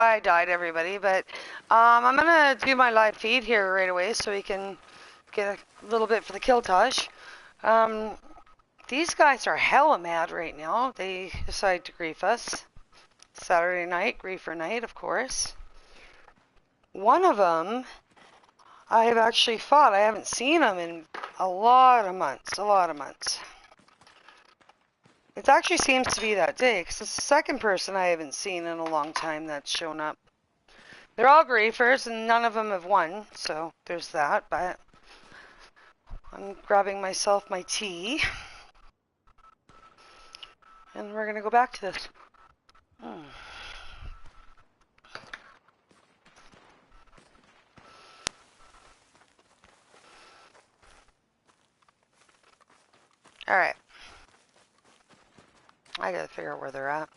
I died, everybody, but I'm gonna do my live feed here right away so we can get a little bit for the killtage. These guys are hella mad right now. They decide to grief us. Saturday night, griefer night, of course. One of them I have actually fought. I haven't seen him in a lot of months. It actually seems to be that day, because it's the second person I haven't seen in a long time that's shown up. They're all griefers, and none of them have won, so there's that, but I'm grabbing myself my tea, and we're going to go back to this. Alright. I gotta figure out where they're at.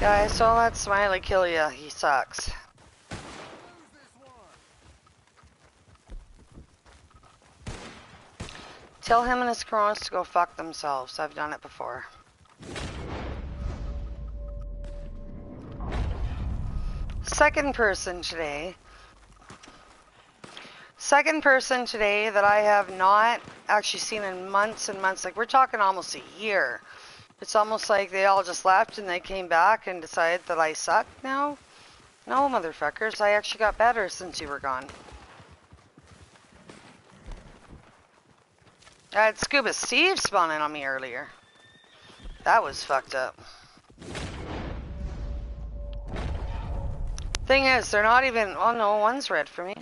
Guys, don't let Smiley kill you. He sucks. Tell him and his cronies to go fuck themselves. I've done it before. Second person today that I have not actually seen in months and months. Like, we're talking almost a year. It's almost like they all just left and they came back and decided that I suck now. No, motherfuckers. I actually got better since you were gone. I had Scuba Steve spawn in on me earlier. That was fucked up. Thing is, they're not even... Oh no, one's red for me.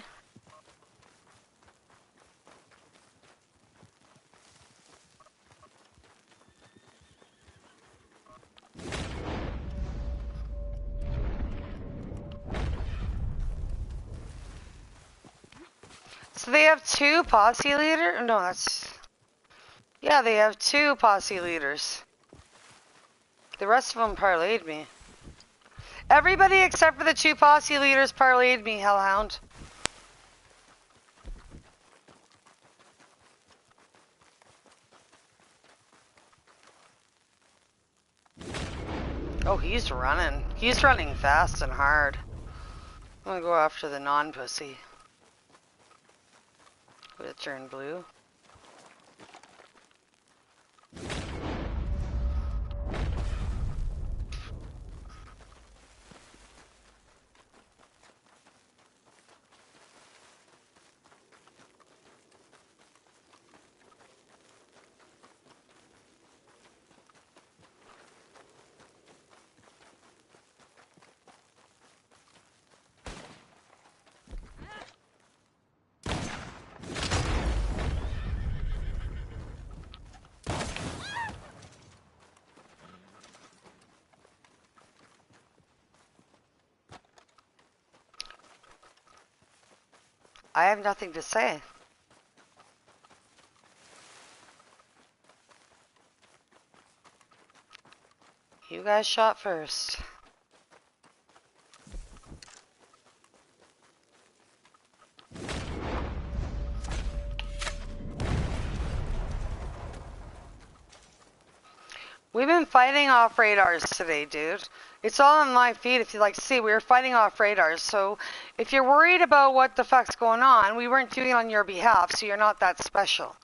So they have two posse leaders? No, that's... Yeah, they have two posse leaders. The rest of them parlayed me. Everybody except for the two posse leaders parlayed me, Hellhound. Oh, he's running. He's running fast and hard. I'm gonna go after the non-pussy. Would it turn blue? I have nothing to say. You guys shot first. We've been fighting off radars today, dude. It's all on live feed if you'd like to see. We were fighting off radars, so if you're worried about what the fuck's going on, we weren't doing it on your behalf, so you're not that special.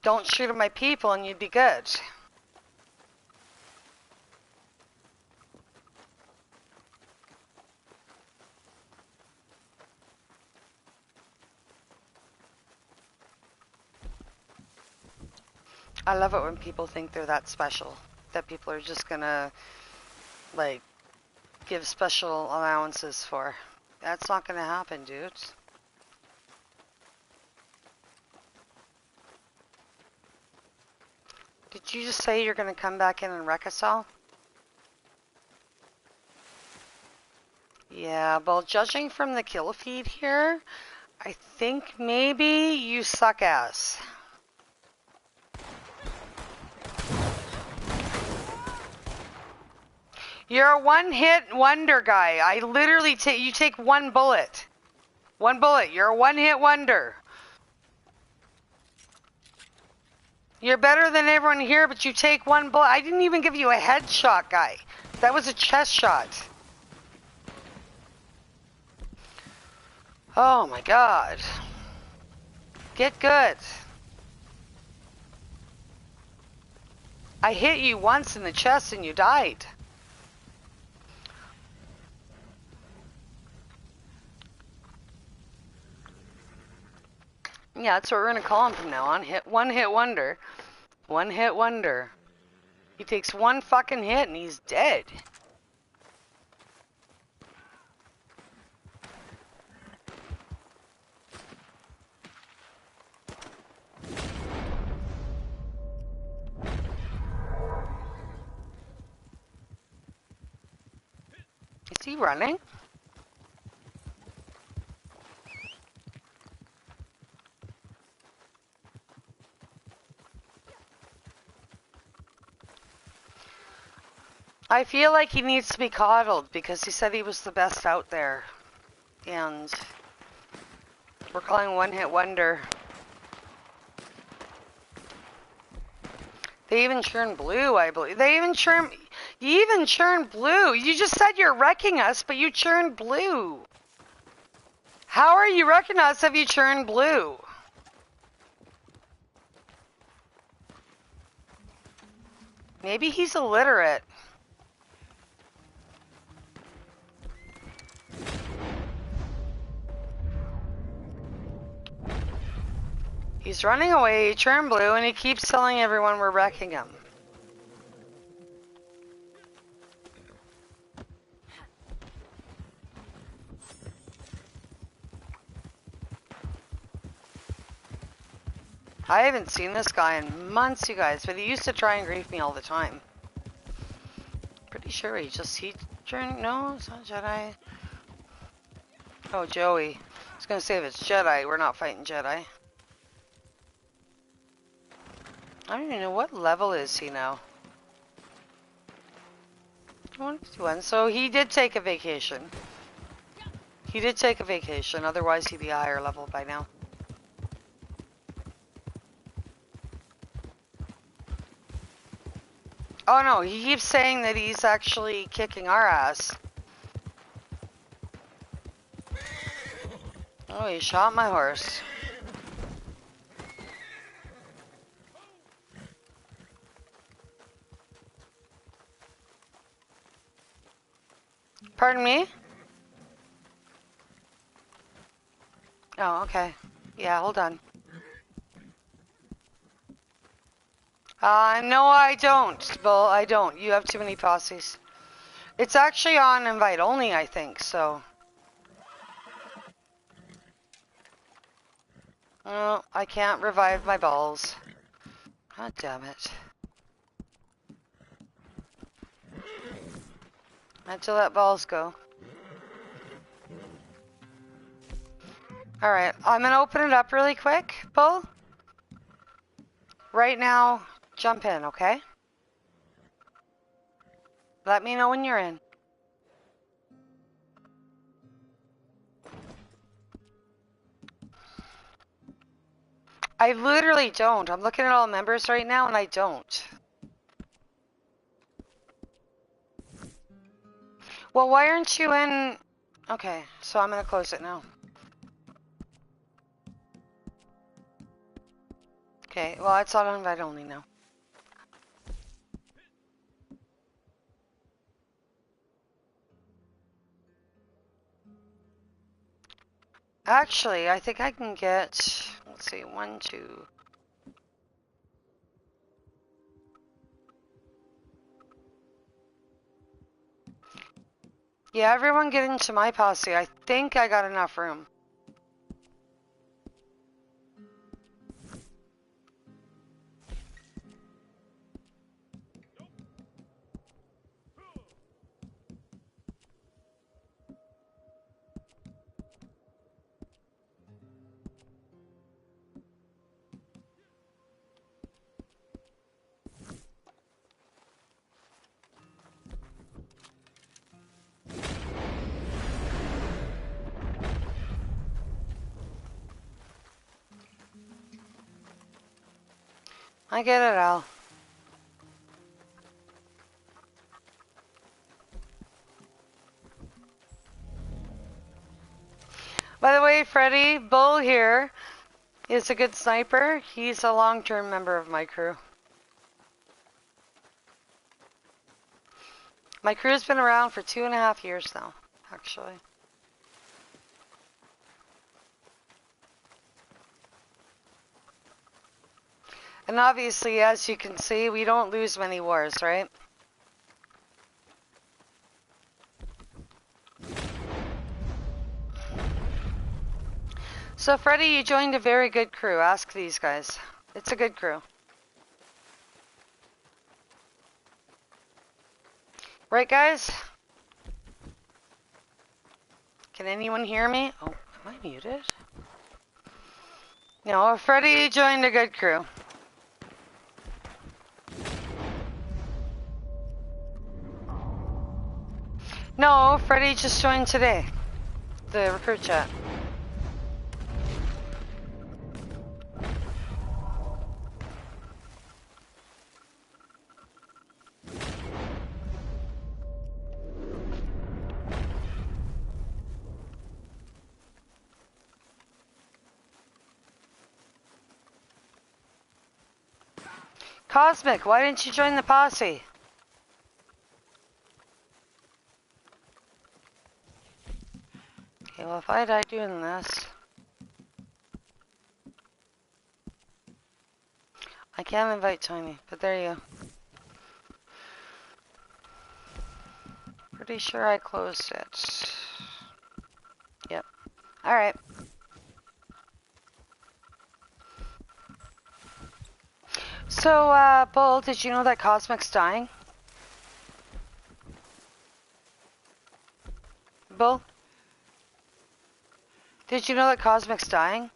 Don't shoot at my people and you'd be good. I love it when people think they're that special. That people are just gonna, like, give special allowances for. That's not gonna happen, dude. Did you just say you're gonna come back in and wreck us all? Yeah, well, judging from the kill feed here, I think maybe you suck ass. You're a one-hit wonder guy. I literally you take one bullet. One bullet. You're a one-hit wonder. You're better than everyone here, but you take one bullet. I didn't even give you a headshot, guy. That was a chest shot. Oh my god. Get good. I hit you once in the chest and you died. Yeah, that's what we're gonna call him from now on. One hit wonder. One hit wonder. He takes one fucking hit and he's dead. Is he running? I feel like he needs to be coddled because he said he was the best out there. And we're calling one hit wonder. They even churn blue, I believe. You even churn blue. You just said you're wrecking us, but you churned blue. How are you wrecking us if you churn blue? Maybe he's illiterate. He's running away, he turned blue, and he keeps telling everyone we're wrecking him. I haven't seen this guy in months, you guys, but he used to try and grief me all the time. Pretty sure he turned, no, it's not Jedi. Oh, Joey. I was gonna say if it's Jedi, we're not fighting Jedi. I don't even know what level is he now. 151. So he did take a vacation. He did take a vacation, otherwise he'd be a higher level by now. Oh no, he keeps saying that he's actually kicking our ass. Oh, he shot my horse. Pardon me? Oh, okay. Yeah, hold on. No, I don't, Bull. I don't. You have too many posses. It's actually on invite only, I think, so. Oh, I can't revive my balls. God damn it. I had to let balls go. Alright, I'm gonna open it up really quick, Bull. Right now, jump in, okay? Let me know when you're in. I literally don't. I'm looking at all members right now and I don't. Well, why aren't you in? Okay, so I'm gonna close it now. Okay, well, it's on invite only now. Actually, I think I can get, let's see, 1, 2. Yeah, everyone get into my posse. I think I got enough room. I get it, Al. By the way, Freddy, Bull here is a good sniper. He's a long-term member of my crew. My crew's been around for 2.5 years now, actually. And obviously, as you can see, we don't lose many wars, right? So, Freddy, you joined a very good crew. Ask these guys. It's a good crew. Right, guys? Can anyone hear me? Oh, am I muted? No, Freddy joined a good crew. No, Freddy just joined today. The recruit chat. Cosmic, why didn't you join the posse? Okay, well, if I die doing this, I can't invite Tiny, but there you go. Pretty sure I closed it. Yep. Alright. So, Bull, did you know that Cosmic's dying? Bull? Did you know that Cosmic's dying?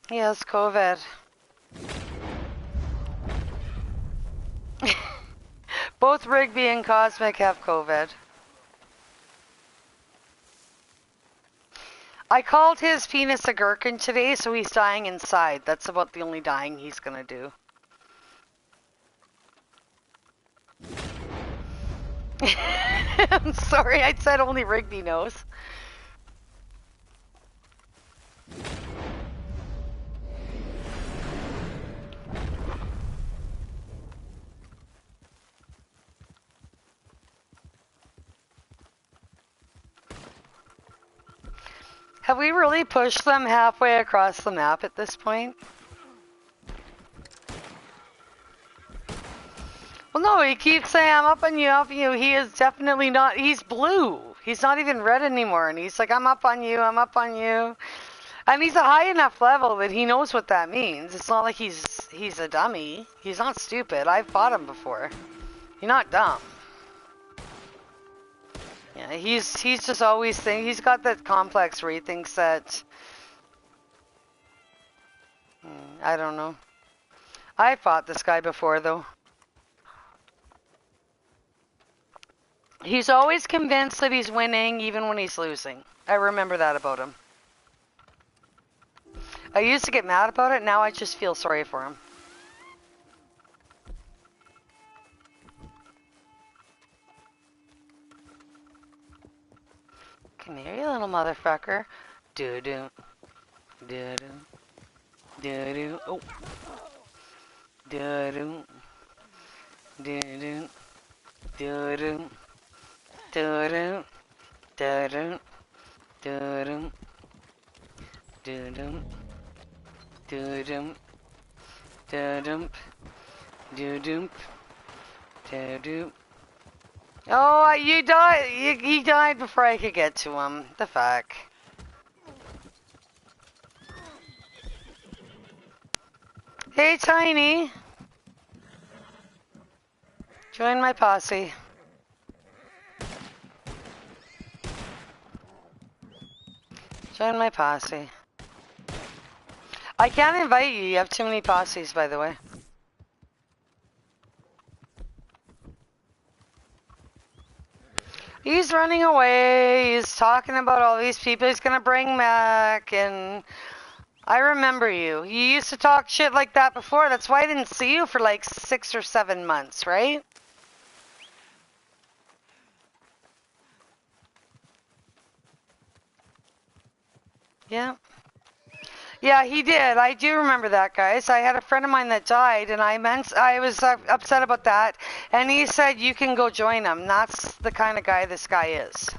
He has COVID. Both Rigby and Cosmic have COVID. I called his penis a gherkin today, so he's dying inside. That's about the only dying he's gonna do. I'm sorry, I said only Rigby knows. Have we really pushed them halfway across the map at this point? Well, no, he keeps saying, I'm up on you, up on you. He is definitely not, he's blue. He's not even red anymore. And he's like, I'm up on you, I'm up on you. And he's a high enough level that he knows what that means. It's not like he's a dummy. He's not stupid. I've fought him before. He's not dumb. Yeah, he's just always thinking, he's got that complex where he thinks that, I don't know. I fought this guy before though. He's always convinced that he's winning even when he's losing. I remember that about him. I used to get mad about it, now I just feel sorry for him. Come here, you little motherfucker. Do-do. Do-do. Do-do. Oh. Do-do. Do-do. Do-do. Do-do. Do-do. Do-do. Do-do. Do-do. Do-do. Do-do. Do-do. Oh, you died. He died before I could get to him. The fuck. Hey, Tiny. Join my posse. Join my posse. I can't invite you. You have too many posses, by the way. He's running away. He's talking about all these people he's gonna bring back, and I remember you. You used to talk shit like that before. That's why I didn't see you for like 6 or 7 months, right? Yeah. Yeah, he did. I do remember that, guys. I had a friend of mine that died, and I was upset about that. And he said, you can go join him. That's the kind of guy this guy is.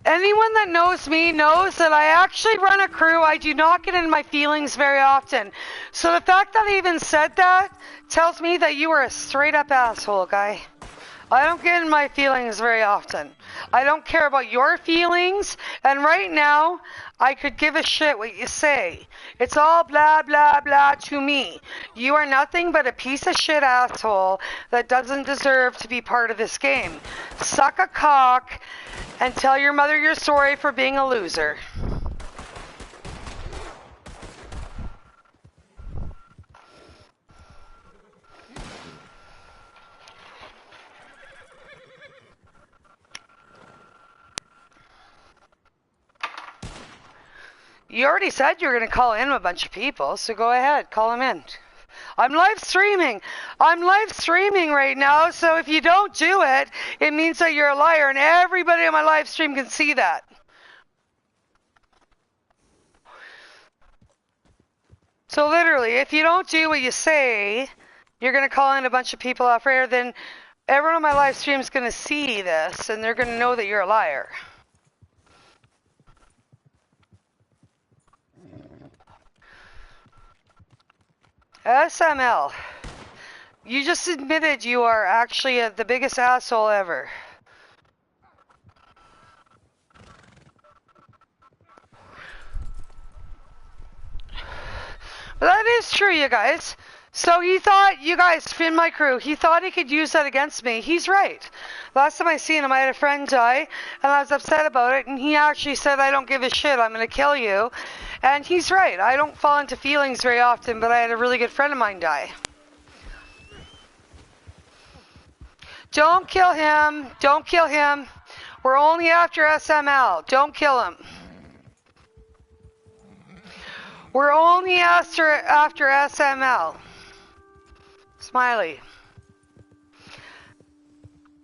Anyone that knows me knows that I actually run a crew. I do not get in my feelings very often. So the fact that I even said that tells me that you are a straight up asshole, guy. I don't get in my feelings very often. I don't care about your feelings, and right now, I could give a shit what you say. It's all blah, blah, blah to me. You are nothing but a piece of shit asshole that doesn't deserve to be part of this game. Suck a cock and tell your mother you're sorry for being a loser. You already said you were going to call in a bunch of people, so go ahead, call them in. I'm live streaming. I'm live streaming right now, so if you don't do it, it means that you're a liar, and everybody on my live stream can see that. So literally, if you don't do what you say, you're going to call in a bunch of people off air, then everyone on my live stream is going to see this, and they're going to know that you're a liar. SML. You just admitted you are actually the biggest asshole ever. Well, that is true, you guys. So he thought, you guys, Finn, my crew, he thought he could use that against me. He's right. Last time I seen him, I had a friend die, and I was upset about it, and he actually said, I don't give a shit, I'm going to kill you. And he's right. I don't fall into feelings very often, but I had a really good friend of mine die. Don't kill him. Don't kill him. We're only after SML. Don't kill him. We're only after SML. Smiley.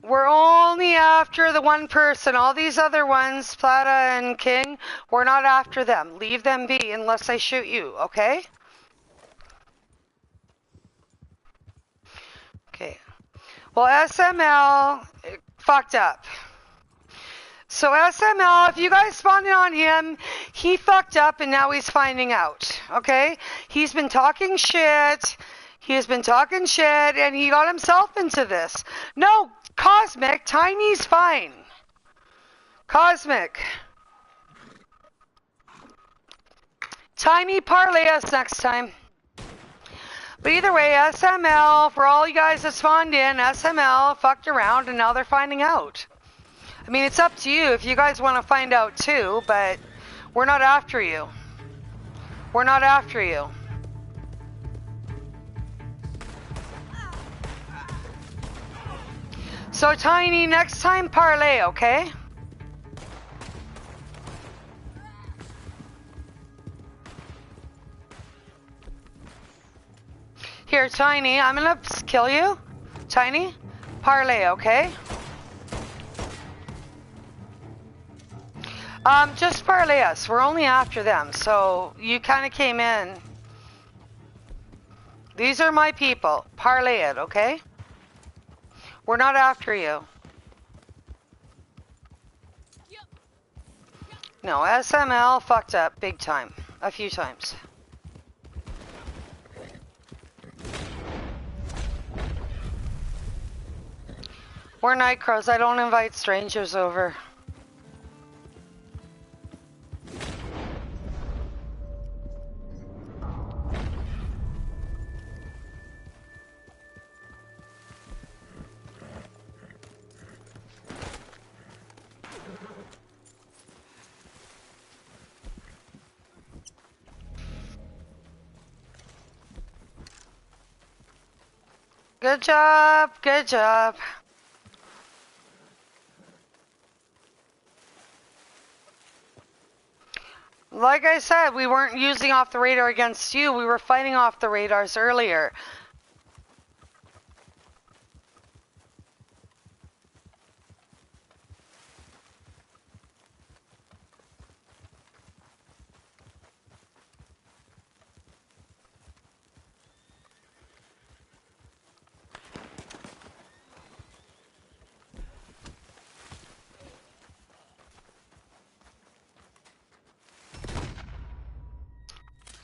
We're only after the one person. All these other ones, Plata and King, we're not after them. Leave them be unless I shoot you, okay? Okay. Well, SML fucked up. So SML, if you guys spawned in on him, he fucked up and now he's finding out, okay? He's been talking shit. He has been talking shit and he got himself into this. No, Cosmic, Tiny's fine. Cosmic. Tiny, parlay us next time. But either way, SML, for all you guys that spawned in, SML fucked around and now they're finding out. I mean, it's up to you if you guys want to find out too, but we're not after you. We're not after you. So Tiny, next time parlay, okay? Here, Tiny, I'm gonna kill you. Tiny, parlay, okay? Just parlay us. We're only after them, so you kind of came in. These are my people. Parlay it, okay? We're not after you. No, SML fucked up big time. A few times. We're night crows. I don't invite strangers over. Good job. Good job. Like I said, we weren't using off the radar against you. We were fighting off the radars earlier.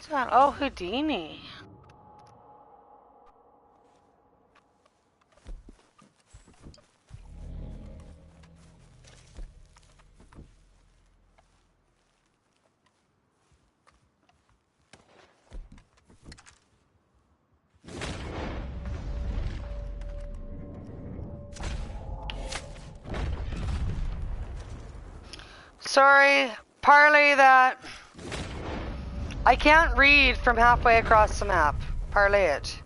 What's that? Oh, Houdini. Sorry, parlay that. I can't read from halfway across the map. Parlay it.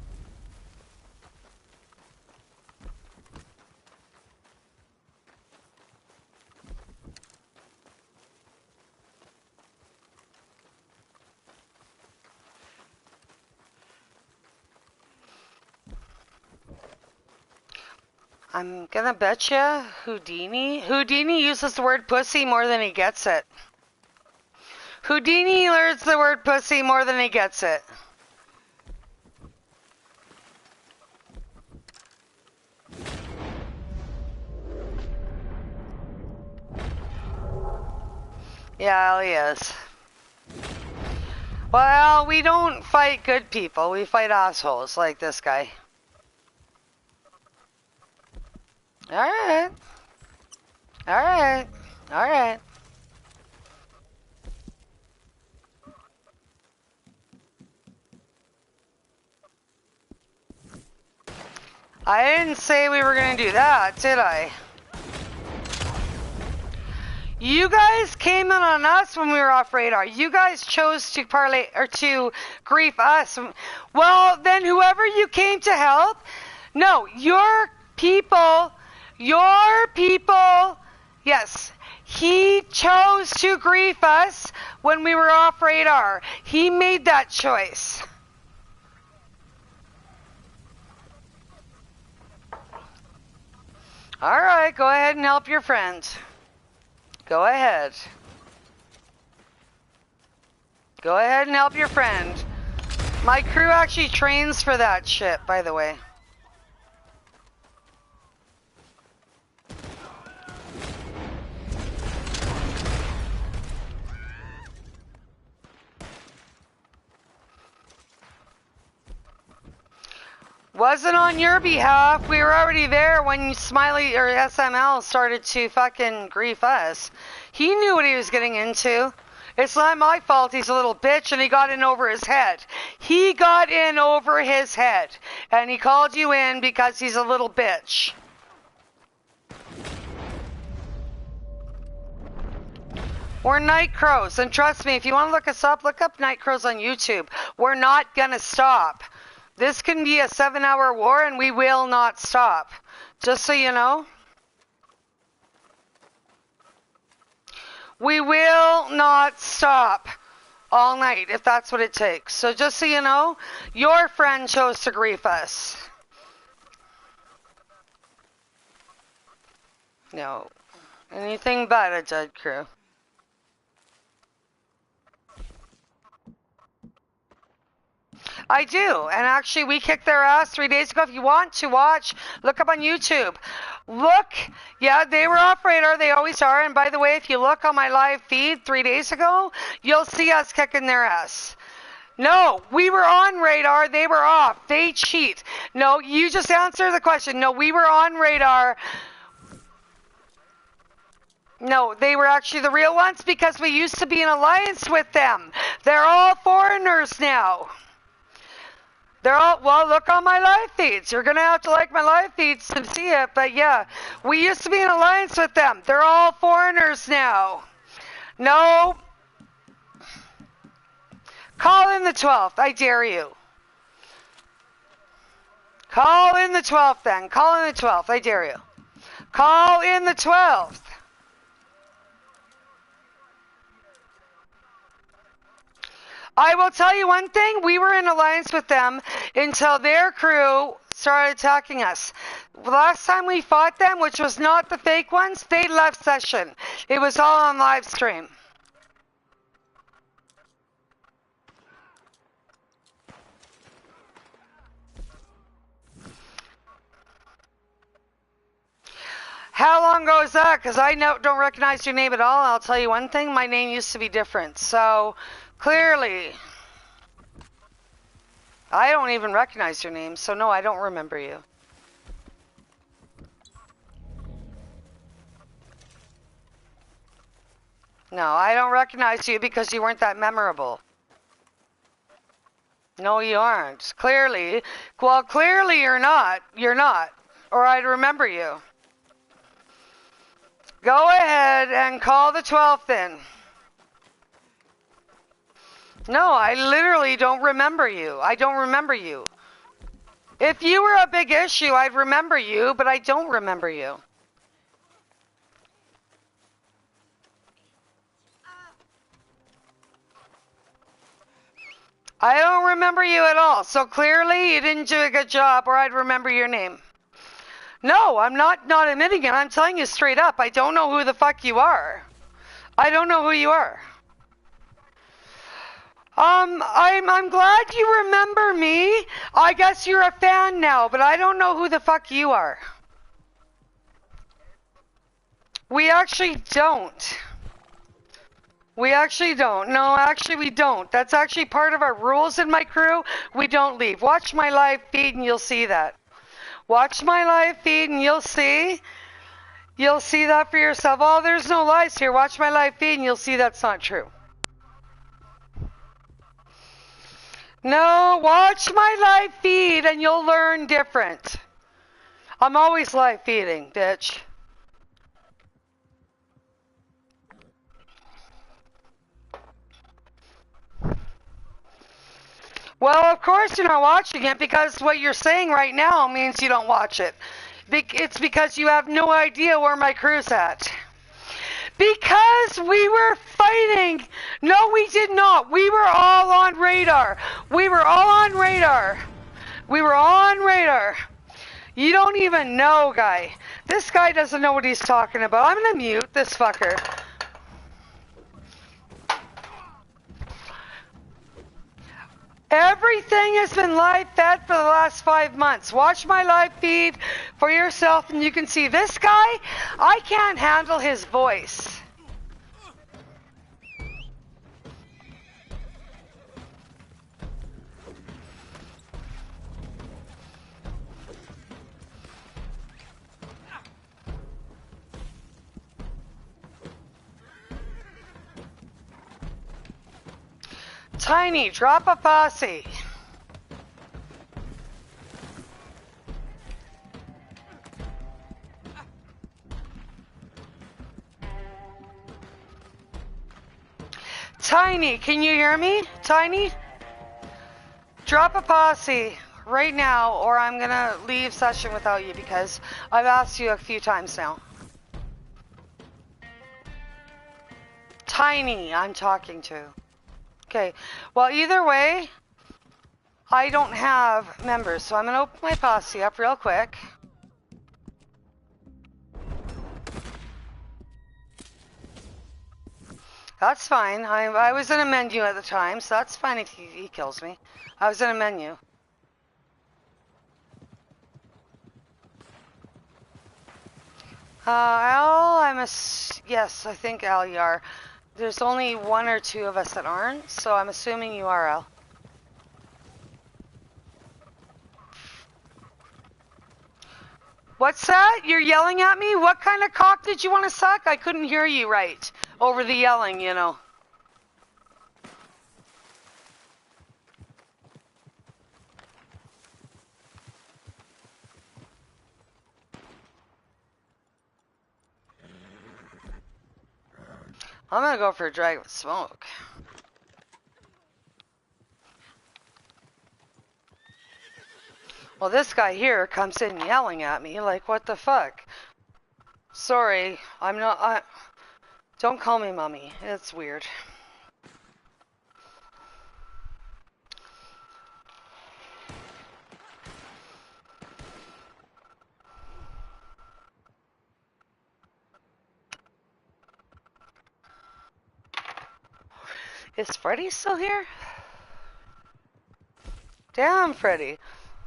I'm gonna bet you Houdini uses the word pussy more than he gets it. Houdini learns the word pussy more than he gets it. Yeah, he is. Well, we don't fight good people. We fight assholes like this guy. Alright. Alright. Alright. I didn't say we were gonna do that, did I? You guys came in on us when we were off radar. You guys chose to parlay or to grief us. Well, then whoever you came to help, no, your people, yes, he chose to grief us when we were off radar. He made that choice. All right, go ahead and help your friend. Go ahead. Go ahead and help your friend. My crew actually trains for that shit, by the way. Wasn't on your behalf. We were already there when Smiley or SML started to fucking grief us. He knew what he was getting into. It's not my fault he's a little bitch and he got in over his head. He got in over his head. And he called you in because he's a little bitch. We're Night Crows. And trust me, if you want to look us up, look up Night Crows on YouTube. We're not going to stop. This can be a 7-hour war and we will not stop. Just so you know. We will not stop all night if that's what it takes. So just so you know, your friend chose to grief us. No. Anything but a dead crew. I do, and actually we kicked their ass 3 days ago. If you want to watch, look up on YouTube. Look, yeah, they were off radar, they always are, and by the way, if you look on my live feed 3 days ago, you'll see us kicking their ass. No, we were on radar, they were off. They cheat. No, you just answer the question. No, we were on radar. No, they were actually the real ones because we used to be in alliance with them. They're all foreigners now. They're all, well, look on my live feeds. You're going to have to like my live feeds to see it. But yeah, we used to be in alliance with them. They're all foreigners now. No. Call in the 12th. I dare you. Call in the 12th then. Call in the 12th. I dare you. Call in the 12th. I will tell you one thing. We were in alliance with them until their crew started attacking us. The last time we fought them, which was not the fake ones, they left session. It was all on live stream. How long ago is that? Because I don't recognize your name at all. I'll tell you one thing. My name used to be different. So, clearly, I don't even recognize your name. So, no, I don't remember you. No, I don't recognize you because you weren't that memorable. No, you aren't. Clearly. Well, clearly you're not. You're not. Or I'd remember you. Go ahead and call the 12th then. No, I literally don't remember you. I don't remember you. If you were a big issue, I'd remember you, but I don't remember you. I don't remember you at all. So clearly you didn't do a good job or I'd remember your name. No, I'm not admitting it. I'm telling you straight up. I don't know who the fuck you are. I don't know who you are. I'm glad you remember me. I guess you're a fan now, but I don't know who the fuck you are. We actually don't. We actually don't. No, actually we don't. That's actually part of our rules in my crew. We don't leave. Watch my live feed and you'll see that. Watch my live feed and you'll see. You'll see that for yourself. Oh, there's no lies here. Watch my live feed and you'll see that's not true. No, watch my live feed and you'll learn different. I'm always live feeding, bitch. Well, of course you're not watching it because what you're saying right now means you don't watch it. It's because you have no idea where my crew's at. Because we were fighting. No, we did not. We were all on radar. We were all on radar. We were on radar. You don't even know, guy. This guy doesn't know what he's talking about. I'm going to mute this fucker. Everything has been live fed for the last 5 months. Watch my live feed for yourself and you can see this guy. I can't handle his voice. Tiny, drop a posse. Tiny, can you hear me? Tiny? Drop a posse right now or I'm gonna leave session without you because I've asked you a few times now. Tiny, I'm talking to. Okay, well either way, I don't have members, so I'm gonna open my posse up real quick. That's fine. I was in a menu at the time, so that's fine if he kills me. I was in a menu. Al, yes, I think Al, you are. There's only 1 or 2 of us that aren't, so I'm assuming you are, Al. What's that? You're yelling at me? What kind of cock did you want to suck? I couldn't hear you right over the yelling, you know. I'm gonna go for a drag of smoke. Well, this guy here comes in yelling at me like, what the fuck? Sorry, I'm not, don't call me mommy. It's weird. Is Freddy still here? Damn, Freddy.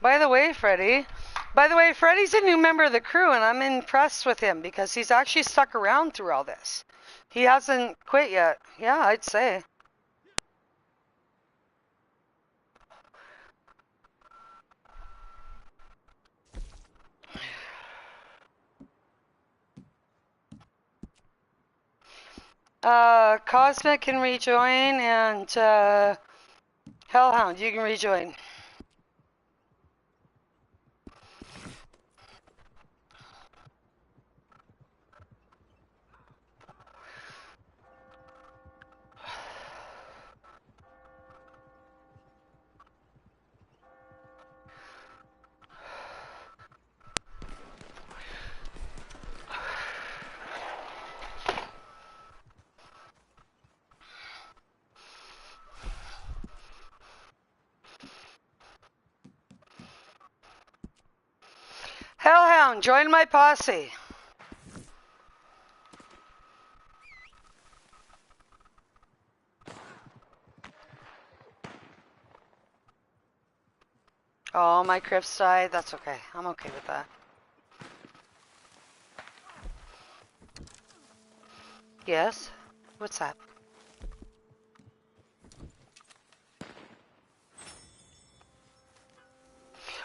By the way, Freddy's a new member of the crew, and I'm impressed with him because he's actually stuck around through all this. He hasn't quit yet. Yeah, I'd say. Cosmic can rejoin, and Hellhound, you can rejoin. Hellhound, join my posse. Oh, my crypts died. That's okay. I'm okay with that. Yes? What's that?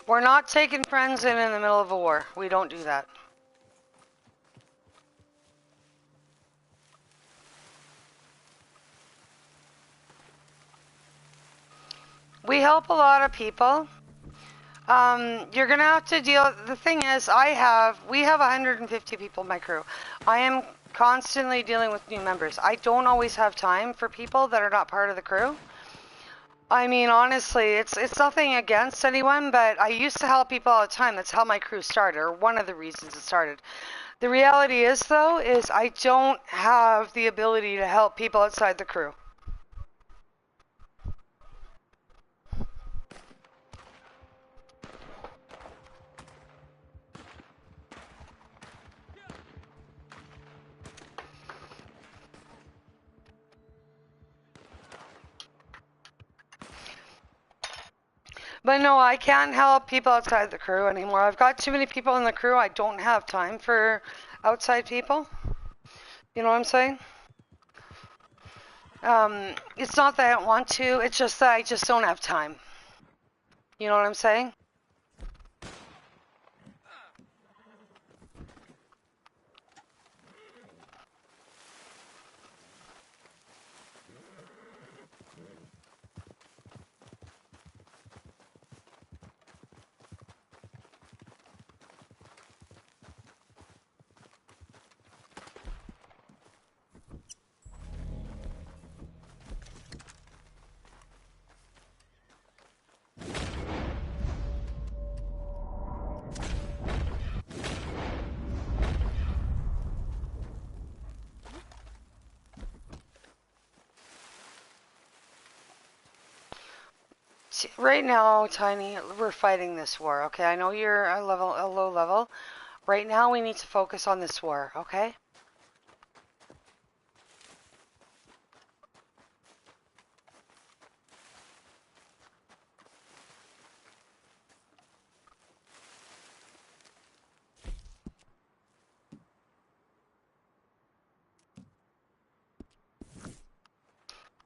We're not taking friends in the middle of a war. We don't do that. We help a lot of people. You're gonna have to deal. The thing is, we have 150 people in my crew. I am constantly dealing with new members. I don't always have time for people that are not part of the crew. I mean, honestly, it's nothing against anyone, but I used to help people all the time. That's how my crew started, or one of the reasons it started. The reality is, though, is I don't have the ability to help people outside the crew. But no, I can't help people outside the crew anymore. I've got too many people in the crew. I don't have time for outside people. You know what I'm saying? It's not that I don't want to. It's just that I just don't have time. You know what I'm saying? Right now, Tiny, we're fighting this war, okay? I know you're a low level. Right now, we need to focus on this war, okay?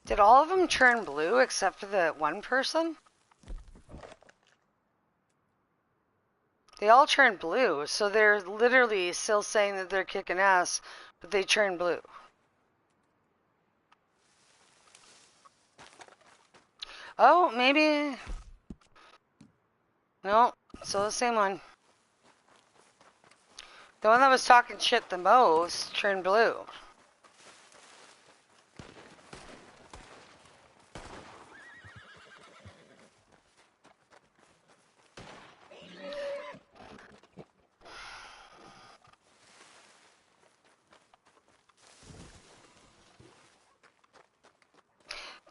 Did all of them turn blue except for the one person? They all turned blue, so they're literally still saying that they're kicking ass, but they turned blue. Oh, maybe... No, still the same one. The one that was talking shit the most turned blue.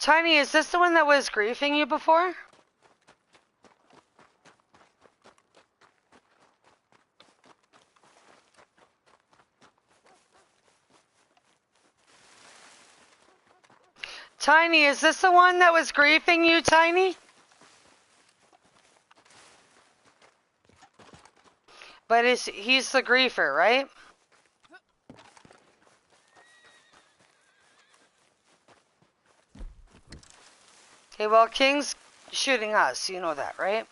Tiny, is this the one that was griefing you before? Tiny, is this the one that was griefing you, Tiny? But he's the griefer, right? Okay, well, King's shooting us. You know that, right?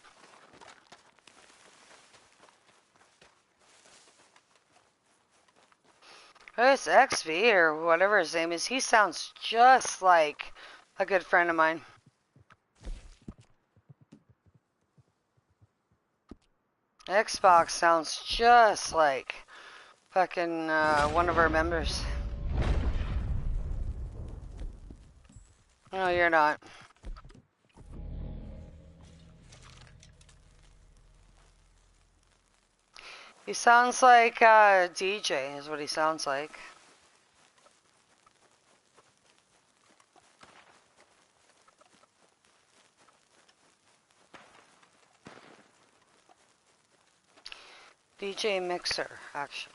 This XV, or whatever his name is, he sounds just like a good friend of mine. Xbox sounds just like fucking one of our members. No, you're not. He sounds like DJ is what he sounds like. DJ Mixer, actually.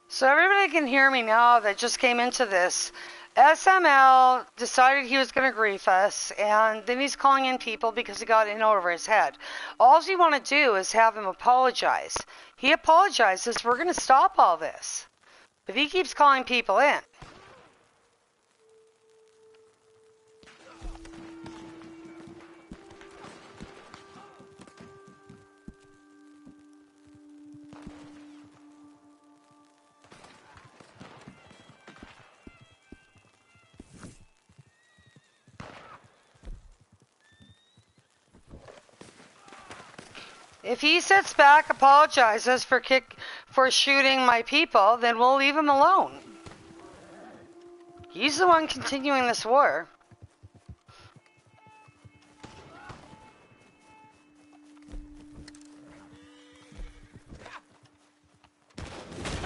So everybody can hear me now that just came into this. SML decided he was going to grief us, and then he's calling in people because he got in over his head. All we want to do is have him apologize. He apologizes, we're going to stop all this. But he keeps calling people in. If he sits back, apologizes for shooting my people, then we'll leave him alone. He's the one continuing this war.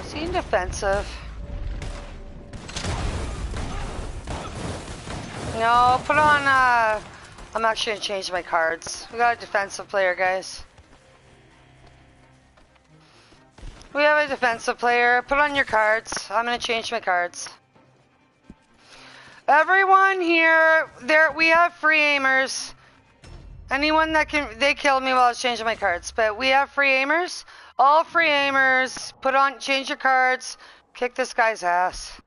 Is he defensive? No, put on, I'm actually gonna change my cards. We got a defensive player, guys. We have a defensive player. Put on your cards. I'm gonna change my cards. Everyone here, we have free aimers. Anyone that they killed me while I was changing my cards, but we have free aimers. All free aimers, change your cards, kick this guy's ass.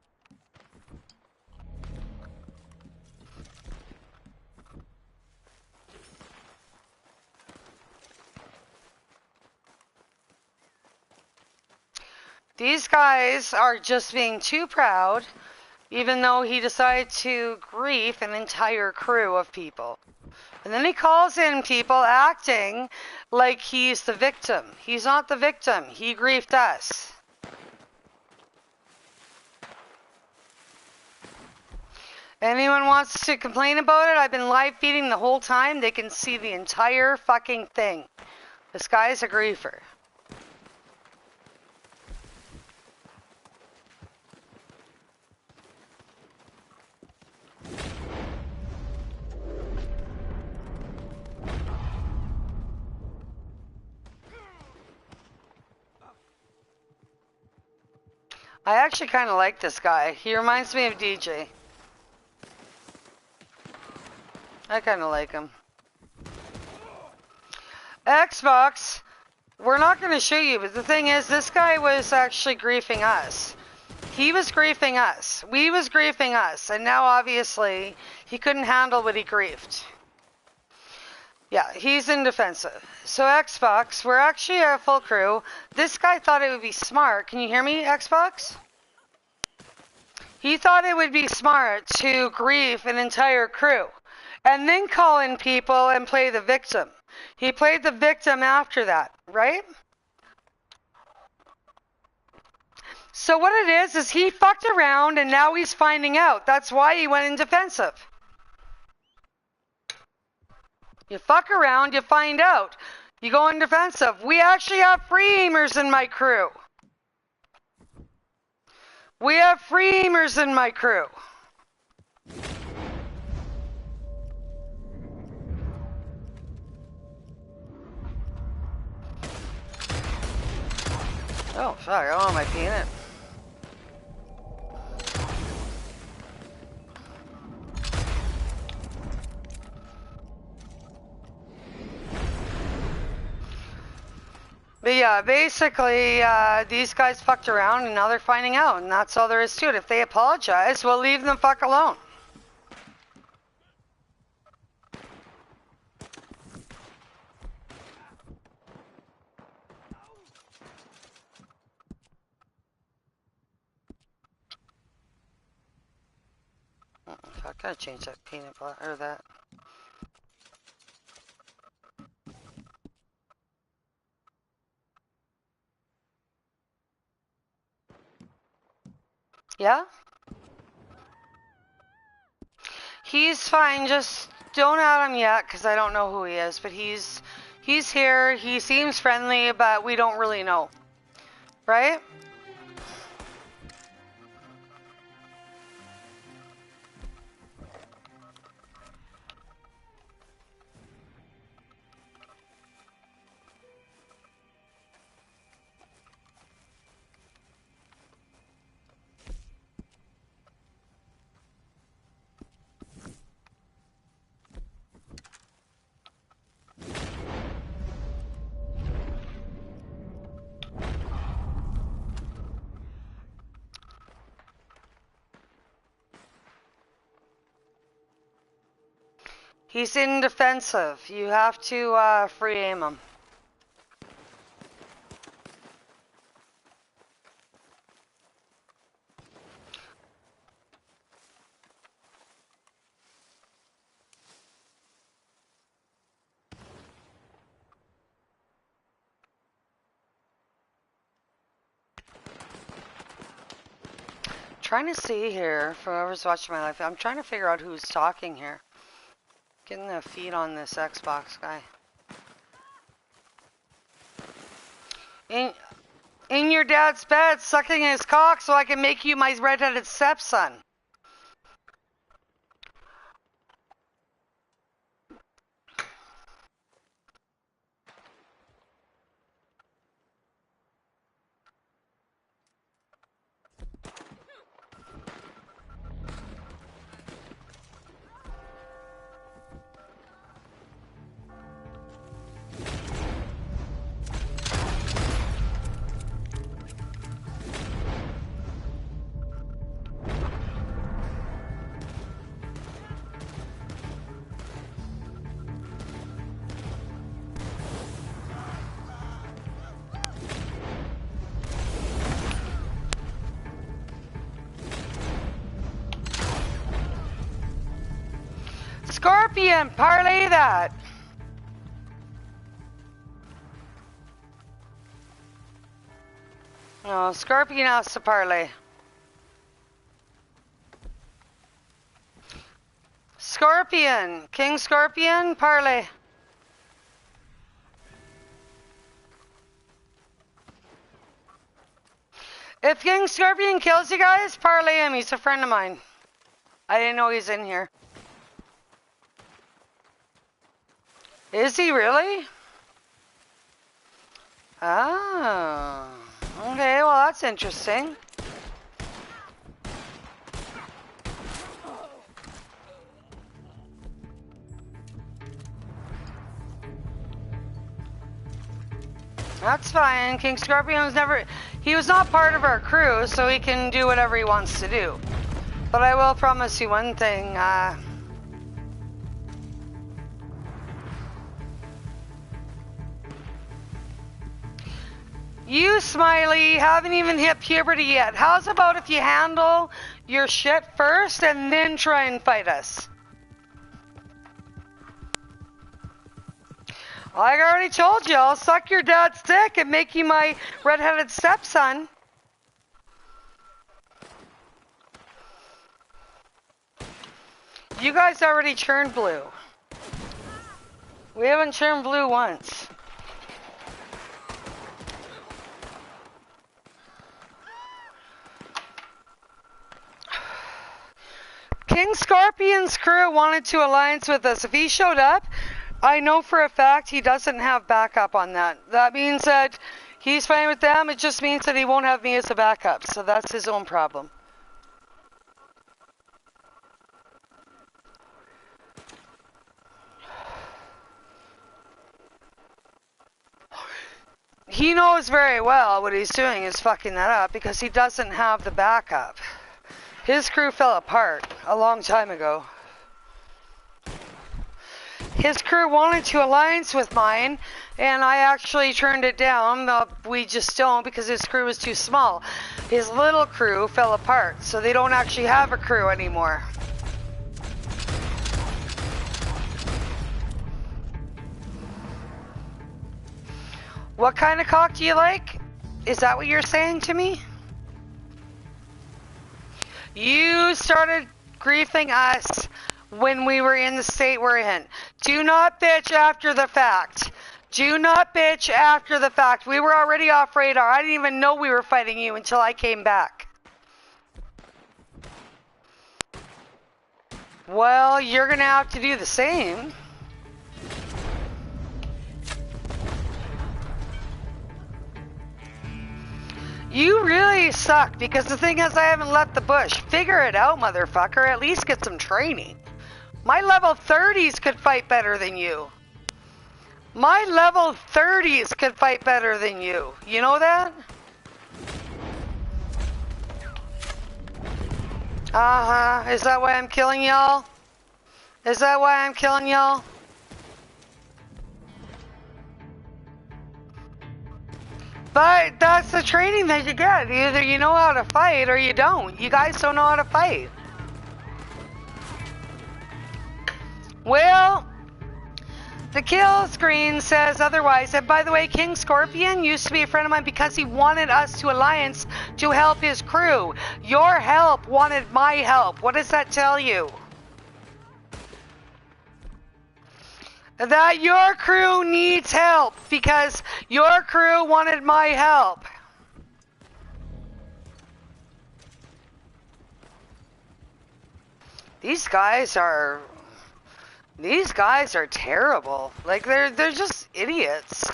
These guys are just being too proud, even though he decided to grief an entire crew of people. And then he calls in people acting like he's the victim. He's not the victim. He griefed us. Anyone wants to complain about it? I've been live feeding the whole time. They can see the entire fucking thing. This guy's a griefer. I actually kind of like this guy. He reminds me of DJ. I kind of like him. Xbox, we're not going to shoot you, but the thing is, this guy was actually griefing us. He was griefing us. We was griefing us. And now, obviously, he couldn't handle what he griefed. Yeah, he's in defensive. So, Xbox, we're actually a full crew. This guy thought it would be smart. Can you hear me, Xbox? He thought it would be smart to grief an entire crew and then call in people and play the victim. He played the victim after that, right? So what it is he fucked around and now he's finding out. That's why he went in defensive. You fuck around, you find out. You go on defensive. We actually have free aimers in my crew. We have free aimers in my crew. Oh, fuck. Oh, am I peeing it? But yeah, basically, these guys fucked around and now they're finding out, and that's all there is to it. If they apologize, we'll leave them fuck alone. I gotta change that peanut butter, or that. Yeah? He's fine, just don't add him yet, because I don't know who he is, but he's here, he seems friendly, but we don't really know. Right? He's in defensive. You have to free aim him. Trying to see here, for whoever's watching my life, I'm trying to figure out who's talking here. Getting the feed on this Xbox guy. In your dad's bed, sucking his cock so I can make you my redheaded stepson. Scorpion, parlay that. No, Scorpion has to parlay. Scorpion, King Scorpion, parlay. If King Scorpion kills you guys, parlay him. He's a friend of mine. I didn't know he's in here. Is he really? Oh. Okay, well that's interesting. That's fine. King Scorpion was never... He was not part of our crew, so he can do whatever he wants to do. But I will promise you one thing, you, Smiley, haven't even hit puberty yet. How's about if you handle your shit first and then try and fight us? Like I already told you, I'll suck your dad's dick and make you my redheaded stepson. You guys already turned blue. We haven't turned blue once. King Scorpion's crew wanted to alliance with us. If he showed up, I know for a fact he doesn't have backup on that. That means that he's fine with them. It just means that he won't have me as a backup. So that's his own problem. He knows very well what he's doing is fucking that up because he doesn't have the backup. His crew fell apart a long time ago. His crew wanted to alliance with mine, and I actually turned it down. We just don't because his crew is too small. His little crew fell apart, so they don't actually have a crew anymore. What kind of cock do you like? Is that what you're saying to me? You started griefing us when we were in the state we're in. Do not bitch after the fact. Do not bitch after the fact. We were already off radar. I didn't even know we were fighting you until I came back. Well, you're going to have to do the same. You really suck, because the thing is I haven't left the bush. Figure it out, motherfucker. At least get some training. My level 30s could fight better than you. My level 30s could fight better than you. You know that? Uh-huh. Is that why I'm killing y'all? Is that why I'm killing y'all? But that's the training that you get. Either you know how to fight or you don't. You guys don't know how to fight. Well, the kill screen says otherwise. And by the way, King Scorpion used to be a friend of mine because he wanted us to alliance to help his crew. Your help wanted my help. What does that tell you? That your crew needs help because your crew wanted my help. These guys are terrible. Like they're just idiots.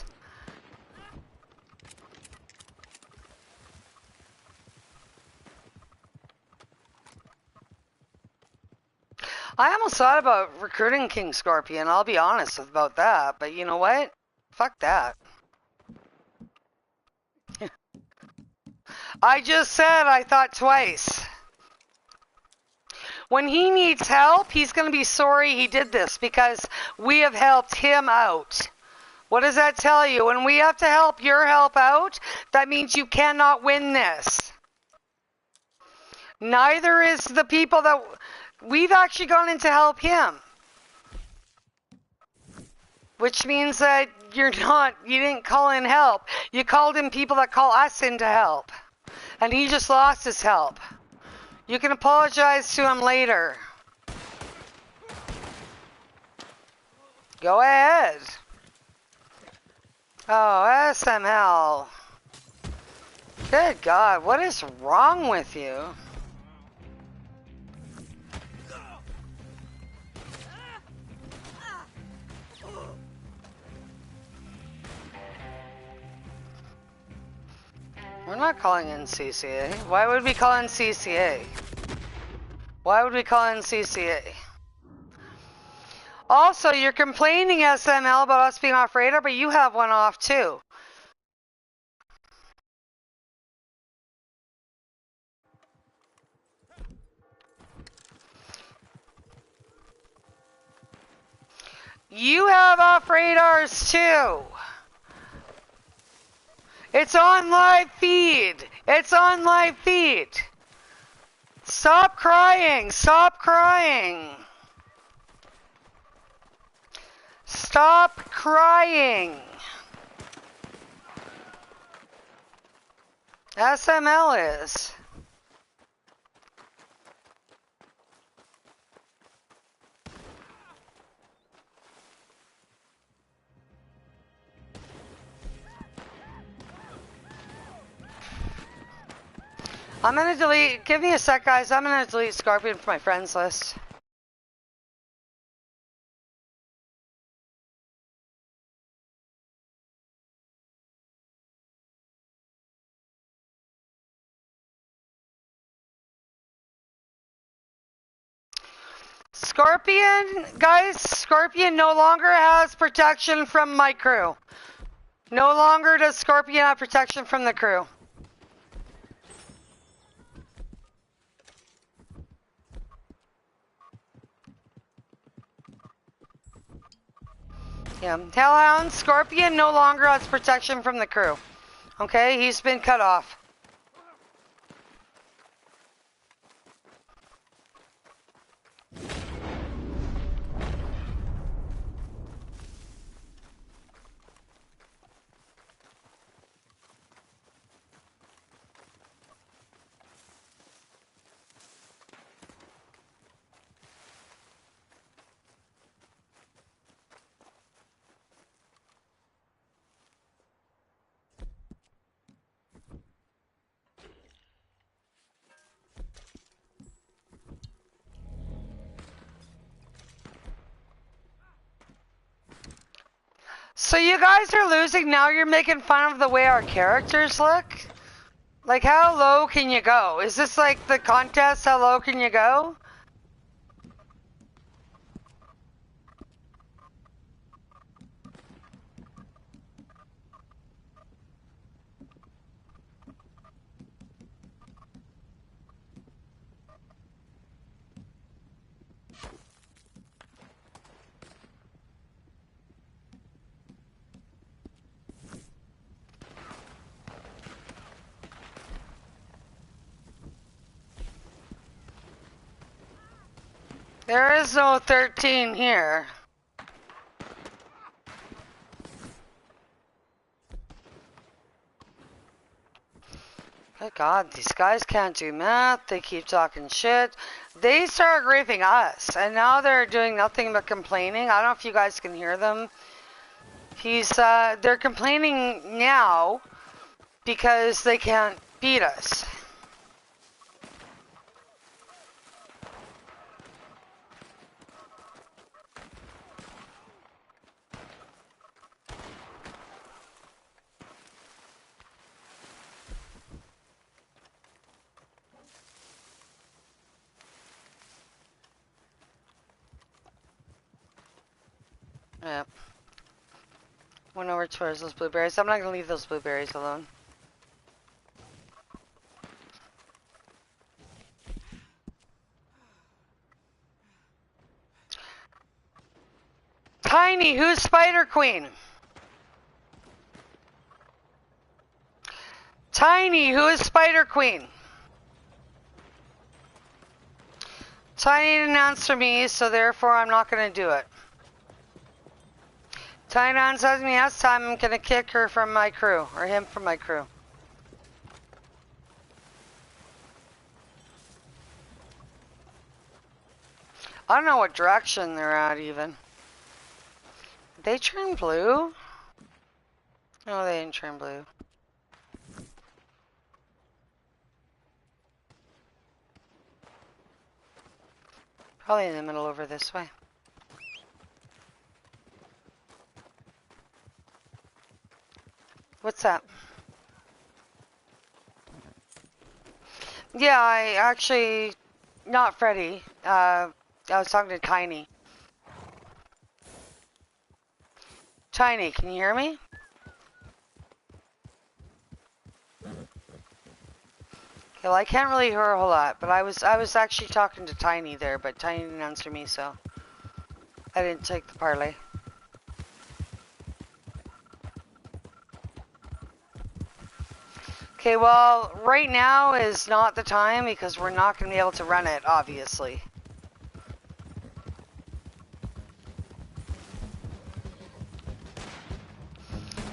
I almost thought about recruiting King Scorpion, I'll be honest about that, but you know what? Fuck that. I just said I thought twice. When he needs help, he's going to be sorry he did this because we have helped him out. What does that tell you? When we have to help your help out, that means you cannot win this. Neither is the people that... We've actually gone in to help him. Which means that you didn't call in help. You called in people that call us in to help. And he just lost his help. You can apologize to him later. Go ahead. Oh, SML. Good God, what is wrong with you? We're not calling in CCA. Why would we call in CCA? Why would we call in CCA? Also, you're complaining, SML, about us being off radar, but you have one off too. You have off radars too. It's on live feed. It's on live feed. Stop crying. Stop crying. Stop crying. SML is. I'm gonna delete, give me a sec guys, I'm gonna delete Scorpion from my friends list. Scorpion, guys, Scorpion no longer has protection from my crew. No longer does Scorpion have protection from the crew. Yeah, Hellhound, Scorpion no longer has protection from the crew. Okay, he's been cut off. So you guys are losing now, you're making fun of the way our characters look? Like how low can you go? Is this like the contest, how low can you go? There is no 13 here. Good God, these guys can't do math. They keep talking shit. They start griefing us, and now they're doing nothing but complaining. I don't know if you guys can hear them. They're complaining now because they can't beat us. Yep. Went over towards those blueberries. I'm not gonna leave those blueberries alone. Tiny, who's Spider Queen? Tiny, who is Spider Queen? Tiny didn't answer me, so therefore I'm not gonna do it. Tiny answers me last time, I'm gonna kick her from my crew, or him from my crew. I don't know what direction they're at even. Did they turn blue? No, they didn't turn blue. Probably in the middle over this way. What's that? Yeah, I actually, not Freddy. I was talking to Tiny. Tiny, can you hear me? Well, I can't really hear a whole lot, but I was actually talking to Tiny there, but Tiny didn't answer me, so I didn't take the parlay. Okay, well, right now is not the time because we're not going to be able to run it, obviously.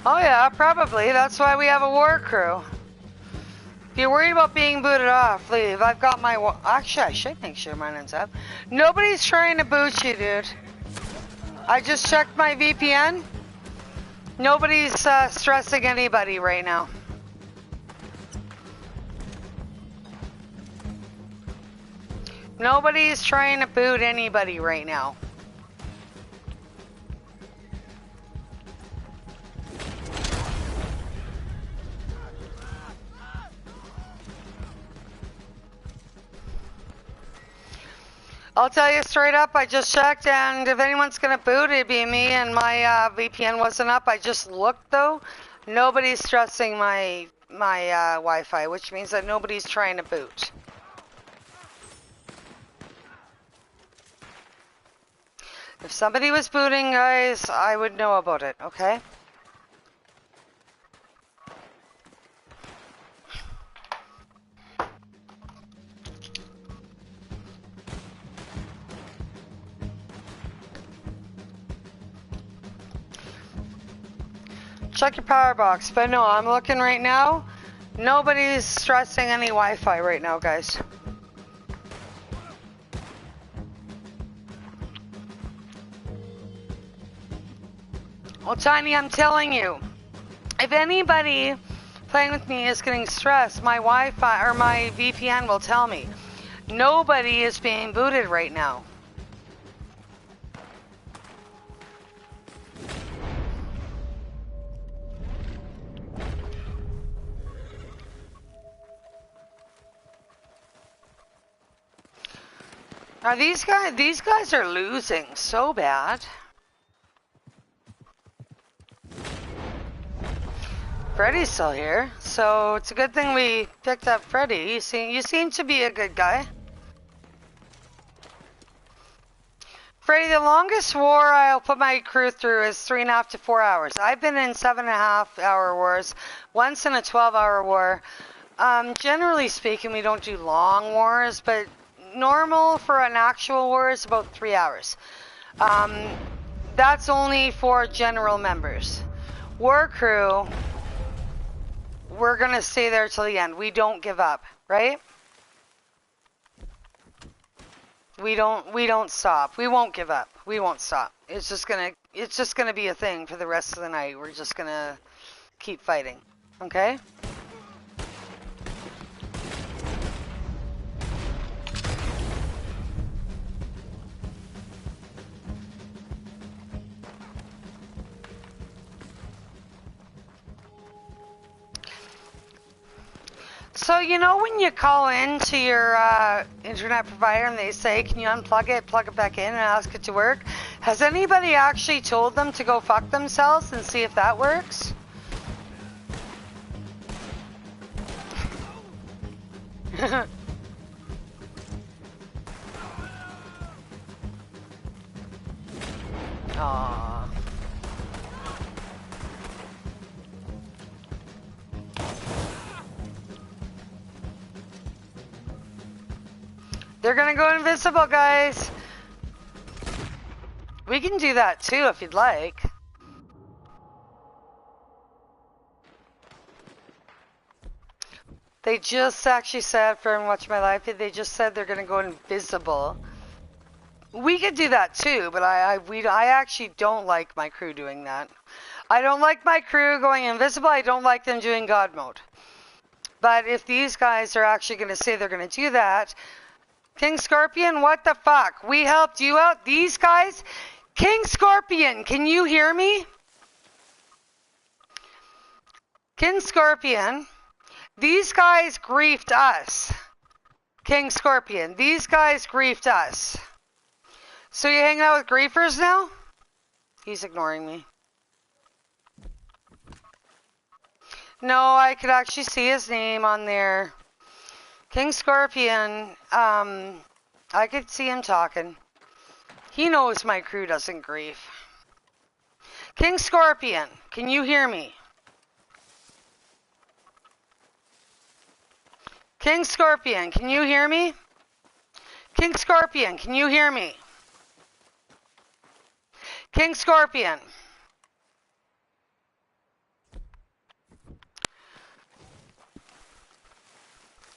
Oh yeah, probably. That's why we have a war crew. If you're worried about being booted off, leave. I've got my... Actually, I should make sure mine ends up. Nobody's trying to boot you, dude. I just checked my VPN. Nobody's stressing anybody right now. Nobody's trying to boot anybody right now. I'll tell you straight up, I just checked, and if anyone's gonna boot, it'd be me, and my VPN wasn't up. I just looked, though. Nobody's stressing my Wi-Fi, which means that nobody's trying to boot. If somebody was booting, guys, I would know about it, okay? Check your power box, but no, I'm looking right now. Nobody's stressing any Wi-Fi right now, guys. Well, Tiny, I'm telling you, if anybody playing with me is getting stressed, my Wi-Fi or my VPN will tell me. Nobody is being booted right now. Now these guys are losing so bad. Freddy's still here, so it's a good thing we picked up Freddy. You seem to be a good guy. Freddy, the longest war I'll put my crew through is 3.5 to 4 hours. I've been in 7.5 hour wars, once in a 12-hour war. Generally speaking, we don't do long wars, but normal for an actual war is about 3 hours. That's only for general members. War crew, we're gonna stay there till the end. We don't give up, right? We don't stop. We won't give up. We won't stop. It's just gonna be a thing for the rest of the night. We're just gonna keep fighting. Okay? So, you know when you call in to your internet provider and they say, can you unplug it, plug it back in, and ask it to work? Has anybody actually told them to go fuck themselves and see if that works? Aww. They're gonna go invisible, guys. We can do that too if you'd like. They just actually said, for Watch My Life, they just said they're gonna go invisible. We could do that too, but I actually don't like my crew doing that. I don't like my crew going invisible. I don't like them doing God mode. But if these guys are actually gonna say they're gonna do that, King Scorpion, what the fuck? We helped you out. These guys, King Scorpion, can you hear me? King Scorpion, these guys griefed us. King Scorpion, these guys griefed us. So you hanging out with griefers now? He's ignoring me. No, I could actually see his name on there. King Scorpion, I could see him talking. He knows my crew doesn't grief. King Scorpion, can you hear me? King Scorpion, can you hear me? King Scorpion, can you hear me? King Scorpion.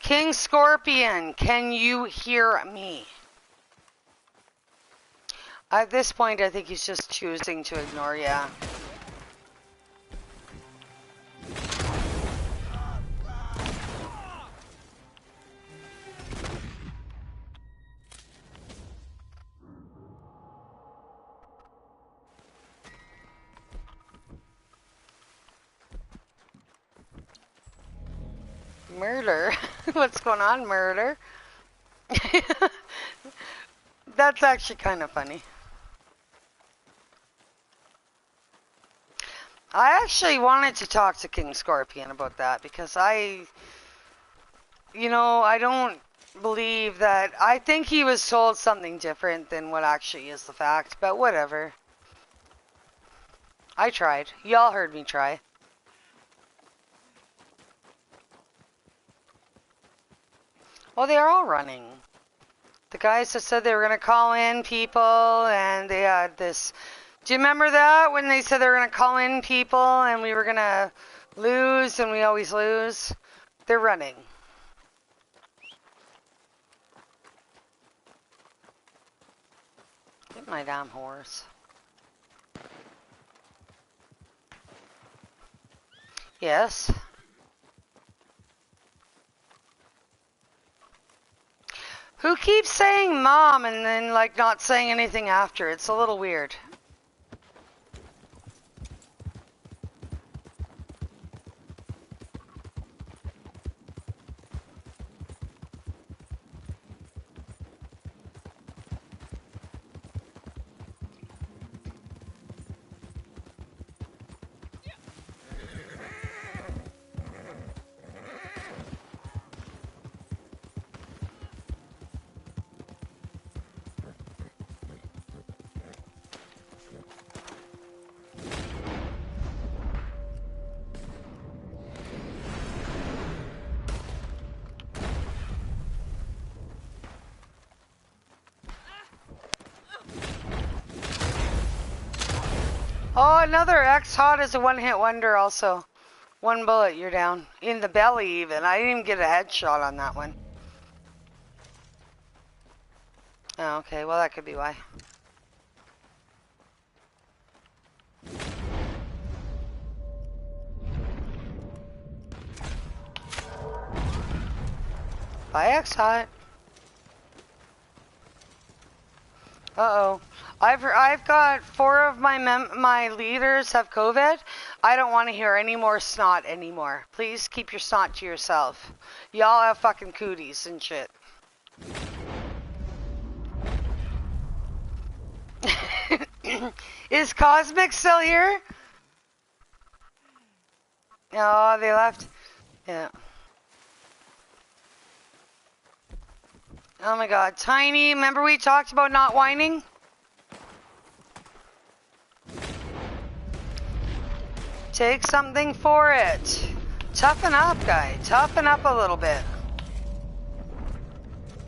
King Scorpion, can you hear me? At this point, I think he's just choosing to ignore, yeah. Murder? What's going on, murder? That's actually kind of funny. I actually wanted to talk to King Scorpion about that because I don't believe that. I think he was told something different than what actually is the fact, but whatever. I tried. Y'all heard me try. Well, they are all running. The guys that said they were going to call in people, and they had this. Do you remember that when they said they were going to call in people and we were going to lose, and we always lose? They're running. Get my damn horse. Yes. Who keeps saying mom and then like not saying anything after? It's a little weird. Oh, another X-Hot is a one-hit wonder also. One bullet, you're down. In the belly even. I didn't even get a headshot on that one. Oh, okay, well that could be why. Bye, X-Hot. Uh-oh. I've got 4 of my leaders have COVID. I don't want to hear any more snot anymore. Please keep your snot to yourself. Y'all have fucking cooties and shit. Is Cosmic still here? Oh, they left. Yeah. Oh my god. Tiny, remember we talked about not whining? Take something for it. Toughen up, guy. Toughen up a little bit.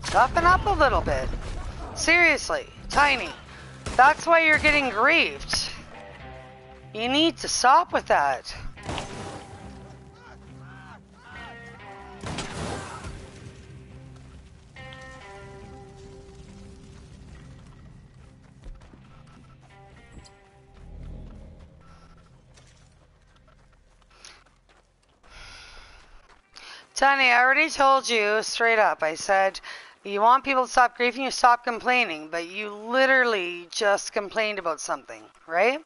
Toughen up a little bit. Seriously, Tiny. That's why you're getting grieved. You need to stop with that. Tony, I already told you straight up. I said, you want people to stop grieving, you stop complaining. But you literally just complained about something, right?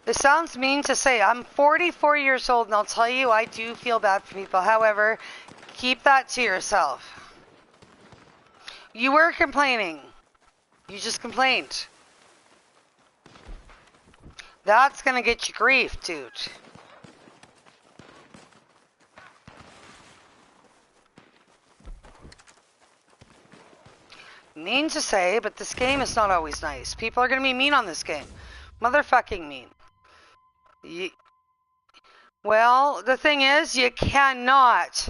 This sounds mean to say. I'm 44 years old, and I'll tell you, I do feel bad for people. However, keep that to yourself. You were complaining. You just complained. That's going to get you grief, dude. Mean to say, but this game is not always nice. People are going to be mean on this game. Motherfucking mean. Well, the thing is, you cannot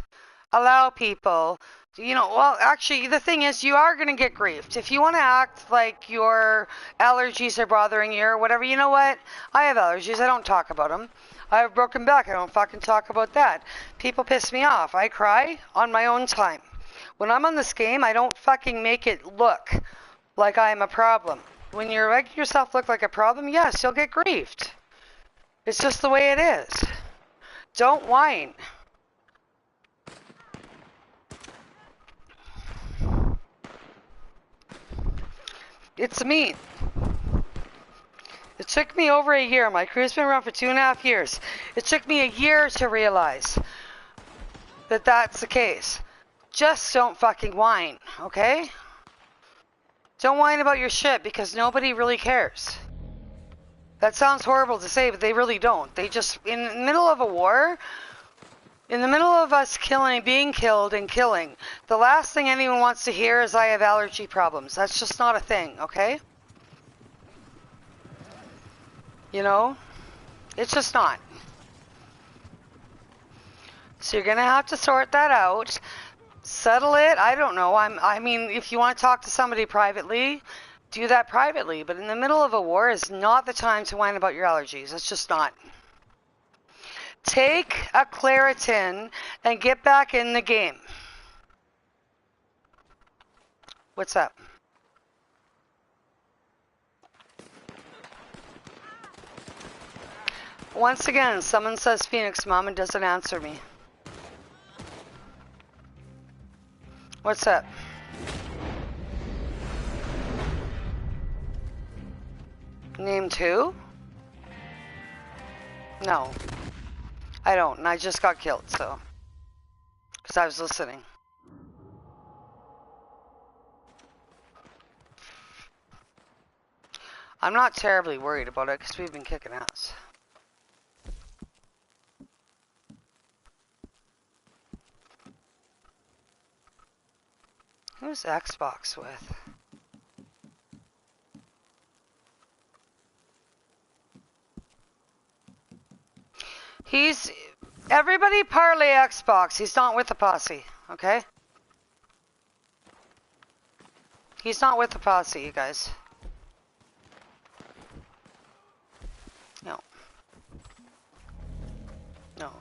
allow people, well, actually, the thing is, you are going to get griefed. If you want to act like your allergies are bothering you or whatever, you know what? I have allergies. I don't talk about them. I have a broken back. I don't fucking talk about that. People piss me off. I cry on my own time. When I'm on this game, I don't fucking make it look like I'm a problem. When you're making yourself look like a problem, yes, you'll get griefed. It's just the way it is. Don't whine. It's mean. It took me over a year. My crew's been around for 2.5 years. It took me a year to realize that that's the case. Just don't fucking whine, okay? Don't whine about your shit because nobody really cares. That sounds horrible to say, but they really don't. They just, in the middle of a war, in the middle of us being killed and killing, the last thing anyone wants to hear is I have allergy problems. That's just not a thing, okay? You know? It's just not. So you're gonna have to sort that out. Settle it. I don't know. I mean, if you want to talk to somebody privately, do that privately. But in the middle of a war is not the time to whine about your allergies. It's just not. Take a Claritin and get back in the game. What's up? Once again, someone says Phoenix Mom and doesn't answer me. What's up? Named who? No. I don't, and I just got killed, so. Because I was listening. I'm not terribly worried about it because we've been kicking ass. Who's Xbox with? Everybody parlay Xbox. He's not with the posse, okay? He's not with the posse, you guys. No. No.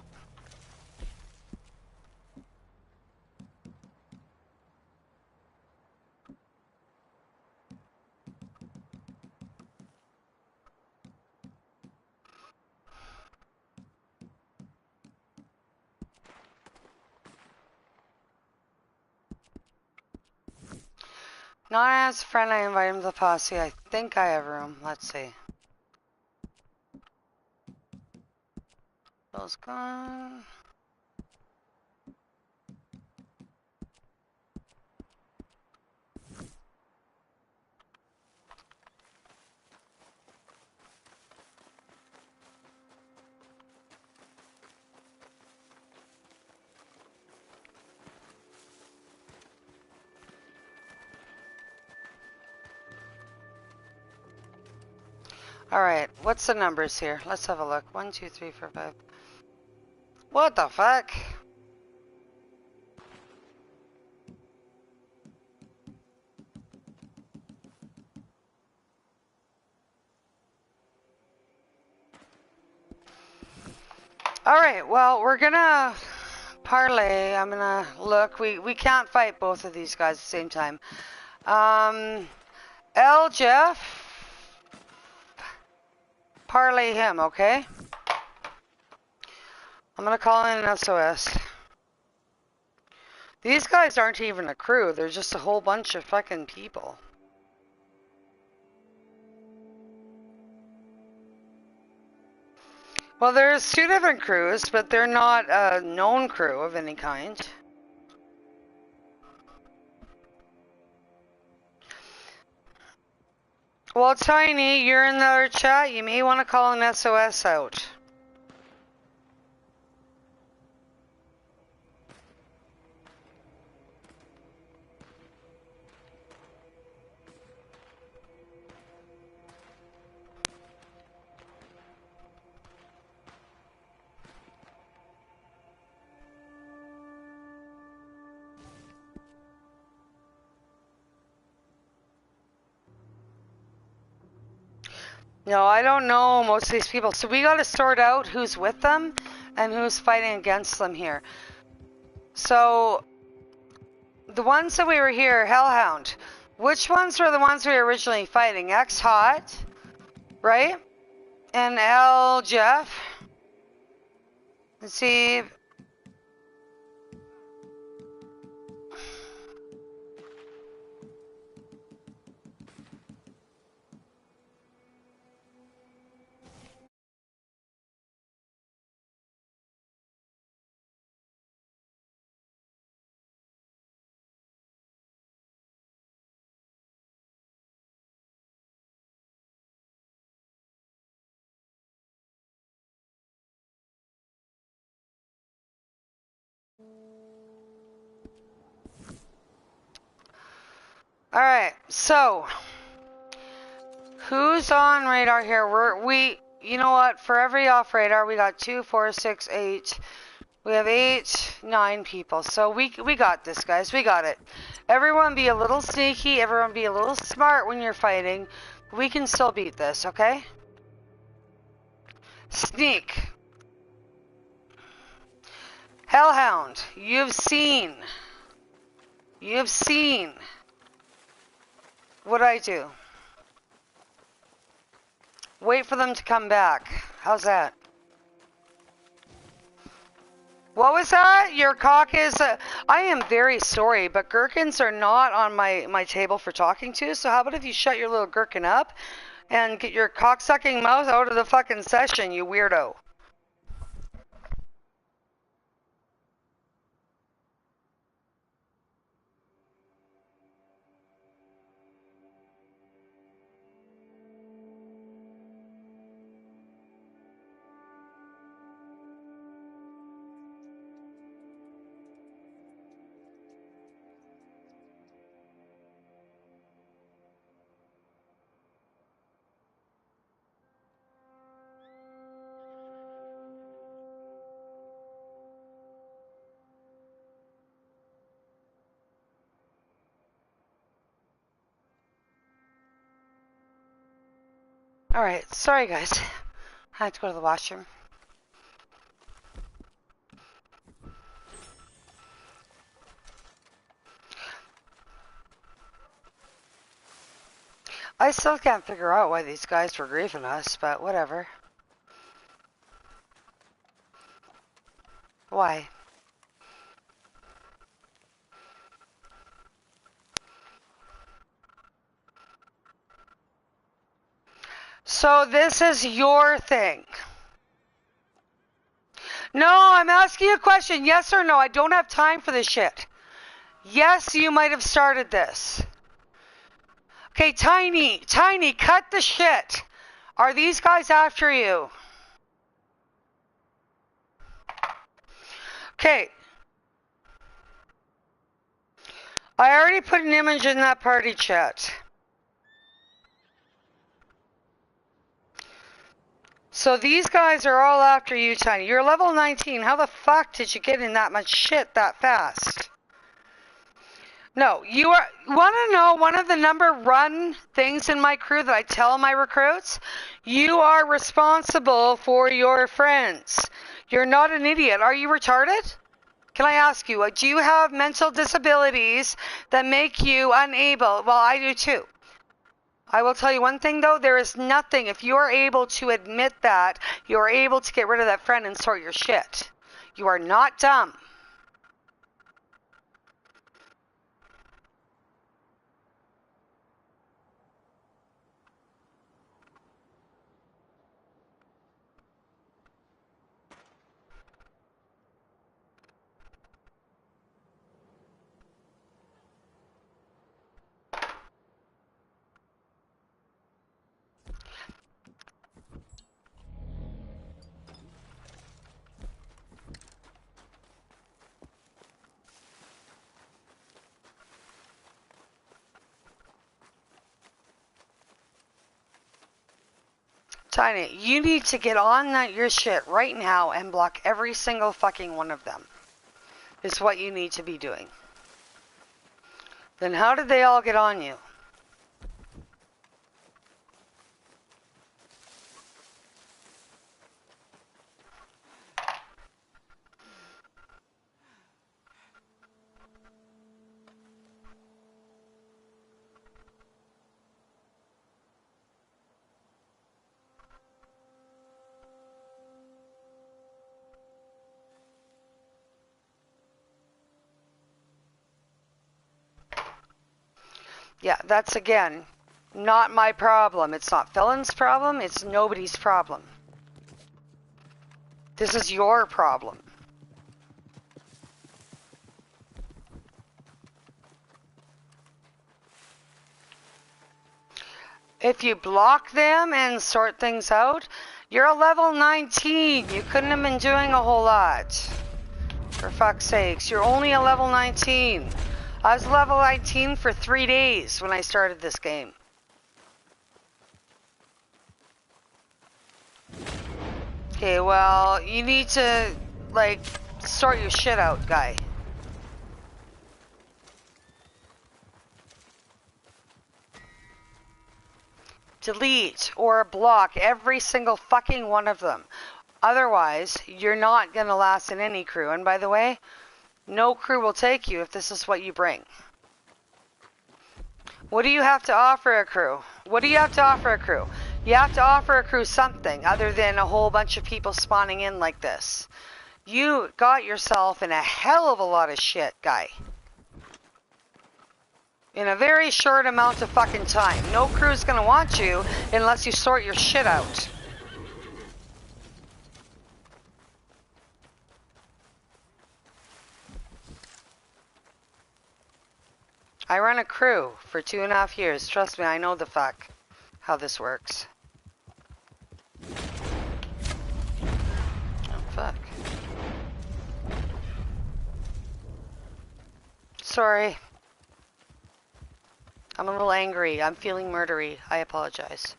Not as a friend, I invite him to the posse. I think I have room. Let's see. Bill's gone. Alright, what's the numbers here? Let's have a look. 1, 2, 3, 4, 5. What the fuck? Alright, well, we're gonna parlay. I'm gonna look. We can't fight both of these guys at the same time. Jeff. Parlay him, okay? I'm gonna call in an SOS. These guys aren't even a crew. They're just a whole bunch of fucking people. Well, there's 2 different crews, but they're not a known crew of any kind. Well, Tiny, you're in the chat. You may want to call an SOS out. No, I don't know most of these people. So we got to sort out who's with them and who's fighting against them here. So the ones that we were here, Hellhound, which ones were the ones we were originally fighting? X-Hot, right? And L Jeff. Let's see. Alright, so who's on radar here? You know what? For every off radar, we got 2, 4, 6, 8. We have 8, 9 people. So we got this, guys. We got it. Everyone be a little sneaky. Everyone be a little smart when you're fighting. We can still beat this, okay? Sneak. Hellhound, you've seen what I do. Wait for them to come back. How's that? What was that? Your cock is... I am very sorry, but gherkins are not on my table for talking to, so how about if you shut your little gherkin up and get your cock-sucking mouth out of the fucking session, you weirdo. Alright, sorry guys. I had to go to the washroom. I still can't figure out why these guys were griefing us, but whatever. Why? So this is your thing. No, I'm asking you a question. Yes or no? I don't have time for this shit. Yes, you might have started this. Okay, Tiny, cut the shit. Are these guys after you? Okay. I already put an image in that party chat. So these guys are all after you, Tiny. You're level 19. How the fuck did you get in that much shit that fast? No, you want to know one of the number one things in my crew that I tell my recruits? You are responsible for your friends. You're not an idiot. Are you retarded? Can I ask you, do you have mental disabilities that make you unable? Well, I do too. I will tell you one thing though, there is nothing, if you are able to admit that, you are able to get rid of that friend and sort your shit. You are not dumb. Tiny, you need to get on your shit right now and block every single fucking one of them. Is what you need to be doing. Then how did they all get on you? Yeah, that's again, not my problem. It's not Felon's problem. It's nobody's problem. This is your problem. If you block them and sort things out, you're a level 19. You couldn't have been doing a whole lot. For fuck's sakes, you're only a level 19. I was level 19 for 3 days when I started this game. Okay, well, you need to, like, sort your shit out, guy. Delete or block every single fucking one of them. Otherwise, you're not gonna last in any crew. And by the way, no crew will take you if this is what you bring. What do you have to offer a crew? What do you have to offer a crew? You have to offer a crew something other than a whole bunch of people spawning in like this. You got yourself in a hell of a lot of shit, guy. In a very short amount of fucking time. No crew's gonna want you unless you sort your shit out. I run a crew for 2.5 years. Trust me, I know the fuck how this works. Oh, fuck. Sorry. I'm a little angry. I'm feeling murdery. I apologize.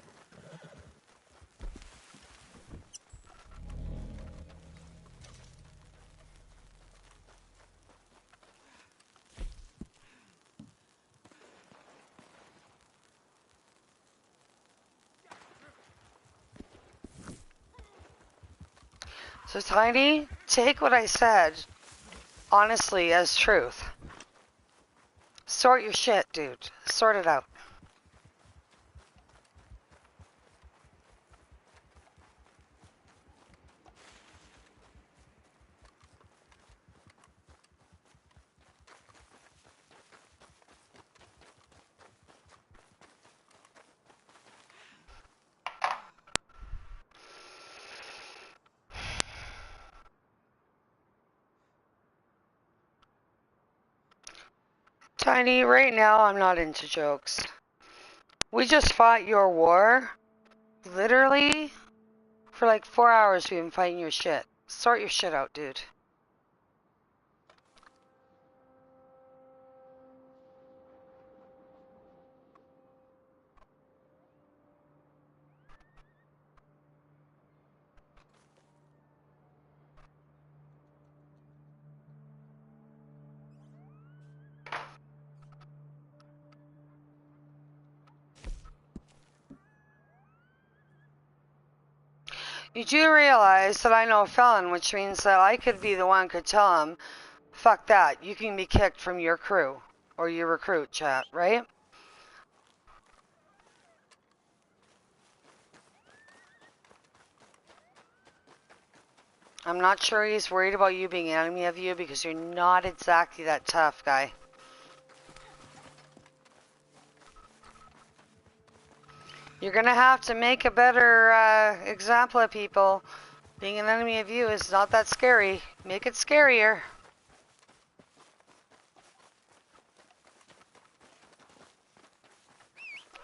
So, Tiny, take what I said, honestly, as truth. Sort your shit, dude. Sort it out. Tiny, right now I'm not into jokes. We just fought your war. Literally, for like 4 hours we've been fighting your shit. Sort your shit out, dude. You do realize that I know a felon, which means that I could be the one could tell him, fuck that, you can be kicked from your crew or your recruit chat, right? I'm not sure he's worried about you being an enemy of you because you're not exactly that tough, guy. You're gonna have to make a better example of people. Being an enemy of you is not that scary. Make it scarier.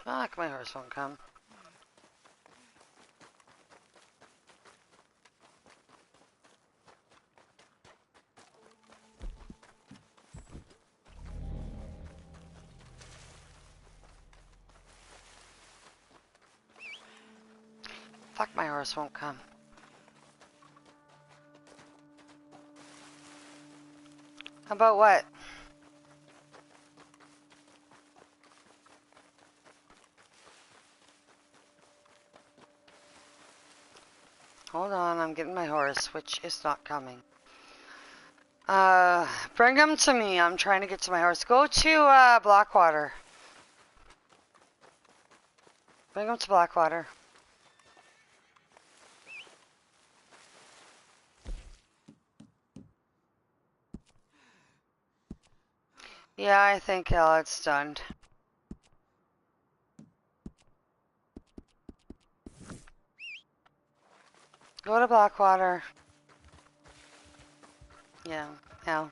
Fuck, my horse won't come. Fuck, my horse won't come. About what? Hold on, I'm getting my horse, which is not coming. Bring him to me. I'm trying to get to my horse. Go to, Blackwater. Bring him to Blackwater. Yeah, I think it's stunned. Go to Blackwater. Yeah, yeah.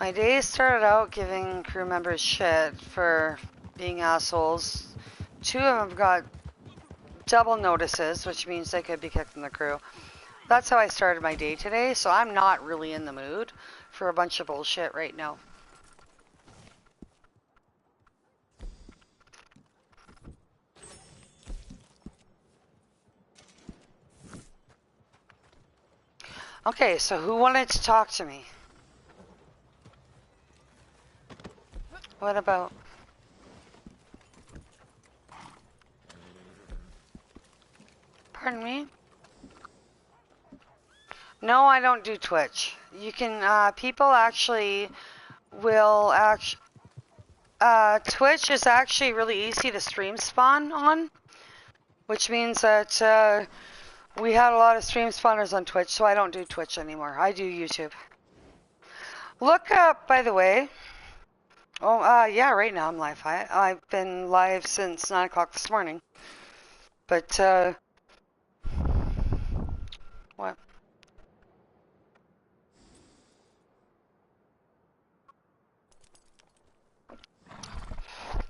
My day started out giving crew members shit for being assholes. 2 of them got double notices, which means they could be kicked from the crew. That's how I started my day today, so I'm not really in the mood for a bunch of bullshit right now. Okay, so who wanted to talk to me? What about? Pardon me? No, I don't do Twitch. You can, people actually will Twitch is actually really easy to stream spawn on, which means that, we had a lot of stream spawners on Twitch, so I don't do Twitch anymore. I do YouTube. Look up, by the way. Oh, yeah, right now I'm live. I've been live since 9 o'clock this morning. But, what?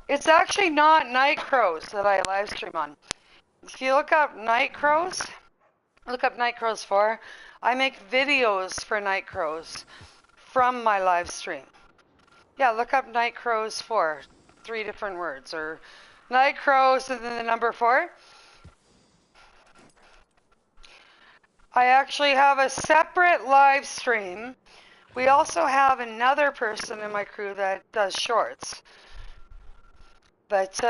It's actually not Night Crows that I live stream on. If you look up Night Crows, look up Night Crows 4. I make videos for Night Crows from my live stream. Yeah, look up Night Crows 4. 3 different words. Or Night Crows and then the number 4. I actually have a separate live stream. We also have another person in my crew that does shorts. But,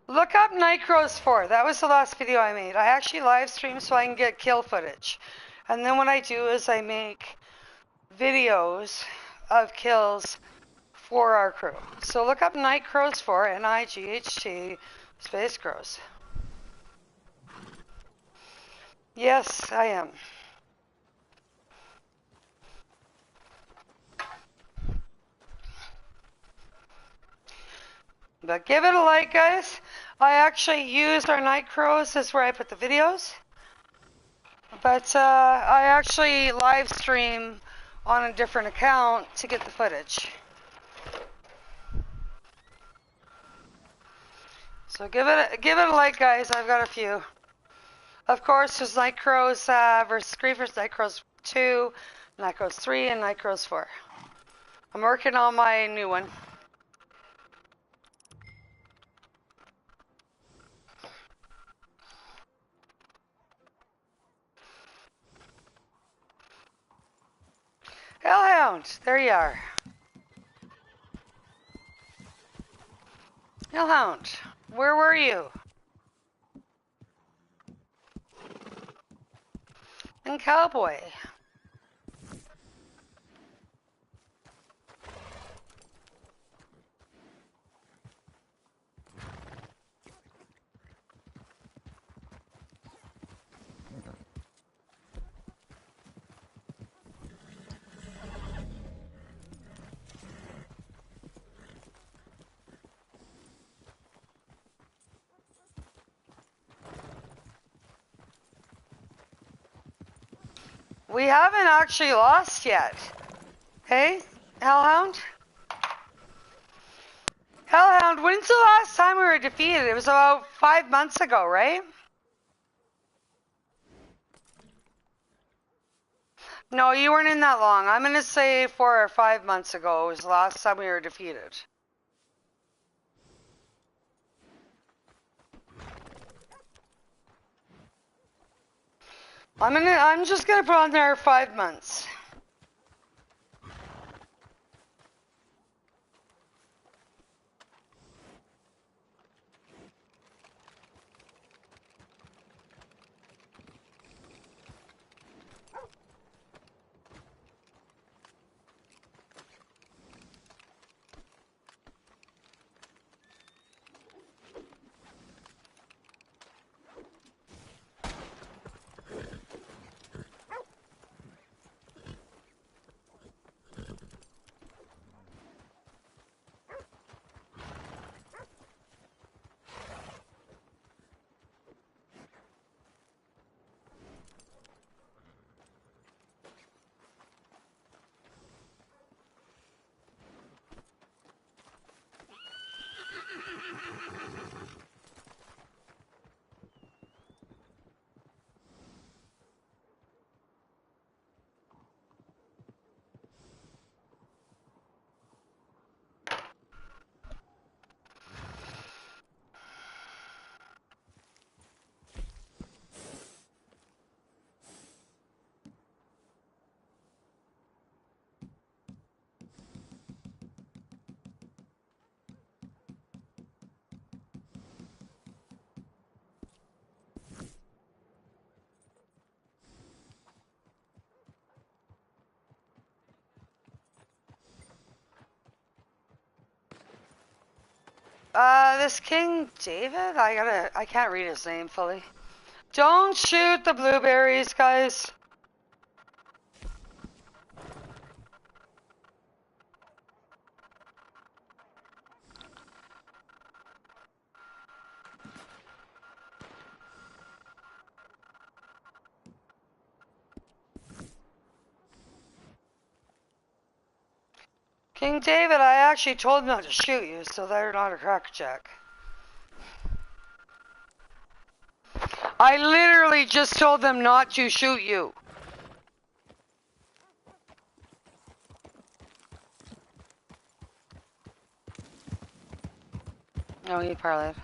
look up Night Crows 4. That was the last video I made. I actually live stream so I can get kill footage. And then what I do is I make videos of kills for our crew. So look up Night Crows 4, N-I-G-H-T, space crows. Yes, I am. But give it a like, guys. I actually used our Night Crows. This is where I put the videos. But I actually live stream on a different account to get the footage. So give it a like, guys. I've got a few. Of course, there's Night Crows versus Griefers, Night Crows 2, Night Crows 3, and Night Crows 4. I'm working on my new one. Hellhound, there you are. Hellhound, where were you? And Cowboy. We haven't actually lost yet. Hey, Hellhound? Hellhound, when's the last time we were defeated? It was about 5 months ago, right? No, you weren't in that long. I'm going to say 4 or 5 months ago was the last time we were defeated. I'm just gonna put on there 5 months. This King David? I can't read his name fully. Don't shoot the blueberries, guys. King David, I actually told him not to shoot you, so they're not a crackerjack. I literally just told them not to shoot you. No, he parlayed.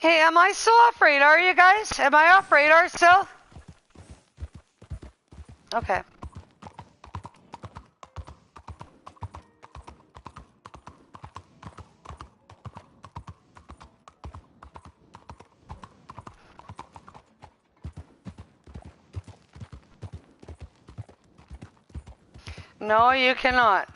Hey, am I still off radar, you guys? Am I off radar still? Okay. No, you cannot.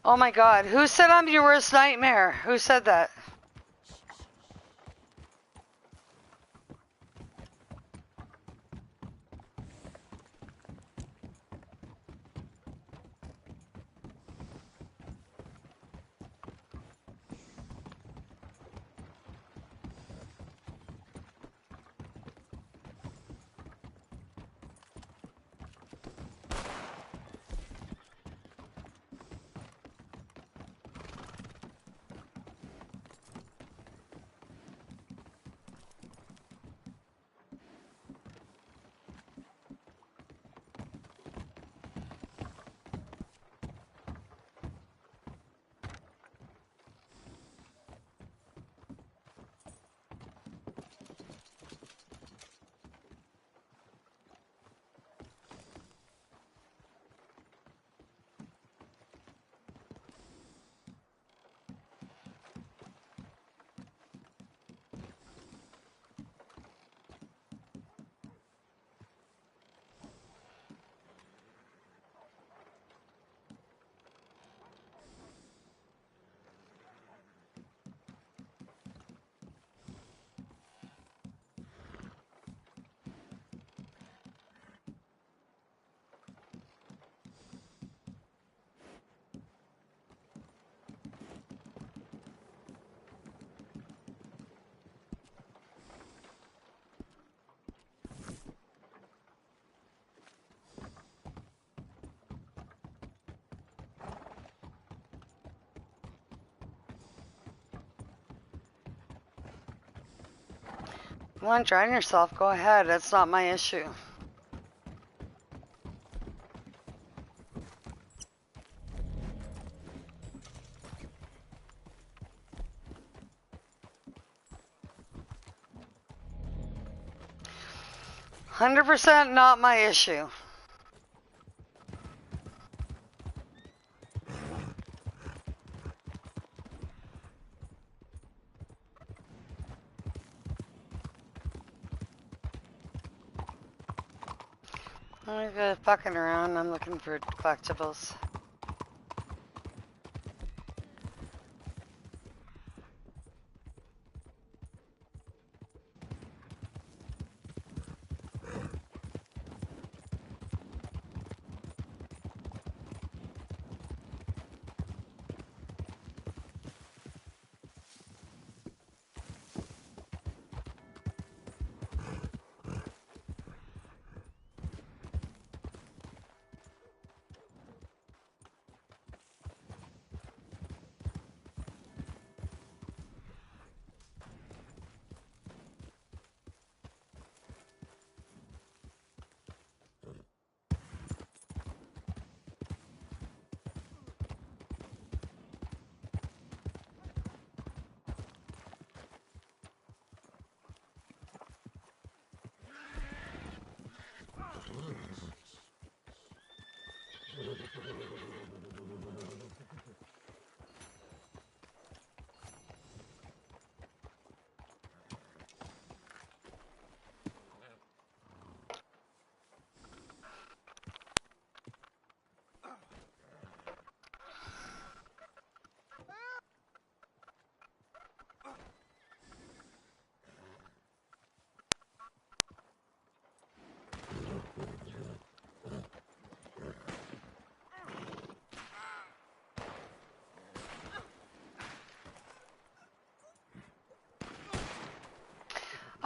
Oh my god, who said I'm your worst nightmare? Who said that? You want to drown yourself? Go ahead. That's not my issue. %, not my issue. I'm just fucking around. I'm looking for collectibles.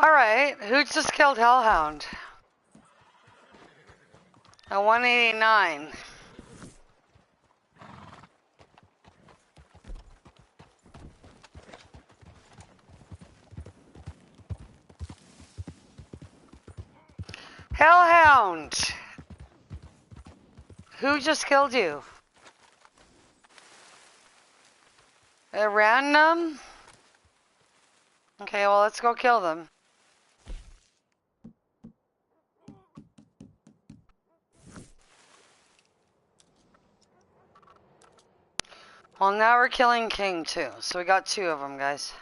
Alright, who just killed Hellhound? A 189. Hellhound! Who just killed you? A random? Okay, well, let's go kill them. Well, now we're killing King, too. So we got 2 of them, guys.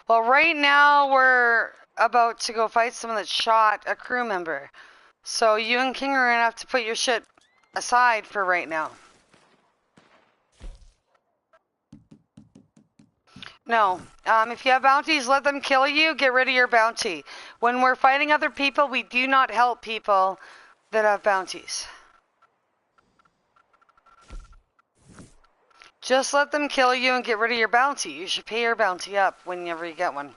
Well, right now, we're about to go fight someone that shot a crew member. So you and King are gonna have to put your shit aside for right now. No. If you have bounties, let them kill you. Get rid of your bounty. When we're fighting other people, we do not help people that have bounties. Just let them kill you and get rid of your bounty. You should pay your bounty up whenever you get one.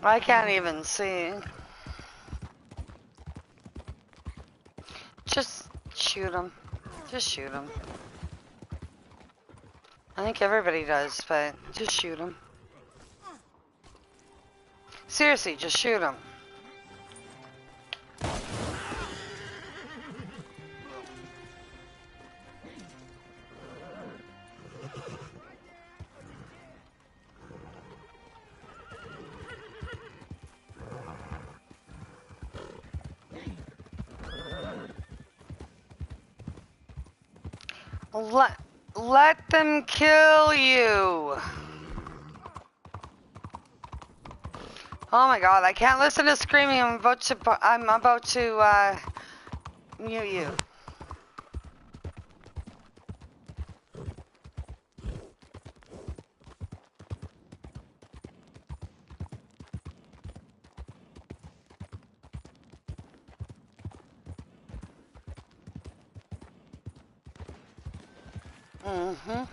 I can't even see. Just shoot him. Just shoot him. I think everybody does, but just shoot him. Seriously, just shoot him. Let them kill you. Oh my god, I can't listen to screaming. I'm about to mute you. Mm-hmm.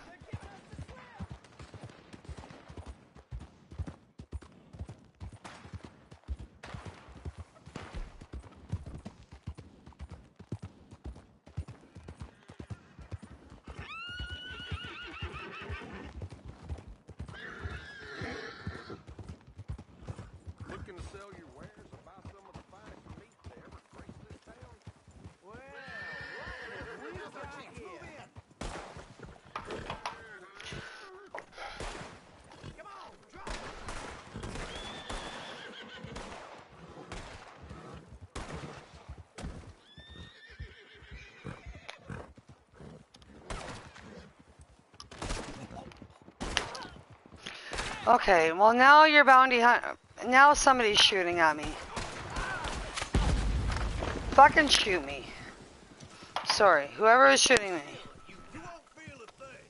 Looking to sell your wares or buy some of the finest meat to ever grace this town? Well, what have we got here? Come on, drop it! Okay, well now you're bounty hunt. Now somebody's shooting at me. Fucking shoot me. Sorry, whoever is shooting me. You won't feel a thing.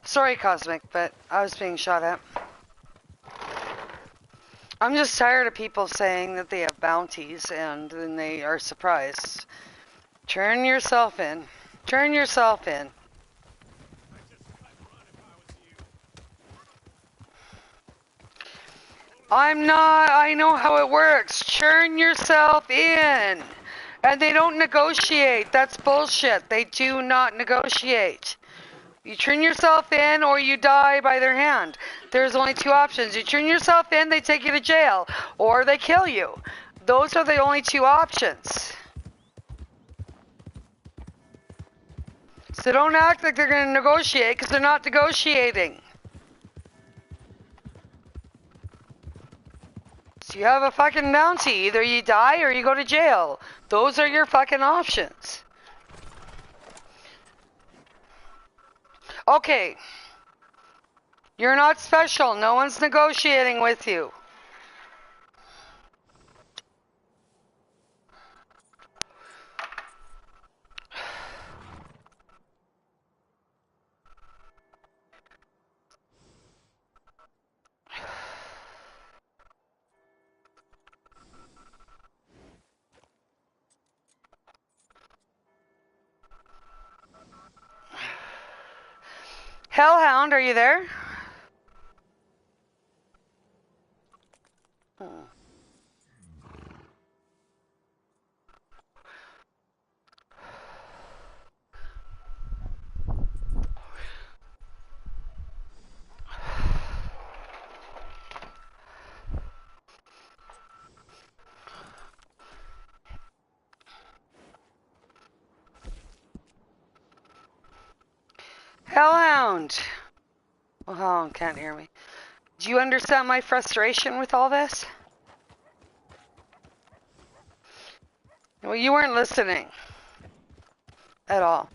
Sorry, Cosmic, but I was being shot at. I'm just tired of people saying that they have bounties and then they are surprised. Turn yourself in. Turn yourself in. I'm not, I know how it works. Turn yourself in. And they don't negotiate. That's bullshit. They do not negotiate. You turn yourself in or you die by their hand. There's only 2 options. You turn yourself in, they take you to jail. Or they kill you. Those are the only 2 options. So don't act like they're going to negotiate because they're not negotiating. You have a fucking bounty. Either you die or you go to jail. Those are your fucking options. Okay. You're not special. No one's negotiating with you. Hellhound, are you there? Hellhound. Oh, Hellhound can't hear me. Do you understand my frustration with all this? Well, you weren't listening. At all.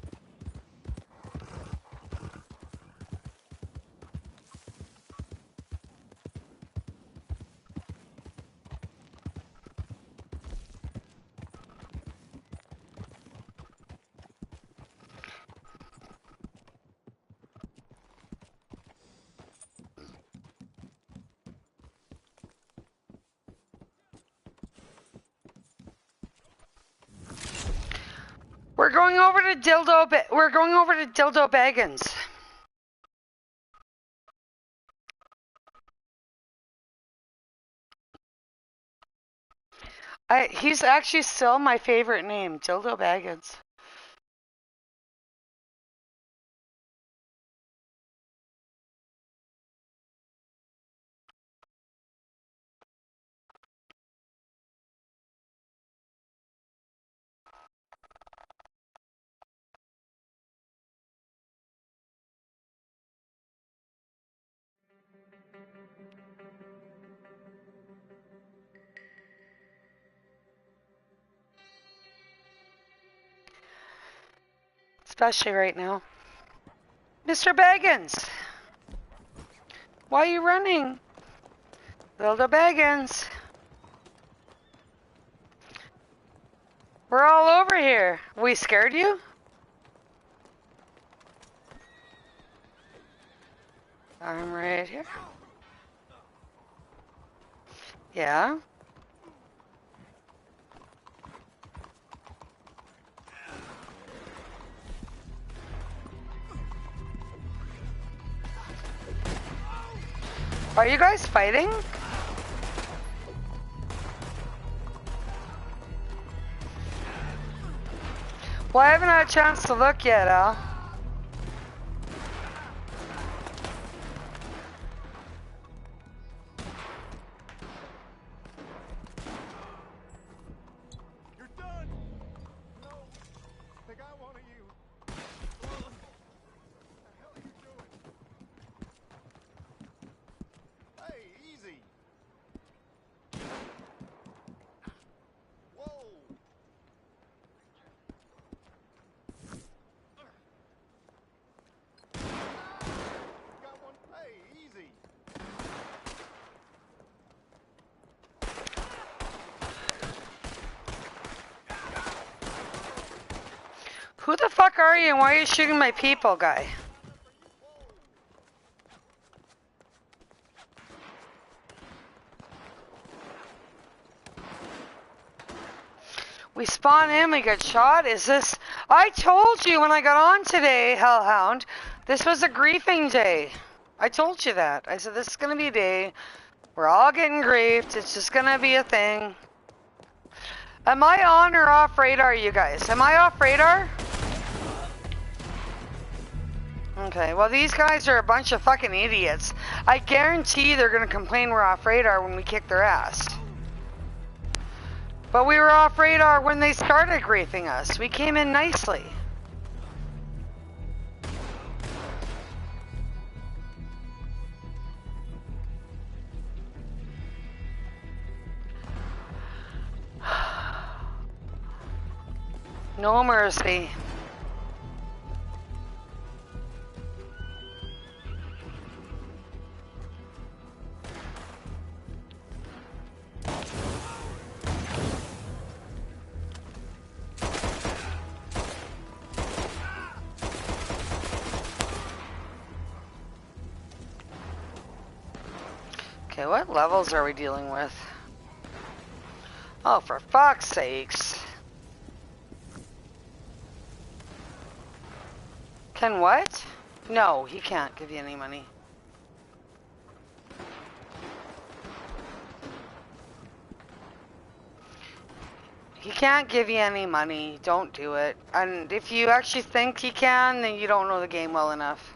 We're going over to Dildo Baggins. He's actually still my favorite name, Dildo Baggins. Especially right now. Mr. Baggins! Why are you running? Dildo Baggins. We're all over here. We scared you? I'm right here. Yeah? Are you guys fighting? Well, I haven't had a chance to look yet, Al. You're done! No, they got one of you. What the hell are you doing? Hey, easy! Whoa! Got one. Hey, easy! Who the fuck are you and why are you shooting my people, guy? We spawn in, we get shot? Is this... I told you when I got on today, Hellhound, this was a griefing day. I told you that. I said this is gonna be a day. We're all getting griefed. It's just gonna be a thing. Am I on or off radar, you guys? Am I off radar? Okay, well these guys are a bunch of fucking idiots. I guarantee they're gonna complain we're off radar when we kick their ass. But we were off radar when they started griefing us. We came in nicely. No mercy. Okay, what levels are we dealing with? Oh, for fuck's sakes. Can what? No, he can't give you any money. He can't give you any money. Don't do it. And if you actually think he can, then you don't know the game well enough.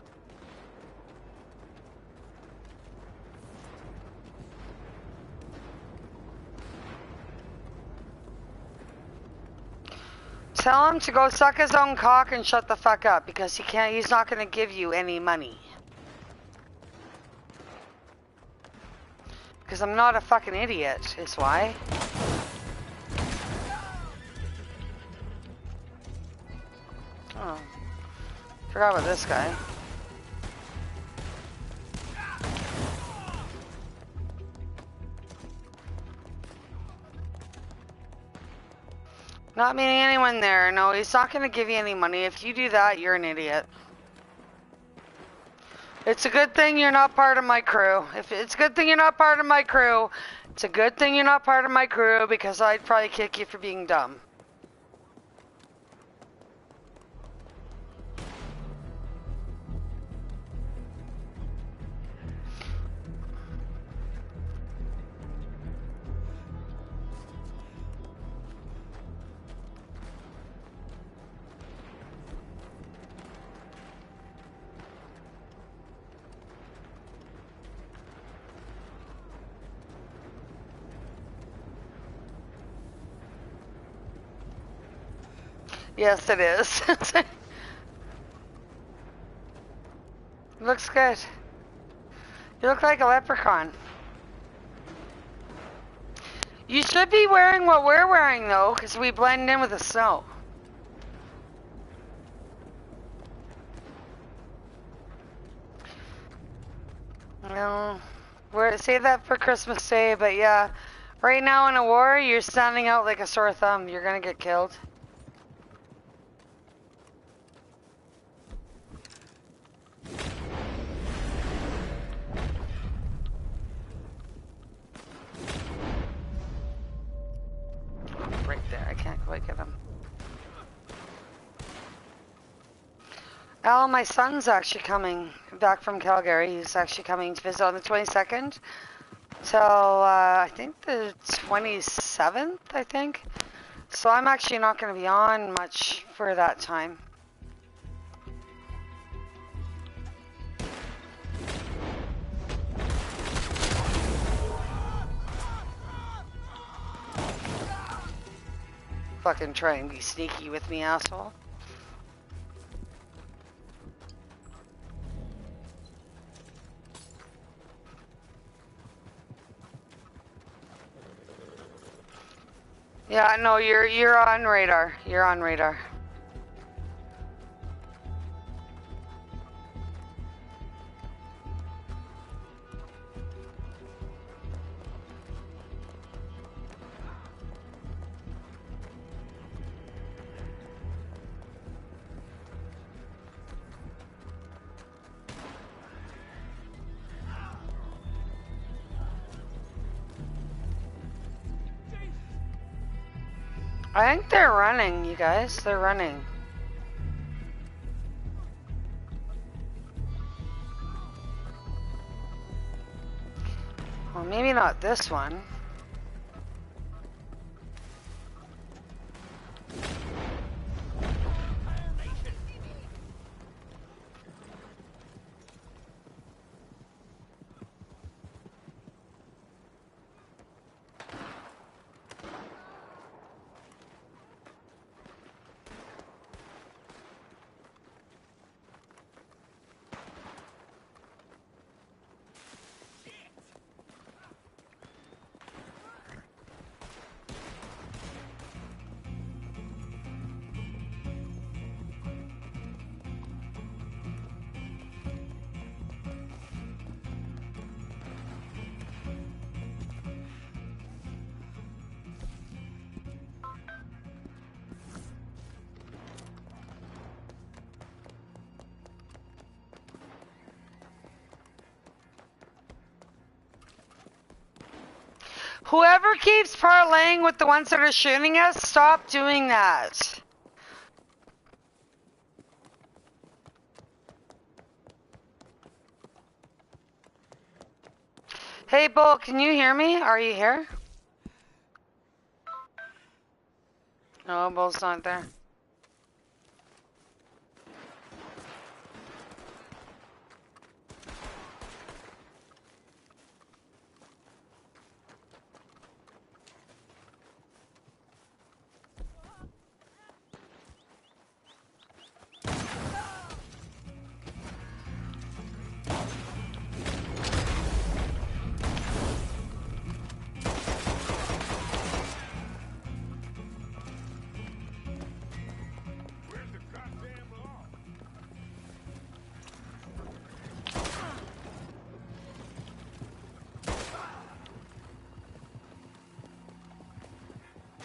Tell him to go suck his own cock and shut the fuck up, because he's not gonna give you any money. Because I'm not a fucking idiot, is why. Oh. Forgot about this guy. Not meaning anyone there. No, he's not gonna give you any money. If you do that, you're an idiot. It's a good thing you're not part of my crew. If it's a good thing you're not part of my crew, it's a good thing you're not part of my crew, because I'd probably kick you for being dumb. Yes, it is. Looks good. You look like a leprechaun. You should be wearing what we're wearing, though, because we blend in with the snow. No, save that for Christmas Day, but yeah. Right now in a war, you're standing out like a sore thumb. You're gonna get killed. Right there, I can't quite get him. Al, my son's actually coming back from Calgary. He's actually coming to visit on the 22nd till I think the 27th, I think. So I'm actually not going to be on much for that time. Fucking try and be sneaky with me, asshole. Yeah, no, you're on radar. You're on radar. I think they're running, you guys. They're running. Well, maybe not this one. Whoever keeps parlaying with the ones that are shooting us, stop doing that. Hey, Bull, can you hear me? Are you here? No, Bull's not there.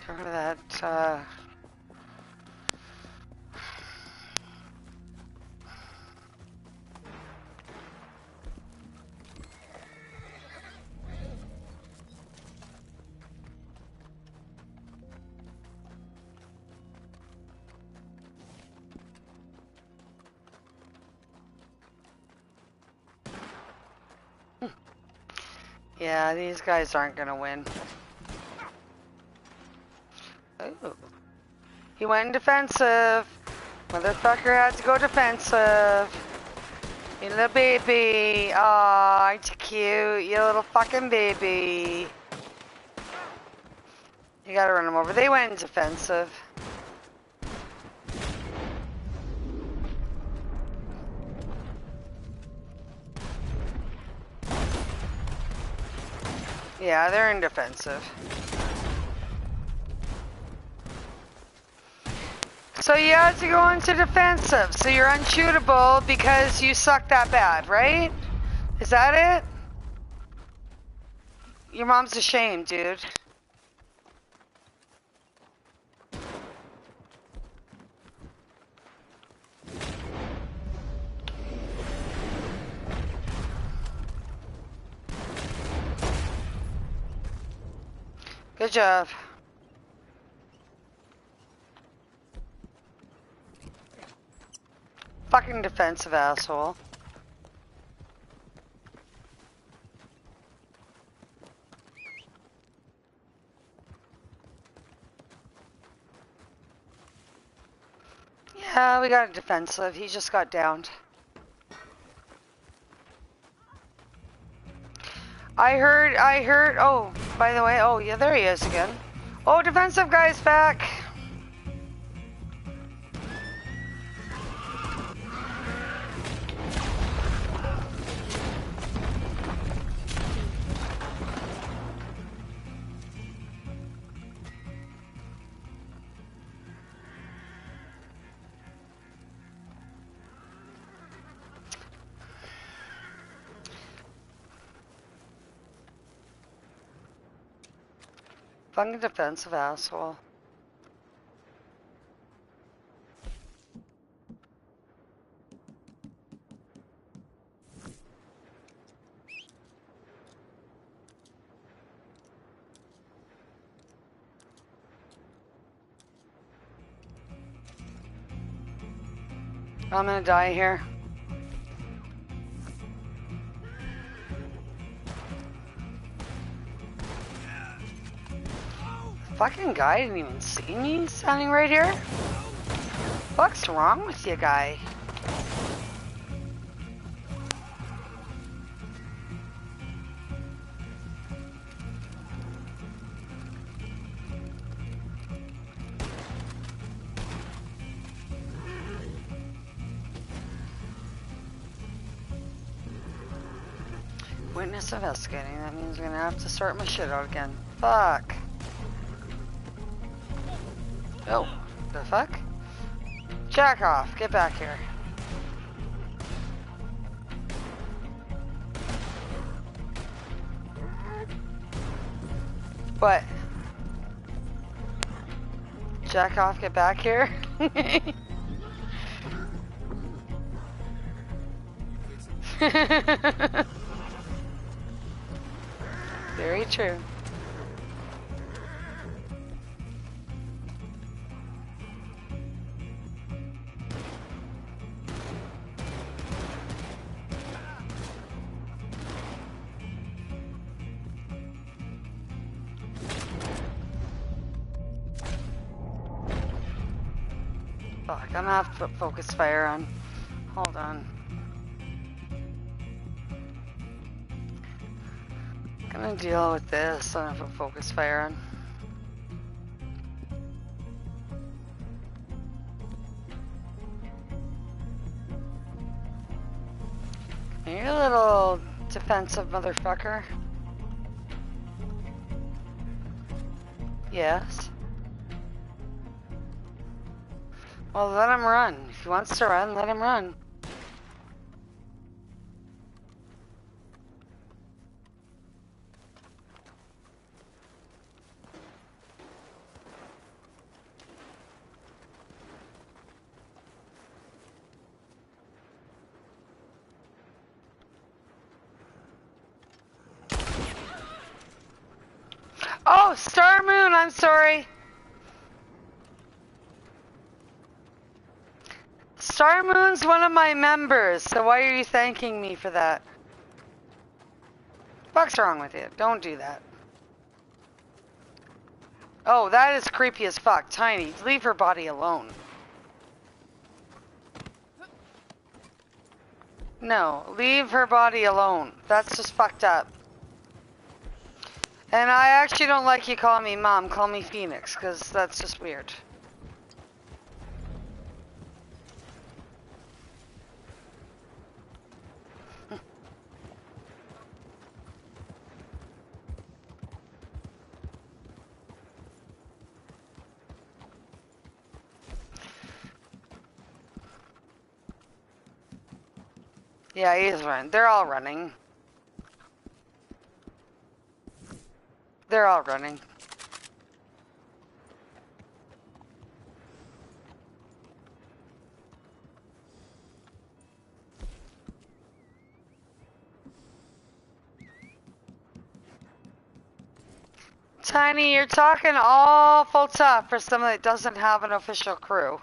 Look at that, yeah, these guys aren't gonna win. Ooh. He went defensive. Motherfucker had to go defensive. You little baby. Aw, aren't you cute? You little fucking baby. You gotta run him over. They went defensive. Yeah, they're in defensive. So you had to go into defensive. So you're unshootable because you suck that bad, right? Is that it? Your mom's ashamed, dude. Good job. Fucking defensive asshole. Yeah, we got a defensive. He just got downed. I heard, oh, by the way, oh, yeah, there he is again. Oh, defensive guy's back. Fucking defensive asshole. I'm gonna die here. Fucking guy didn't even see me standing right here. What's wrong with you, guy? Witness investigating. That means I'm gonna have to start my shit out again. Fuck. Oh, the fuck? Jack off. Get back here. What? Jack off. Get back here. Very true. Fuck, I'm gonna have to put focus fire on. Hold on. I'm gonna deal with this. I'm gonna put focus fire on. You little defensive motherfucker. Yes. Well, let him run. If he wants to run, let him run. Oh, Star Moon, I'm sorry. Star Moon's one of my members, so why are you thanking me for that? What's wrong with you? Don't do that. Oh, that is creepy as fuck. Tiny, leave her body alone. No, leave her body alone. That's just fucked up. And I actually don't like you calling me Mom. Call me Phoenix, because that's just weird. Yeah, he's running. They're all running. They're all running. Tiny, you're talking awful tough for someone that doesn't have an official crew.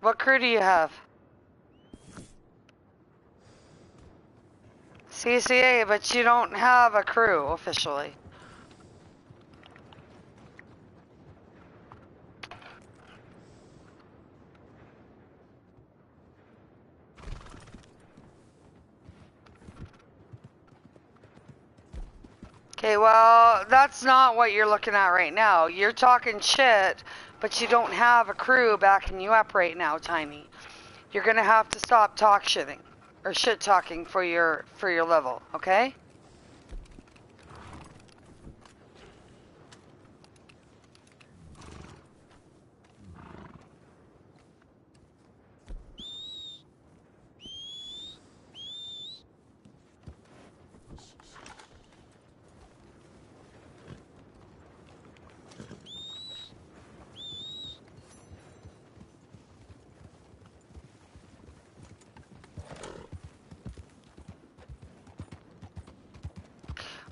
What crew do you have? CCA, but you don't have a crew officially. Okay, well, that's not what you're looking at right now. You're talking shit, but you don't have a crew backing you up right now, Tiny. You're gonna have to stop talk shitting or shit talking for your level, okay?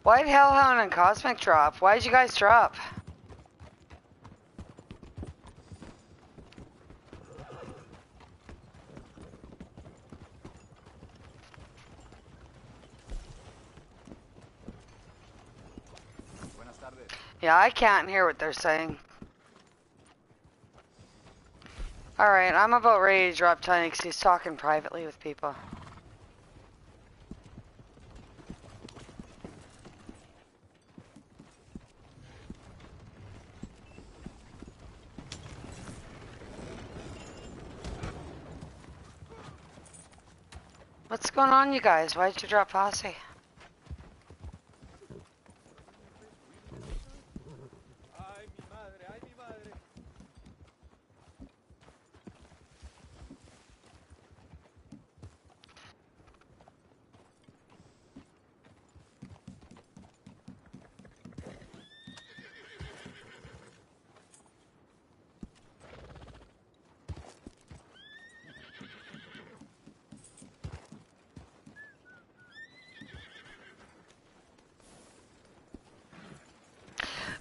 White Hellhound and Cosmic drop. Why'd you guys drop? Yeah, I can't hear what they're saying. Alright, I'm about ready to drop Tiny because he's talking privately with people. What's going on, you guys? Why'd you drop Posse?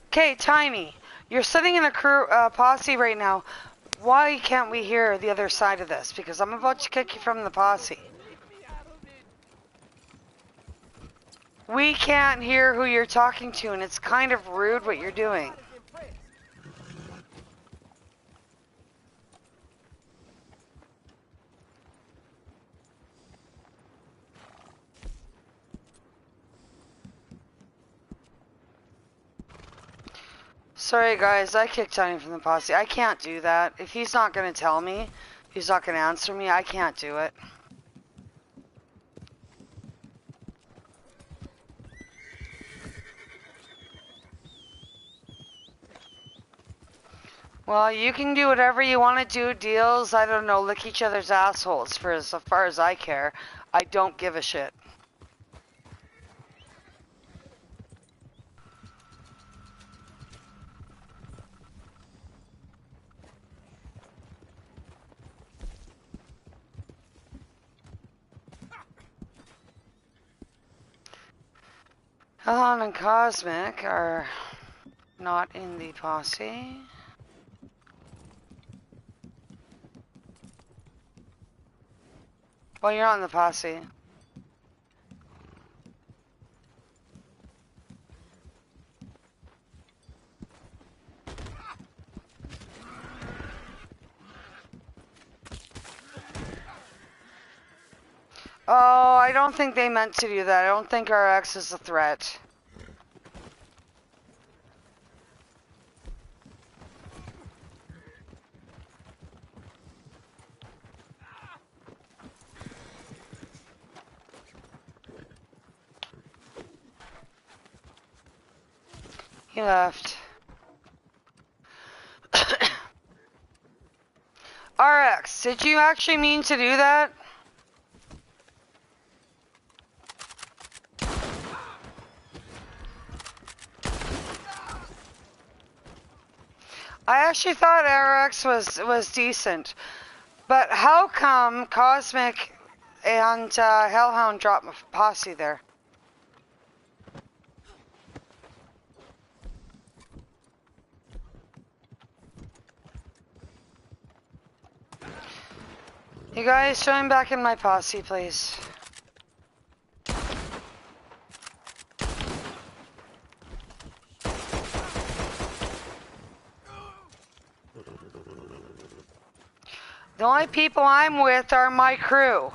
Okay, Tiny, you're sitting in a crew posse right now. Why can't we hear the other side of this? Because I'm about to kick you from the posse. We can't hear who you're talking to, and it's kind of rude what you're doing. Sorry guys, I kicked Tiny from the posse. I can't do that. If he's not gonna tell me, if he's not gonna answer me, I can't do it. Well, you can do whatever you want to do, deals, I don't know, lick each other's assholes for as far as I care. I don't give a shit. Helen and Cosmic are not in the posse. Well, you're not in the posse. Oh, I don't think they meant to do that. I don't think RX is a threat. He left. RX, did you actually mean to do that? I actually thought RX was decent, but how come Cosmic and Hellhound dropped posse there? You guys join back in my posse, please. The only people I'm with are my crew.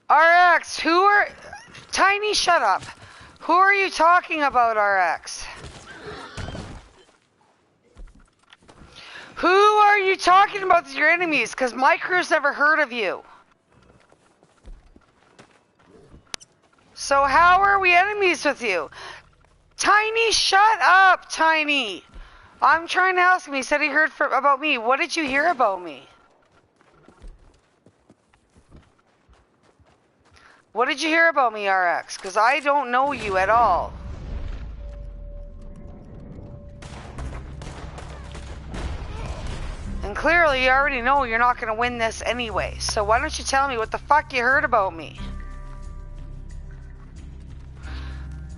RX, who are... Tiny, shut up. Who are you talking about, RX? Who are you talking about as your enemies? Because my crew's never heard of you. So how are we enemies with you? Tiny, shut up, Tiny. I'm trying to ask him. He said he heard about me. What did you hear about me? What did you hear about me, RX? Because I don't know you at all. And clearly you already know you're not going to win this anyway. So why don't you tell me what the fuck you heard about me?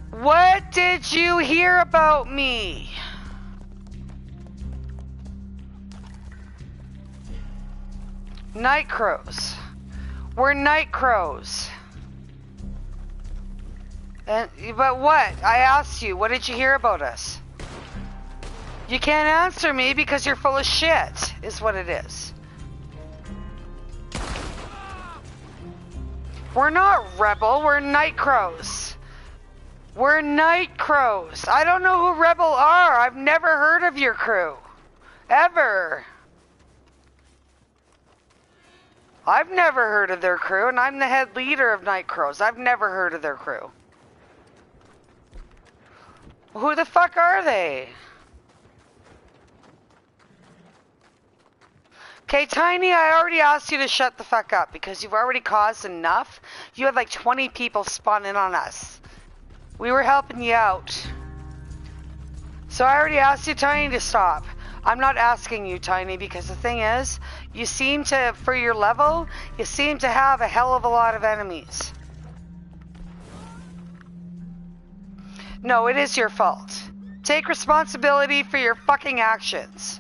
What did you hear about me? Night crows. We're night crows. But what? I asked you, what did you hear about us? You can't answer me because you're full of shit, is what it is. We're not Rebel, we're Night Crows. We're Night Crows. I don't know who Rebel are. I've never heard of your crew. Ever. I've never heard of their crew, and I'm the head leader of Night Crows. I've never heard of their crew. Who the fuck are they? Okay, Tiny, I already asked you to shut the fuck up because you've already caused enough. You had like 20 people spawn in on us. We were helping you out. So I already asked you, Tiny, to stop. I'm not asking you, Tiny, because the thing is, you seem to, for your level, you seem to have a hell of a lot of enemies. No, it is your fault. Take responsibility for your fucking actions.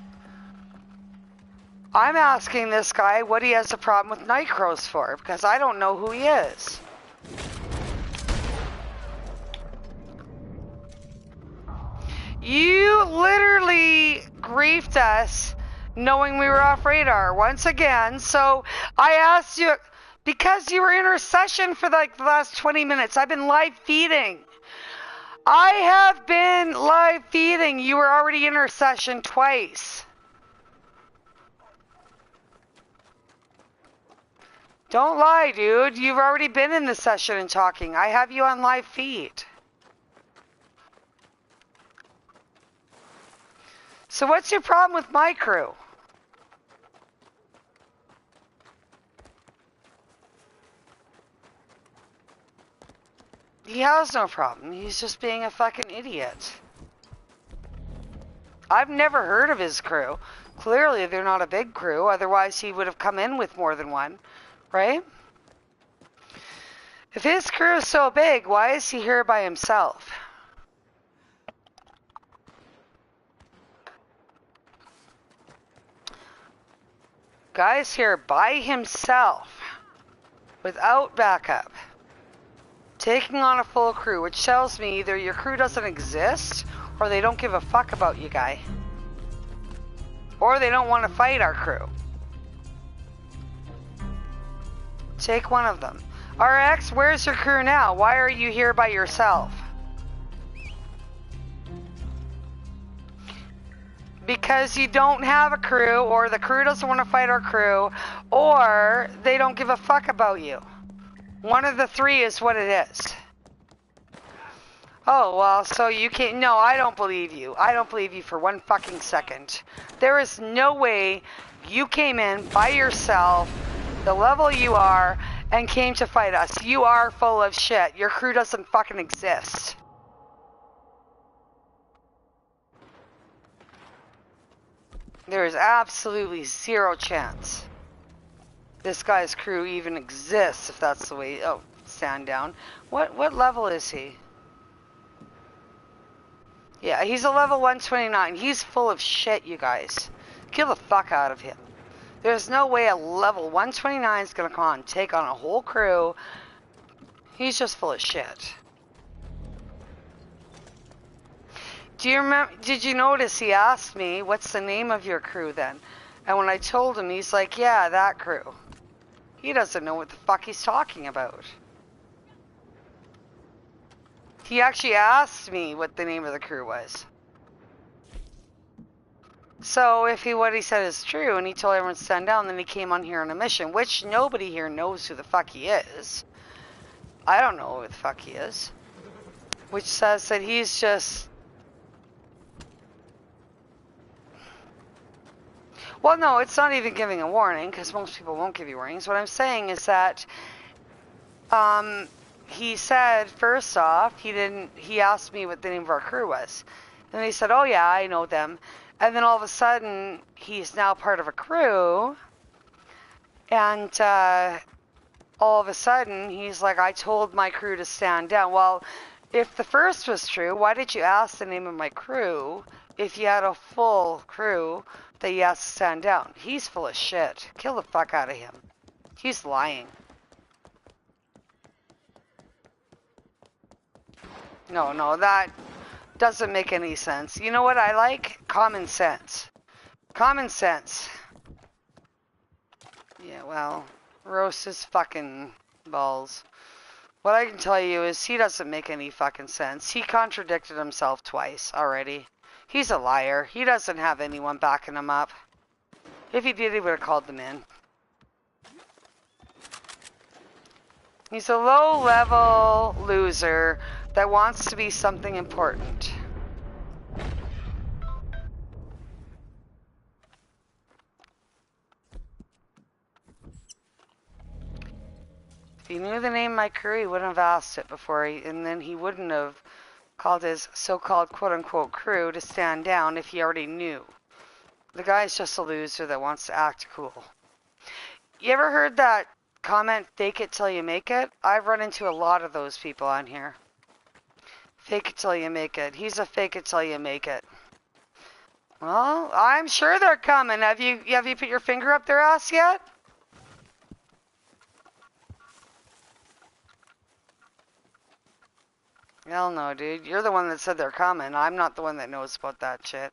I'm asking this guy what he has a problem with Night Crows for, because I don't know who he is. You literally griefed us knowing we were off radar once again, so I asked you, Because you were in our session for like the last 20 minutes. I've been live feeding. I have been live feeding. You were already in our session twice. Don't lie, dude. You've already been in the session and talking. I have you on live feed. So what's your problem with my crew? He has no problem. He's just being a fucking idiot. I've never heard of his crew. Clearly, they're not a big crew. Otherwise, he would have come in with more than one, right? If his crew is so big, why is he here by himself? Guy's here by himself, without backup, taking on a full crew, which tells me either your crew doesn't exist, or they don't give a fuck about you, guy. Or they don't want to fight our crew. Take one of them. RX, where's your crew now? Why are you here by yourself? Because you don't have a crew, or the crew doesn't want to fight our crew, or they don't give a fuck about you. One of the three is what it is. Oh, well, so you can't... No, I don't believe you. I don't believe you for one fucking second. There is no way you came in by yourself, the level you are, and came to fight us. You are full of shit. Your crew doesn't fucking exist. There is absolutely zero chance this guy's crew even exists, if that's the way... Oh, stand down. What level is he? Yeah, he's a level 129. He's full of shit, you guys. Kill the fuck out of him. There's no way a level 129 is gonna come on, take on a whole crew. He's just full of shit. Do you remember? Did you notice he asked me, what's the name of your crew then? And when I told him, he's like, yeah, that crew. He doesn't know what the fuck he's talking about. He actually asked me what the name of the crew was. So if what he said is true, and he told everyone to stand down, then he came on here on a mission, which nobody here knows who the fuck he is. I don't know who the fuck he is. Which says that he's just... Well, no, it's not even giving a warning, because most people won't give you warnings. What I'm saying is that, he said, first off, he asked me what the name of our crew was. And he said, oh yeah, I know them. And then all of a sudden, he's now part of a crew. And, all of a sudden, he's like, I told my crew to stand down. Well, if the first was true, why did you ask the name of my crew if you had a full crew that you asked to stand down? He's full of shit. Kill the fuck out of him. He's lying. No, that doesn't make any sense. You know what I like? Common sense. Common sense. Yeah, well, roast his fucking balls. What I can tell you is he doesn't make any fucking sense. He contradicted himself twice already. He's a liar. He doesn't have anyone backing him up. If he did, he would have called them in. He's a low-level loser that wants to be something important. If he knew the name of my crew, he wouldn't have asked it before, and then he wouldn't have called his so-called quote-unquote crew to stand down if he already knew. The guy's just a loser that wants to act cool. You ever heard that comment, fake it till you make it? I've run into a lot of those people on here. Fake it till you make it. He's a fake it till you make it. Well, I'm sure they're coming. Have you put your finger up their ass yet? Hell no, dude. You're the one that said they're coming. I'm not the one that knows about that shit.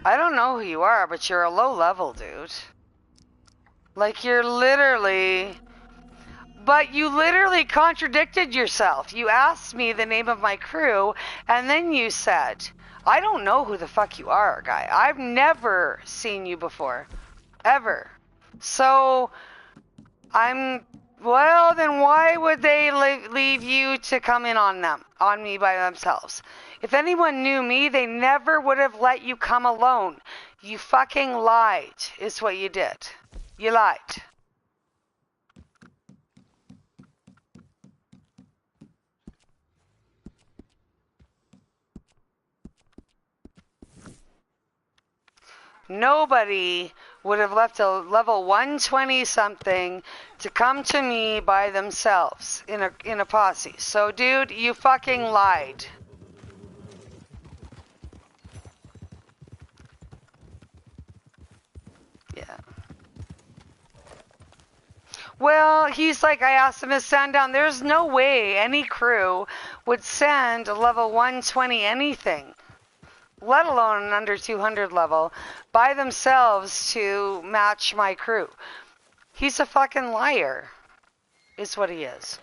I don't know who you are, but you're a low level, dude. Like, you're literally... But you literally contradicted yourself. You asked me the name of my crew, and then you said, I don't know who the fuck you are, guy. I've never seen you before. Ever. So, well, then why would they leave you to come in on me by themselves? If anyone knew me, they never would have let you come alone. You fucking lied, is what you did. You lied. Nobody would have left a level 120 something to come to me by themselves in a posse. So, dude, you fucking lied. Yeah. Well, he's like, I asked him to send down. There's no way any crew would send a level 120 anything, let alone an under 200 level, by themselves to match my crew. He's a fucking liar, is what he is.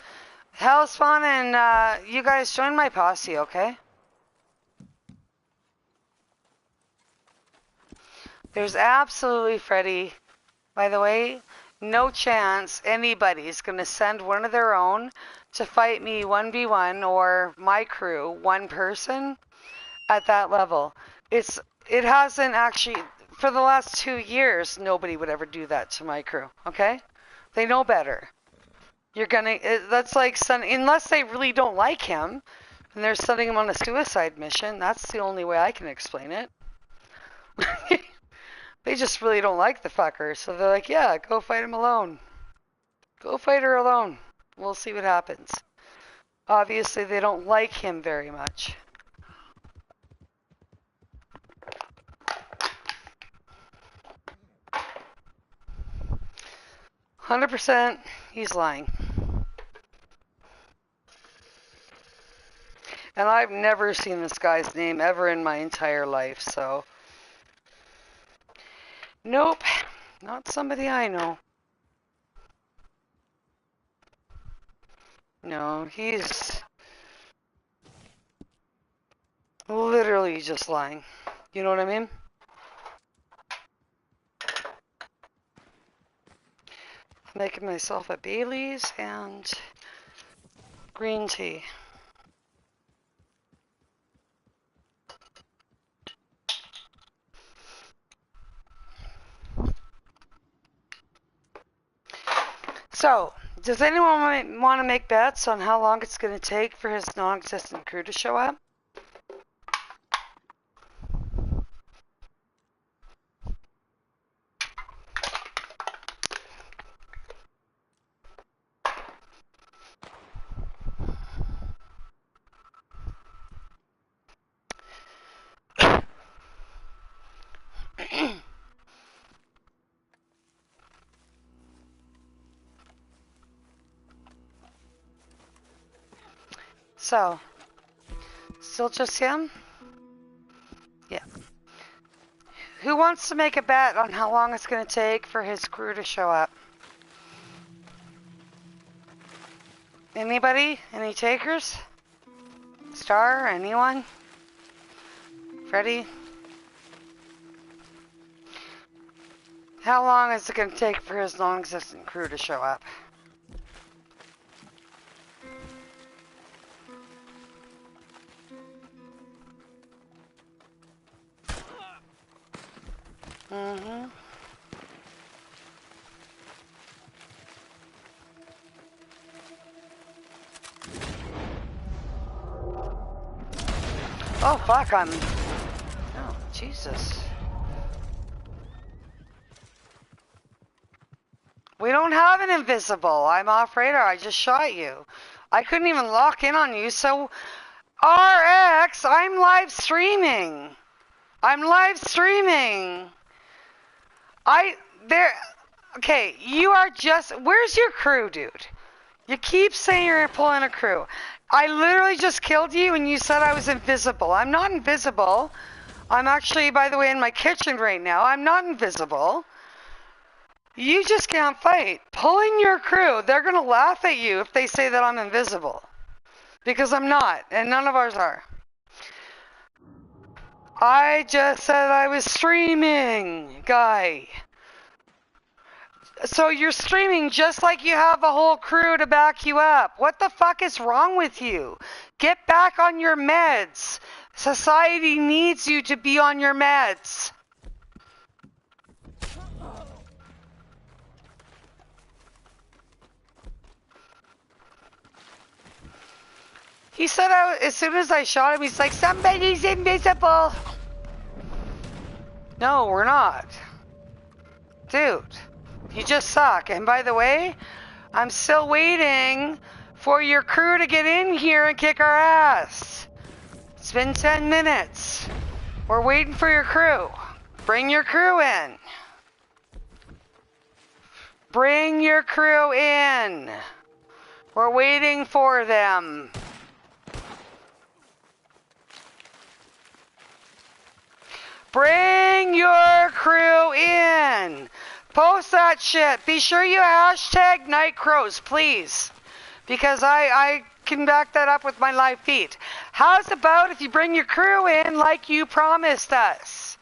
Hellspawn and you guys join my posse, okay? There's absolutely, Freddy, by the way, no chance anybody's going to send one of their own to fight me 1v1 or my crew, one person, at that level. It hasn't actually, for the last 2 years, nobody would ever do that to my crew, okay? They know better. That's like, unless they really don't like him, and they're sending him on a suicide mission, that's the only way I can explain it. They just really don't like the fucker, so they're like, yeah, go fight him alone. Go fight her alone. We'll see what happens. Obviously, they don't like him very much. %, he's lying. And I've never seen this guy's name ever in my entire life, so... Nope, not somebody I know. No, he's literally just lying. You know what I mean? I'm making myself a Bailey's and green tea. So, does anyone want to make bets on how long it's going to take for his non-existent crew to show up? So, still just him? Yeah. Who wants to make a bet on how long it's going to take for his crew to show up? Anybody? Any takers? Star? Anyone? Freddy? How long is it going to take for his non-existent crew to show up? Mm-hmm. Oh, fuck, Oh, Jesus. We don't have an invisible. I'm off radar. I just shot you. I couldn't even lock in on you, so... RX, I'm live streaming. I'm live streaming. Okay, you are just... Where's your crew, dude? You keep saying you're pulling a crew. I literally just killed you and you said I was invisible. I'm not invisible. I'm actually, by the way, in my kitchen right now. I'm not invisible. You just can't fight. Pull in your crew. They're going to laugh at you if they say that I'm invisible. Because I'm not, and none of ours are. I just said I was streaming, guy. So you're streaming just like you have a whole crew to back you up. What the fuck is wrong with you? Get back on your meds. Society needs you to be on your meds. He said as soon as I shot him, he's like, somebody's invisible. No, we're not. Dude, you just suck. And by the way, I'm still waiting for your crew to get in here and kick our ass. It's been 10 minutes. We're waiting for your crew. Bring your crew in. Bring your crew in. We're waiting for them. Bring your crew in. Post that shit. Be sure you hashtag Night Crows, please. Because I can back that up with my live feed. How's about if you bring your crew in like you promised us?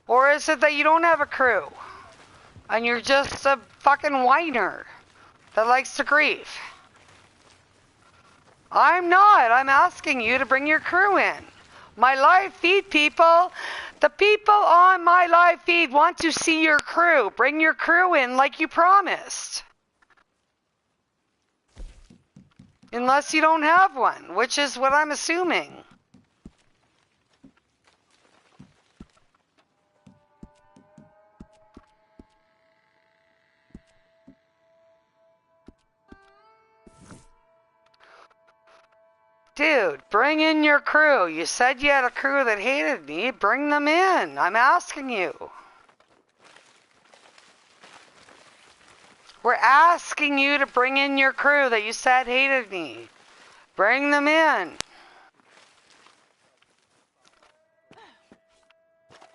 Or is it that you don't have a crew? And you're just a fucking whiner that likes to grieve? I'm not. I'm asking you to bring your crew in. My live feed people, the people on my live feed want to see your crew. Bring your crew in like you promised. Unless you don't have one, which is what I'm assuming. Dude, bring in your crew. You said you had a crew that hated me. Bring them in. I'm asking you. We're asking you to bring in your crew that you said hated me. Bring them in.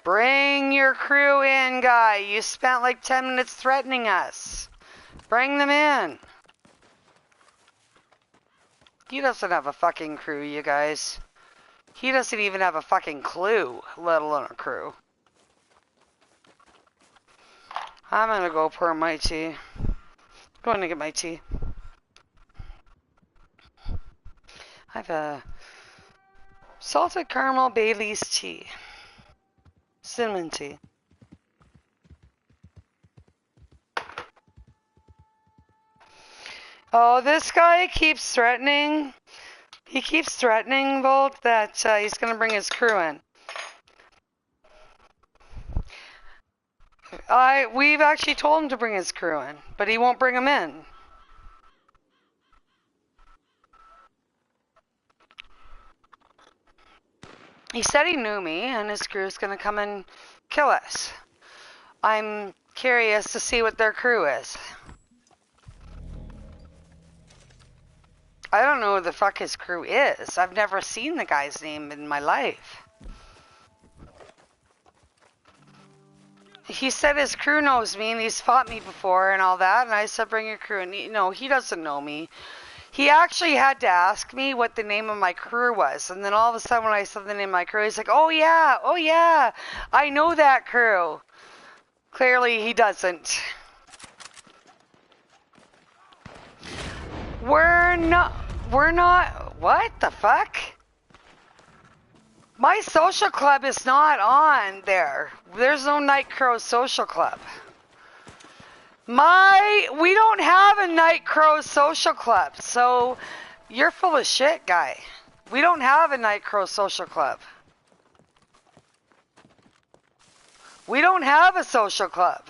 Bring your crew in, guy. You spent like 10 minutes threatening us. Bring them in. He doesn't have a fucking crew, you guys. He doesn't even have a fucking clue, let alone a crew. I'm gonna go pour my tea. Going to get my tea. I have a salted caramel Bailey's tea. Cinnamon tea. Oh, this guy keeps threatening. He keeps threatening, Volt, that he's going to bring his crew in. We've actually told him to bring his crew in, but he won't bring them in. He said he knew me, and his crew's going to come and kill us. I'm curious to see what their crew is. I don't know who the fuck his crew is. I've never seen the guy's name in my life. He said his crew knows me and he's fought me before and all that. And I said, bring your crew. And no, he doesn't know me. He actually had to ask me what the name of my crew was. And then all of a sudden when I said the name of my crew, he's like, oh yeah, I know that crew. Clearly he doesn't. We're not, what the fuck? My social club is not on there. There's no Night Crow social club. We don't have a Night Crow social club, so you're full of shit, guy. We don't have a Night Crow social club. We don't have a social club.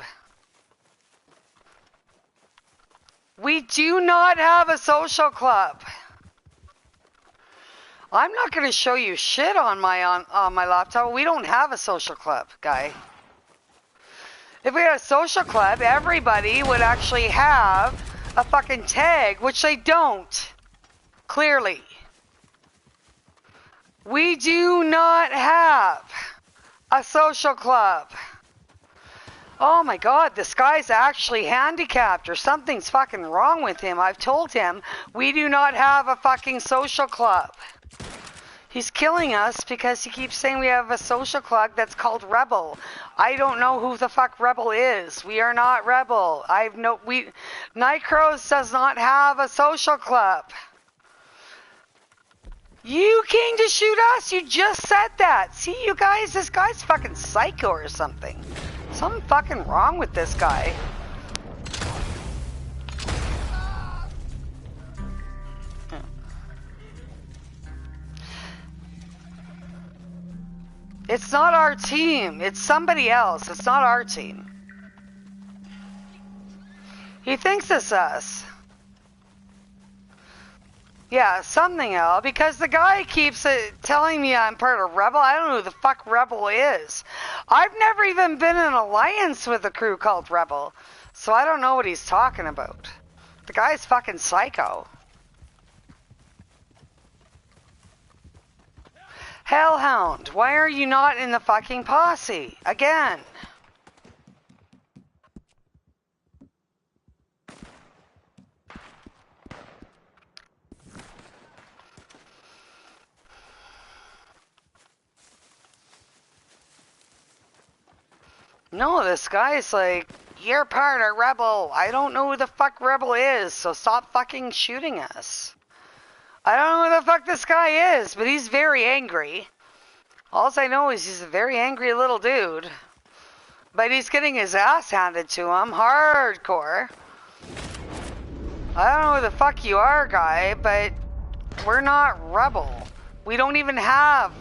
We do not have a social club. I'm not going to show you shit on my laptop. We don't have a social club, guy. If we had a social club, everybody would actually have a fucking tag, which they don't. Clearly. We do not have a social club. Oh my god, this guy's actually handicapped or something's fucking wrong with him. I've told him we do not have a fucking social club. He's killing us because he keeps saying we have a social club that's called Rebel. I don't know who the fuck Rebel is. We are not Rebel. Nightcrows does not have a social club. You came to shoot us. You just said that. See, you guys, this guy's fucking psycho or something. Something fucking wrong with this guy. It's not our team. It's somebody else. It's not our team. He thinks it's us. Yeah, something else. Because the guy keeps telling me I'm part of Rebel. I don't know who the fuck Rebel is. I've never even been in an alliance with a crew called Rebel. So I don't know what he's talking about. The guy's fucking psycho. Hellhound, why are you not in the fucking posse? Again. No, this guy's like, you're part of Rebel. I don't know who the fuck Rebel is, so stop fucking shooting us. I don't know who the fuck this guy is, but he's very angry. All I know is he's a very angry little dude. But he's getting his ass handed to him, hardcore. I don't know who the fuck you are, guy, but we're not Rebel. We don't even have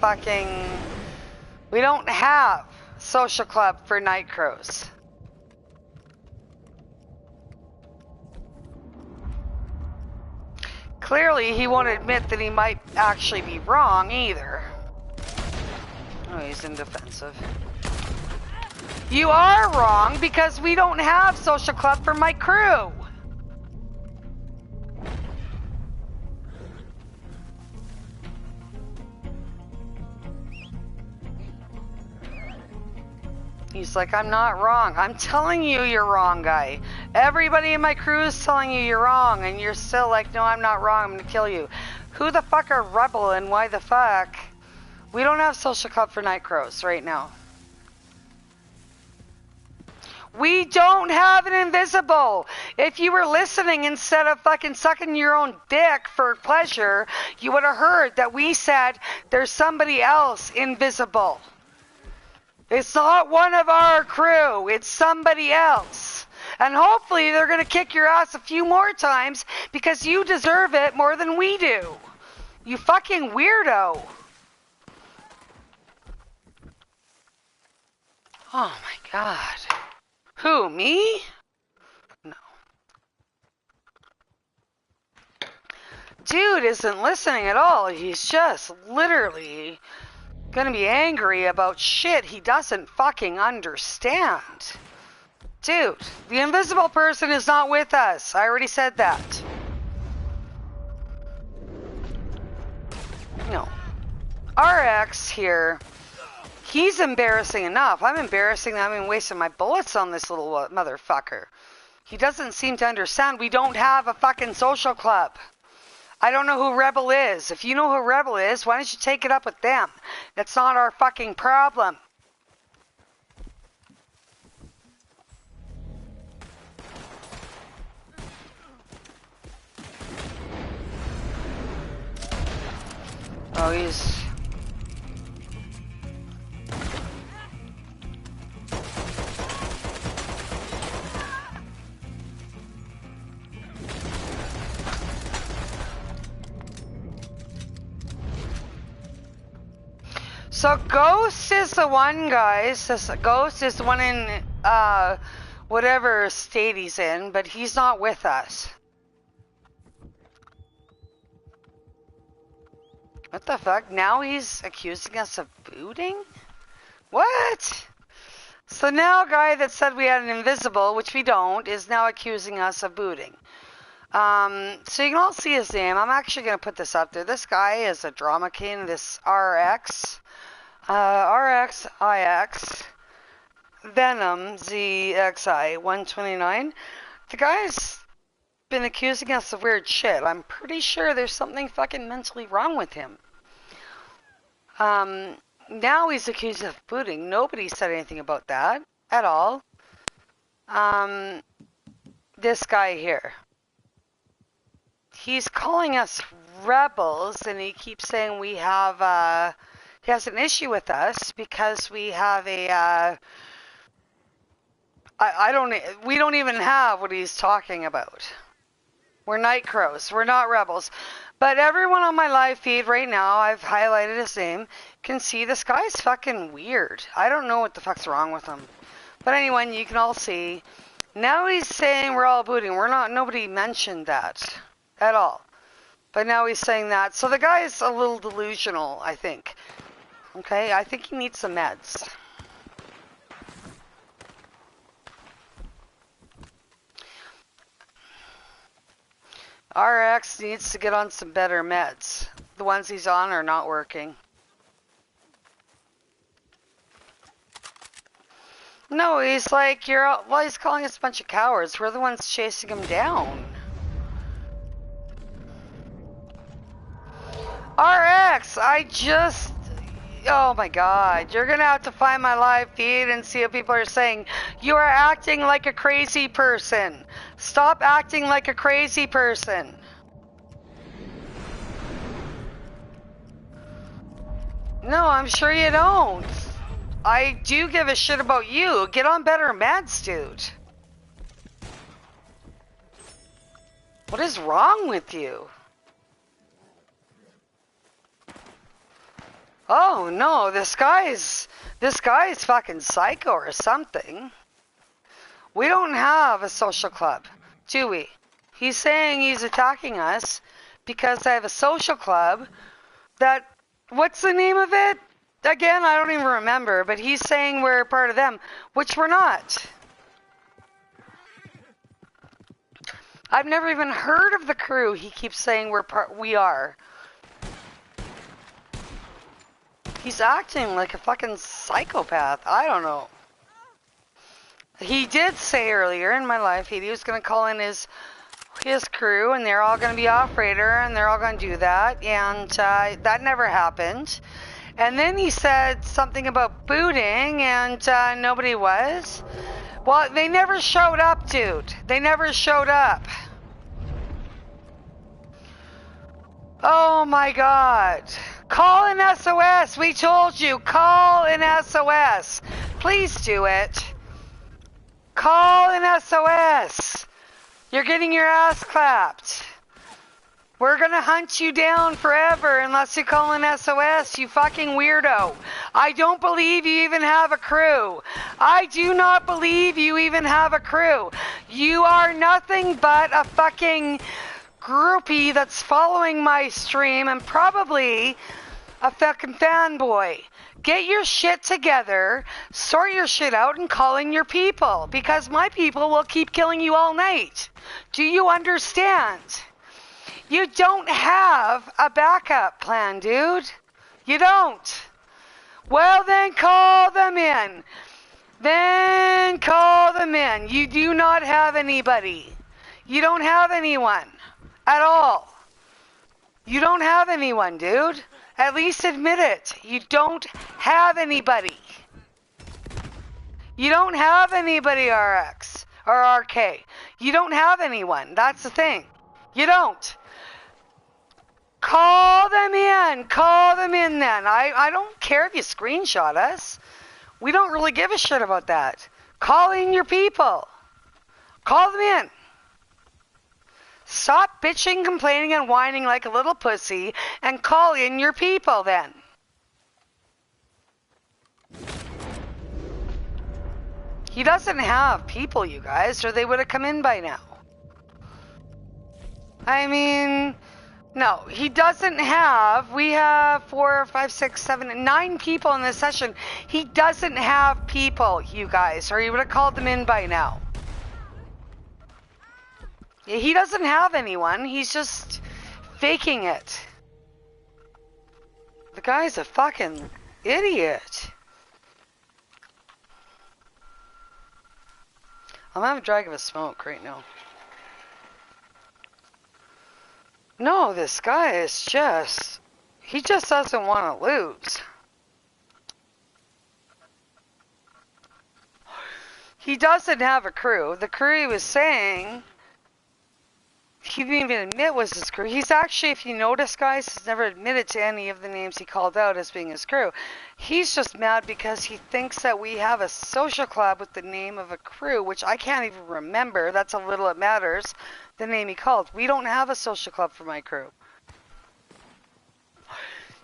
we don't have social club for Nightcrows. Clearly, he won't admit that he might actually be wrong either. Oh, he's in defensive. You are wrong because we don't have social club for my crew. He's like, I'm not wrong. I'm telling you you're wrong, guy. Everybody in my crew is telling you you're wrong, and you're still like, no, I'm not wrong. I'm gonna kill you. Who the fuck are Rebel and why the fuck? We don't have social club for Nightcrows right now. We don't have an invisible. If you were listening instead of fucking sucking your own dick for pleasure, you would have heard that we said there's somebody else invisible. It's not one of our crew. It's somebody else. And hopefully they're going to kick your ass a few more times because you deserve it more than we do. You fucking weirdo. Oh my god. Who, me? No. Dude isn't listening at all. He's just literally gonna be angry about shit he doesn't fucking understand. Dude, the invisible person is not with us. I already said that. No. RX here. He's embarrassing enough. I'm embarrassing that I've been wasting my bullets on this little motherfucker. He doesn't seem to understand we don't have a fucking social club. I don't know who Rebel is. If you know who Rebel is, why don't you take it up with them? That's not our fucking problem. Oh, he's... So Ghost is the one, guys. Ghost is the one in whatever state he's in, but he's not with us. What the fuck? Now he's accusing us of booting? What? So now a guy that said we had an invisible, which we don't, is now accusing us of booting. So you can all see his name. I'm actually going to put this up there. This guy is a drama king, this RX. RXIX. Venom ZXI 129. The guy's been accusing us of weird shit. I'm pretty sure there's something fucking mentally wrong with him. Now he's accused of booting. Nobody said anything about that at all. This guy here. He's calling us rebels, and he keeps saying we have, he has an issue with us because we have a, we don't even have what he's talking about. We're night crows. We're not rebels. But everyone on my live feed right now, I've highlighted his name, can see this guy's fucking weird. I don't know what the fuck's wrong with him. But anyway, you can all see. Now he's saying we're all booting. We're not, nobody mentioned that at all. But now he's saying that. So the guy is a little delusional, I think. Okay, I think he needs some meds. RX needs to get on some better meds. The ones he's on are not working. No, he's like, well, he's calling us a bunch of cowards. We're the ones chasing him down. RX, oh my god, you're gonna have to find my live feed and see what people are saying. You are acting like a crazy person. Stop acting like a crazy person. No, I'm sure you don't. I do give a shit about you. Get on better meds, dude. What is wrong with you? Oh no, this guy's fucking psycho or something. We don't have a social club, do we? He's saying he's attacking us because I have a social club that, what's the name of it? Again, I don't even remember, but he's saying we're part of them, which we're not. I've never even heard of the crew. He keeps saying we are. He's acting like a fucking psychopath. I don't know. He did say earlier in my live feed he was going to call in his crew, and they're all going to be off radar, and they're all going to do that, and that never happened. And then he said something about booting, and nobody was. Well, they never showed up, dude. They never showed up. Oh my god. Call an SOS. We told you. Call an SOS. Please do it. Call an SOS. You're getting your ass clapped. We're gonna hunt you down forever unless you call an SOS, you fucking weirdo. I don't believe you even have a crew. I do not believe you even have a crew. You are nothing but a fucking groupie that's following my stream and probably a fucking fanboy. Get your shit together, sort your shit out, and call in your people, because my people will keep killing you all night. Do you understand? You don't have a backup plan, dude. You don't. Well, then call them in. Then call them in. You do not have anybody. You don't have anyone at all. You don't have anyone, dude. At least admit it. You don't have anybody. You don't have anybody, RX or RK. You don't have anyone. That's the thing. You don't. Call them in. Call them in then. I don't care if you screenshot us. We don't really give a shit about that. Call in your people. Call them in. Stop bitching, complaining, and whining like a little pussy and call in your people then. He doesn't have people, you guys, or they would have come in by now. I mean, no, he doesn't have, we have 4, 5, 6, 7, 9 people in this session. He doesn't have people, you guys, or he would have called them in by now. He doesn't have anyone. He's just faking it. The guy's a fucking idiot. I'm having a drag of a smoke right now. No, this guy is just... He just doesn't want to lose. He doesn't have a crew. The crew he was saying... He didn't even admit was his crew. He's actually, if you notice, guys, he's never admitted to any of the names he called out as being his crew. He's just mad because he thinks that we have a social club with the name of a crew, which I can't even remember. That's how little it matters, the name he called. We don't have a social club for my crew.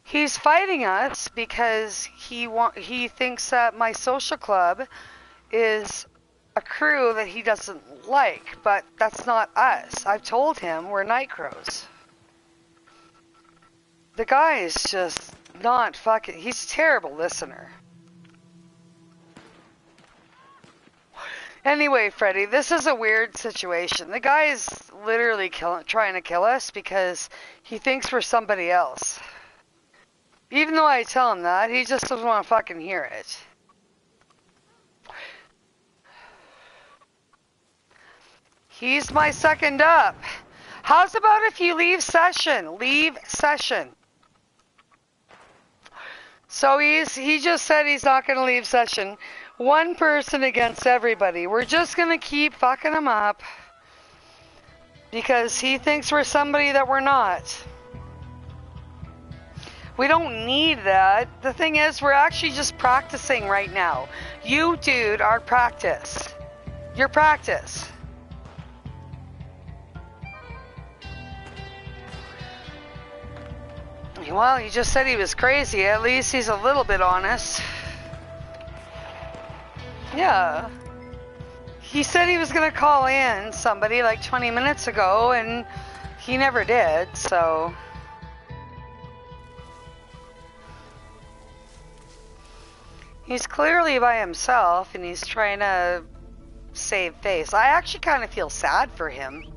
He's fighting us because he thinks that my social club is a crew that he doesn't like, but that's not us. I've told him we're night crows. The guy is just not fucking... He's a terrible listener. Anyway, Freddy, this is a weird situation. The guy is literally trying to kill us because he thinks we're somebody else. Even though I tell him that, he just doesn't want to fucking hear it. He's my second up. How's about if you leave session? Leave session. So he just said he's not going to leave session. One person against everybody. We're just going to keep fucking him up. Because he thinks we're somebody that we're not. We don't need that. The thing is, we're actually just practicing right now. You, dude, are practice. You're practice. Well, he just said he was crazy. At least he's a little bit honest. Yeah. He said he was going to call in somebody like 20 minutes ago, and he never did, so... He's clearly by himself, and he's trying to save face. I actually kind of feel sad for him.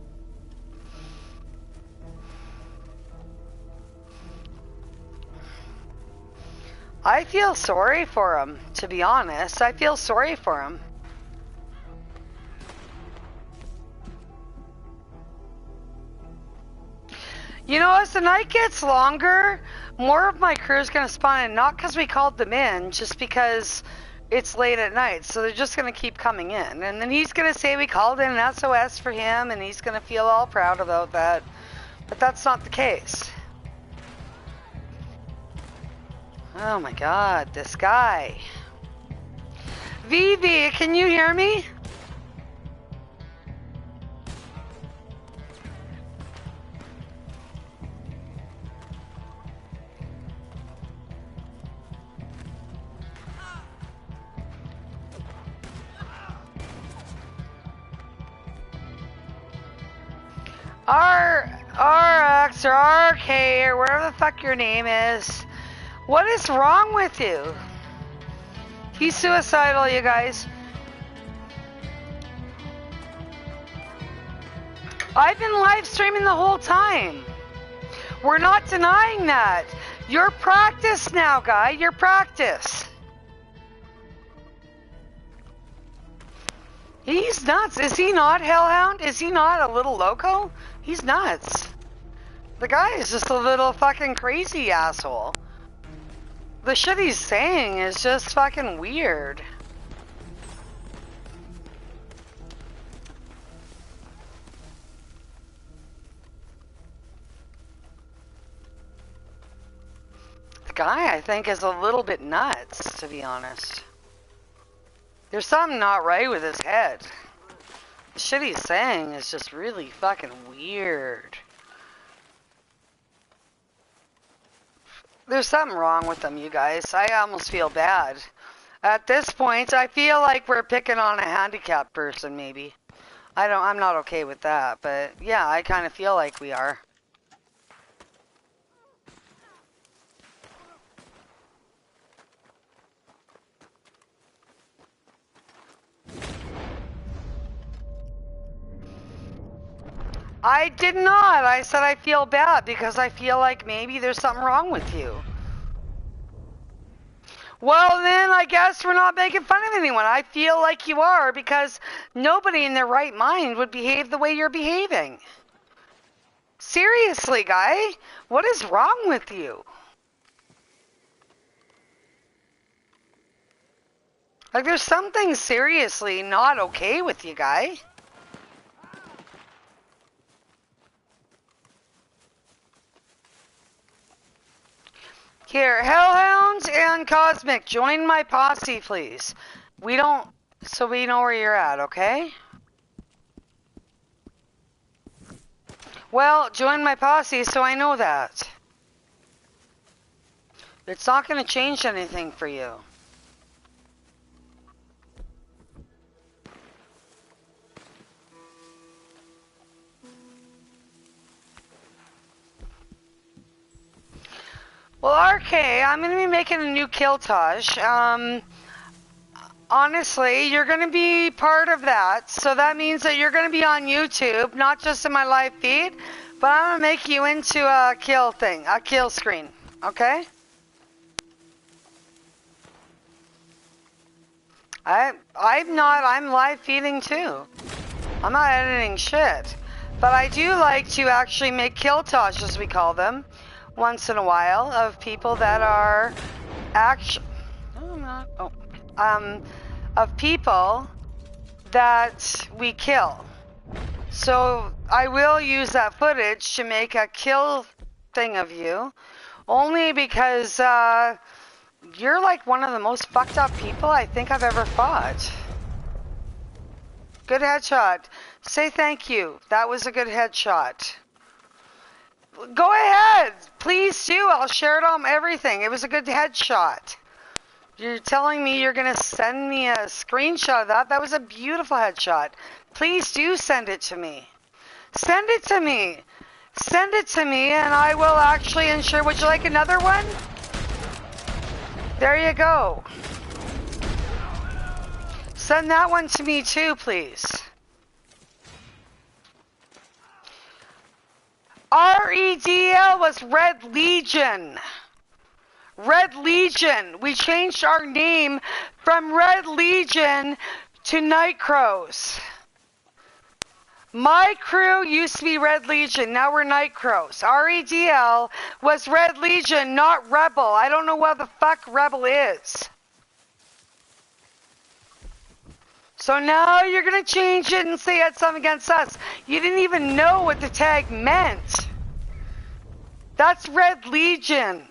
I feel sorry for him, to be honest. I feel sorry for him. You know, as the night gets longer, more of my crew is going to spawn in, not because we called them in, just because it's late at night. So they're just going to keep coming in. And then he's going to say we called in an SOS for him, and he's going to feel all proud about that. But that's not the case. Oh my god, this guy. VV, can you hear me? RX or RK or whatever the fuck your name is. What is wrong with you? He's suicidal, you guys. I've been live streaming the whole time. We're not denying that. You're practice now, guy. You're practice. He's nuts. Is he not, Hellhound? Is he not a little loco? He's nuts. The guy is just a little fucking crazy asshole. The shit he's saying is just fucking weird. The guy, I think, is a little bit nuts, to be honest. There's something not right with his head. The shit he's saying is just really fucking weird. There's something wrong with them, you guys. I almost feel bad. At this point, I feel like we're picking on a handicapped person, maybe. I'm not okay with that, but yeah, I kind of feel like we are. I did not. I said I feel bad because I feel like maybe there's something wrong with you. Well, then I guess we're not making fun of anyone. I feel like you are because nobody in their right mind would behave the way you're behaving. Seriously, guy, what is wrong with you? Like, there's something seriously not okay with you, guy. Here, Hellhounds and Cosmic, join my posse, please. We don't, so we know where you're at, okay? Well, join my posse so I know that. It's not going to change anything for you. Well, RK, I'm going to be making a new Kiltosh. Honestly, you're going to be part of that. So that means that you're going to be on YouTube, not just in my live feed, but I'm going to make you into a kill thing, a kill screen. Okay? I'm live feeding too. I'm not editing shit. But I do like to actually make Kiltosh, as we call them, once in a while, of people that are actually... No, I'm not. Oh. Of people that we kill. So I will use that footage to make a kill thing of you, only because you're like one of the most fucked up people I think I've ever fought. Good headshot. Say thank you. That was a good headshot. Go ahead. Please do. I'll share it on everything. It was a good headshot. You're telling me you're going to send me a screenshot of that? That was a beautiful headshot. Please do send it to me. Send it to me. Send it to me and I will actually ensure. Would you like another one? There you go. Send that one to me too, please. REDL was Red Legion. Red Legion. We changed our name from Red Legion to Night Crows. My crew used to be Red Legion. Now we're Night Crows. REDL was Red Legion, not Rebel. I don't know what the fuck Rebel is. So now you're going to change it and say it's something against us. You didn't even know what the tag meant. That's Red Legion.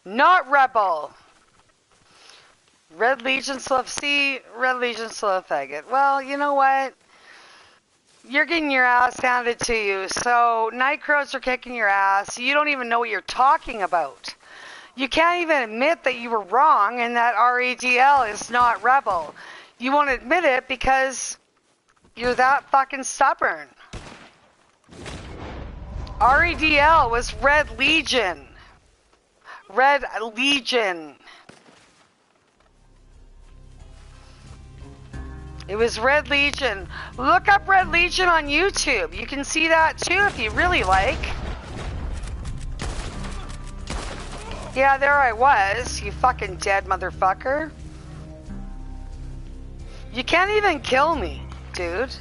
Not Rebel. Red Legion still Red Legion still a faggot. Well, you know what? You're getting your ass handed to you. So Night Crows are kicking your ass. You don't even know what you're talking about. You can't even admit that you were wrong and that REDL is not Rebel. You won't admit it because you're that fucking stubborn. REDL was Red Legion. Red Legion. It was Red Legion. Look up Red Legion on YouTube. You can see that too if you really like. Yeah, there I was, you fucking dead motherfucker. You can't even kill me, dude.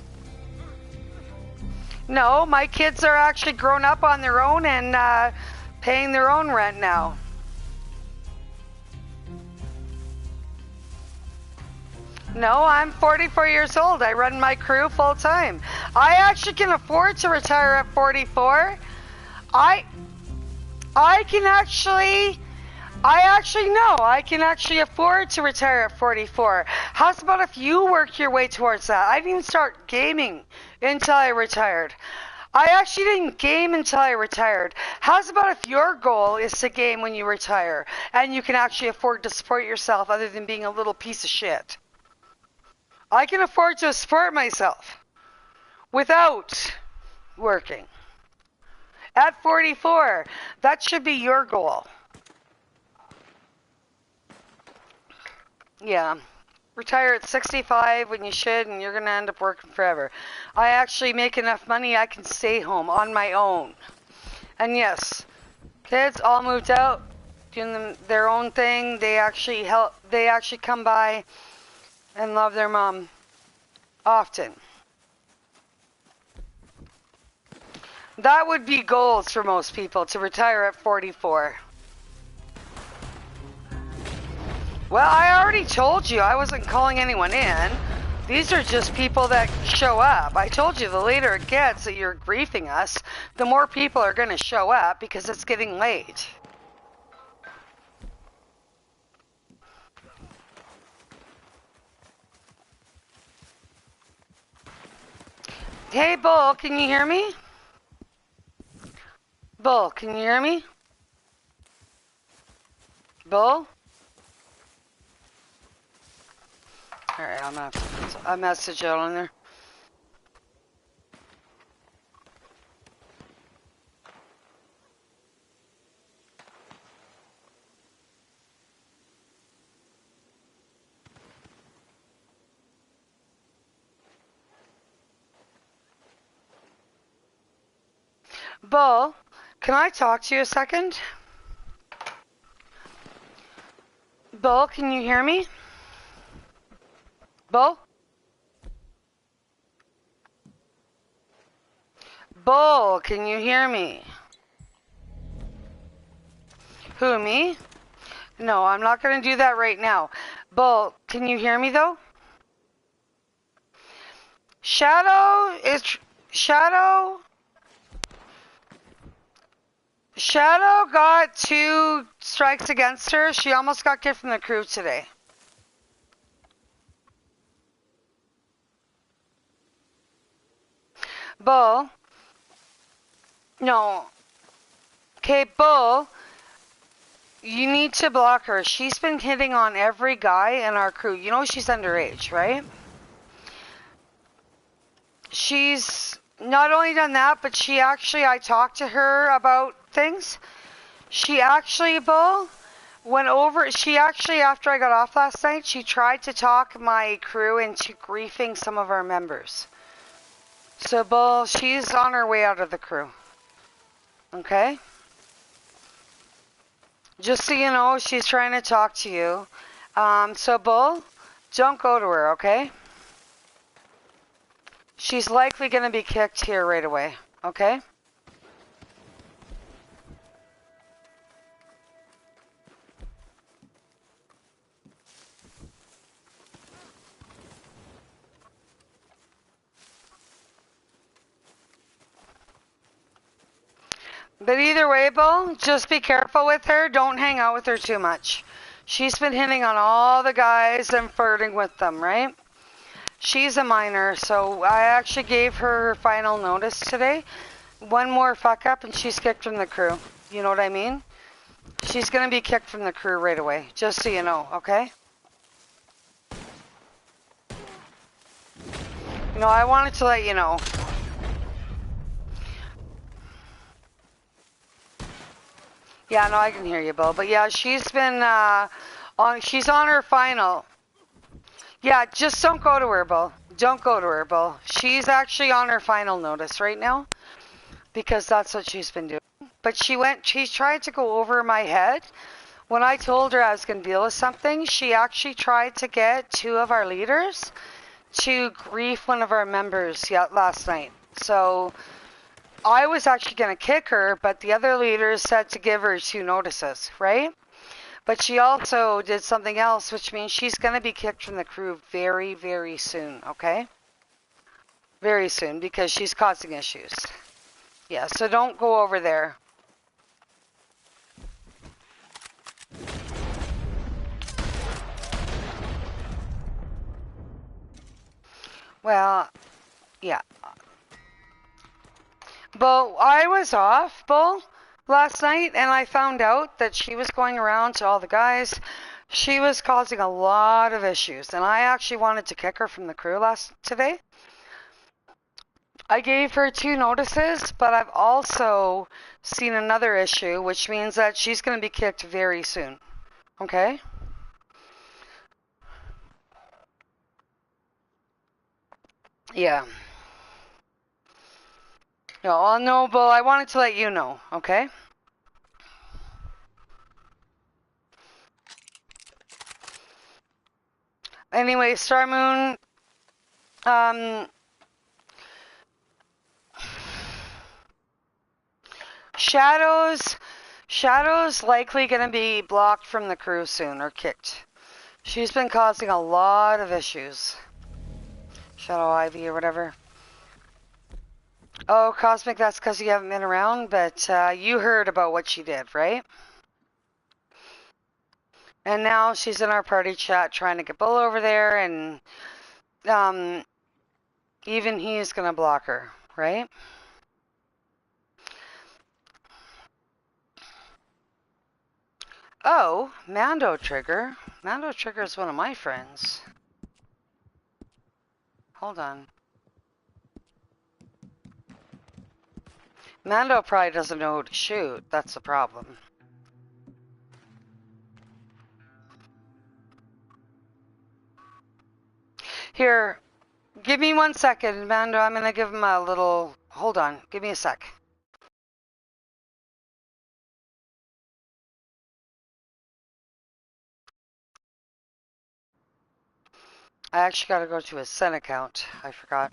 No, my kids are actually grown up on their own and paying their own rent now. No, I'm 44 years old. I run my crew full time. I actually can afford to retire at 44. I can actually afford to retire at 44. How's about if you work your way towards that? I didn't start gaming until I retired. I actually didn't game until I retired. How's about if your goal is to game when you retire and you can actually afford to support yourself other than being a little piece of shit? I can afford to support myself without working. At 44, that should be your goal. Yeah, retire at 65 when you should, and you're going to end up working forever. I actually make enough money I can stay home on my own. And yes, kids all moved out, doing their own thing. They actually help. They actually come by and love their mom often. That would be goals for most people, to retire at 44. Well, I already told you I wasn't calling anyone in. These are just people that show up. I told you the later it gets that you're griefing us, the more people are going to show up because it's getting late. Hey, Bull, can you hear me? Bull, can you hear me? Bull? Alright, I'm gonna have to put a message out on there. Bull, can I talk to you a second? Bull, can you hear me? Bull? Bull, can you hear me? Who, me? No, I'm not going to do that right now. Bull, can you hear me though? Shadow got 2 strikes against her. She almost got kicked from the crew today. Bull. No. Okay, Bull. You need to block her. She's been hitting on every guy in our crew. You know she's underage, right? She's not only done that, but I talked to her about things. She actually, Bull, after I got off last night, she tried to talk my crew into griefing some of our members. So, Bull, she's on her way out of the crew. Okay? Just so you know, she's trying to talk to you. So, Bull, don't go to her, okay? She's likely going to be kicked here right away, okay? But either way, Bull, just be careful with her. Don't hang out with her too much. She's been hitting on all the guys and flirting with them, right? She's a minor, so I actually gave her final notice today. One more fuck up and she's kicked from the crew. You know what I mean? She's going to be kicked from the crew right away, just so you know, okay? You know, I wanted to let you know. Yeah, no, I can hear you, Bill. But yeah, she's been she's on her final. Yeah, just don't go to her, Bill. Don't go to her, Bill. She's actually on her final notice right now because that's what she's been doing. But she tried to go over my head. When I told her I was going to deal with something, she actually tried to get 2 of our leaders to grief one of our members last night. So I was actually going to kick her, but the other leaders said to give her 2 notices, right? But she also did something else, which means she's going to be kicked from the crew very, very soon, okay? Very soon, because she's causing issues. Yeah, so don't go over there. Well, yeah. But I was off, Bull, last night, and I found out that she was going around to all the guys. She was causing a lot of issues, and I actually wanted to kick her from the crew today. I gave her 2 notices, but I've also seen another issue, which means that she's going to be kicked very soon. Okay? Yeah. No, no, but I wanted to let you know, okay? Anyway, Star Moon, um, Shadow's likely gonna be blocked from the crew soon or kicked. She's been causing a lot of issues. Shadow Ivy or whatever. Oh, Cosmic, that's because you haven't been around, but you heard about what she did, right? And now she's in our party chat trying to get Bull over there, and even he's gonna block her, right? Oh, Mando Trigger. Mando Trigger is one of my friends. Hold on. Mando probably doesn't know who to shoot. That's the problem. Here, give me 1 second, Mando. I'm gonna give him a little... Hold on. Give me a sec. I actually gotta go to his Sen account. I forgot.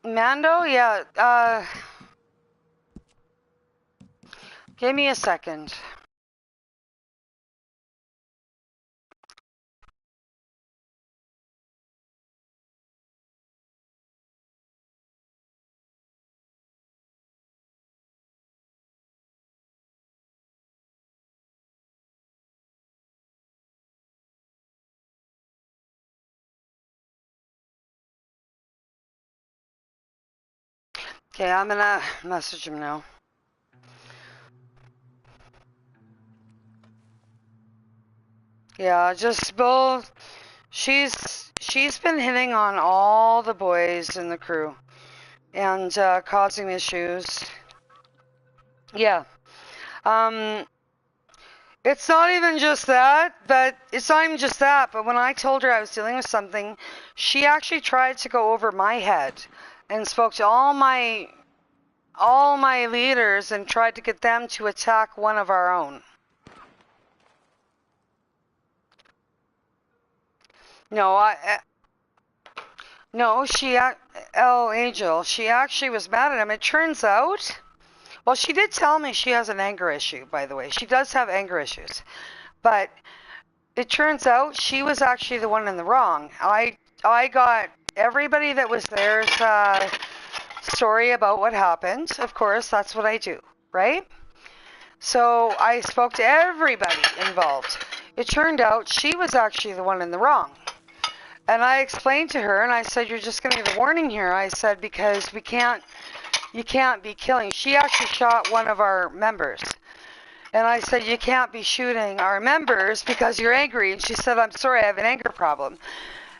Mando? Yeah, give me a second. Okay, I'm gonna message him now. Yeah, just Bull. She's been hitting on all the boys in the crew and causing issues. Yeah. It's not even just that, but when I told her I was dealing with something, she actually tried to go over my head and spoke to all my leaders and tried to get them to attack one of our own. No, no, El Angel, she actually was mad at him. It turns out, well, she did tell me she has an anger issue, by the way. She does have anger issues. But it turns out she was actually the one in the wrong. I got everybody that was there's story about what happened. Of course, that's what I do, right? So I spoke to everybody involved. It turned out she was actually the one in the wrong. And I explained to her, and I said, you're just going to get a warning here. I said, because you can't be killing. She actually shot one of our members. And I said, you can't be shooting our members because you're angry. And she said, I'm sorry, I have an anger problem.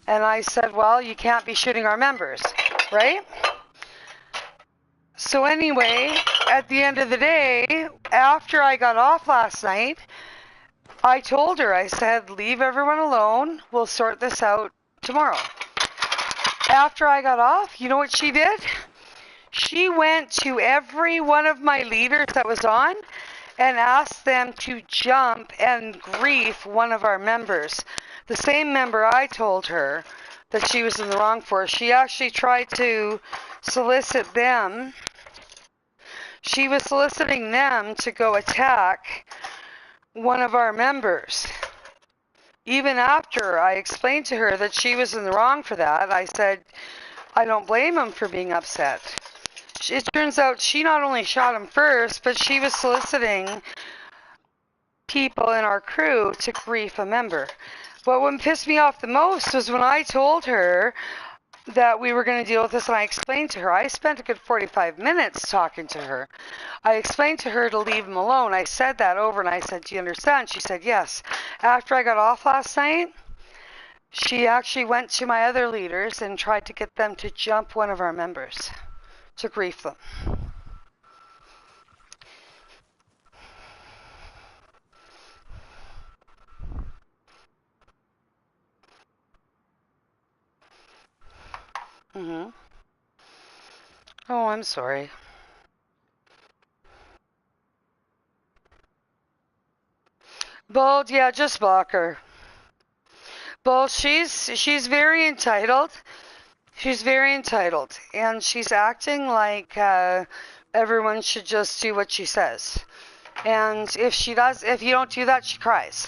And I said, well, you can't be shooting our members, right? So anyway, at the end of the day, after I got off last night, I told her, I said, leave everyone alone. We'll sort this out tomorrow. After I got off, you know what she did? She went to every one of my leaders that was on and asked them to jump and grief one of our members. The same member I told her that she was in the wrong for. She actually tried to solicit them. She was soliciting them to go attack one of our members. Even after I explained to her that she was in the wrong for that, I said, I don't blame him for being upset. It turns out she not only shot him first, but she was soliciting people in our crew to grief a member. But what pissed me off the most was when I told her that we were going to deal with this, and I explained to her. I spent a good 45 minutes talking to her. I explained to her to leave him alone. I said that over, and I said, do you understand? She said, yes. After I got off last night, she actually went to my other leaders and tried to get them to jump one of our members, to grief them. Mm-hmm. Oh, I'm sorry. Bold, yeah, just block her. Bold, she's very entitled. She's very entitled, and she's acting like everyone should just do what she says. And if you don't do that, she cries.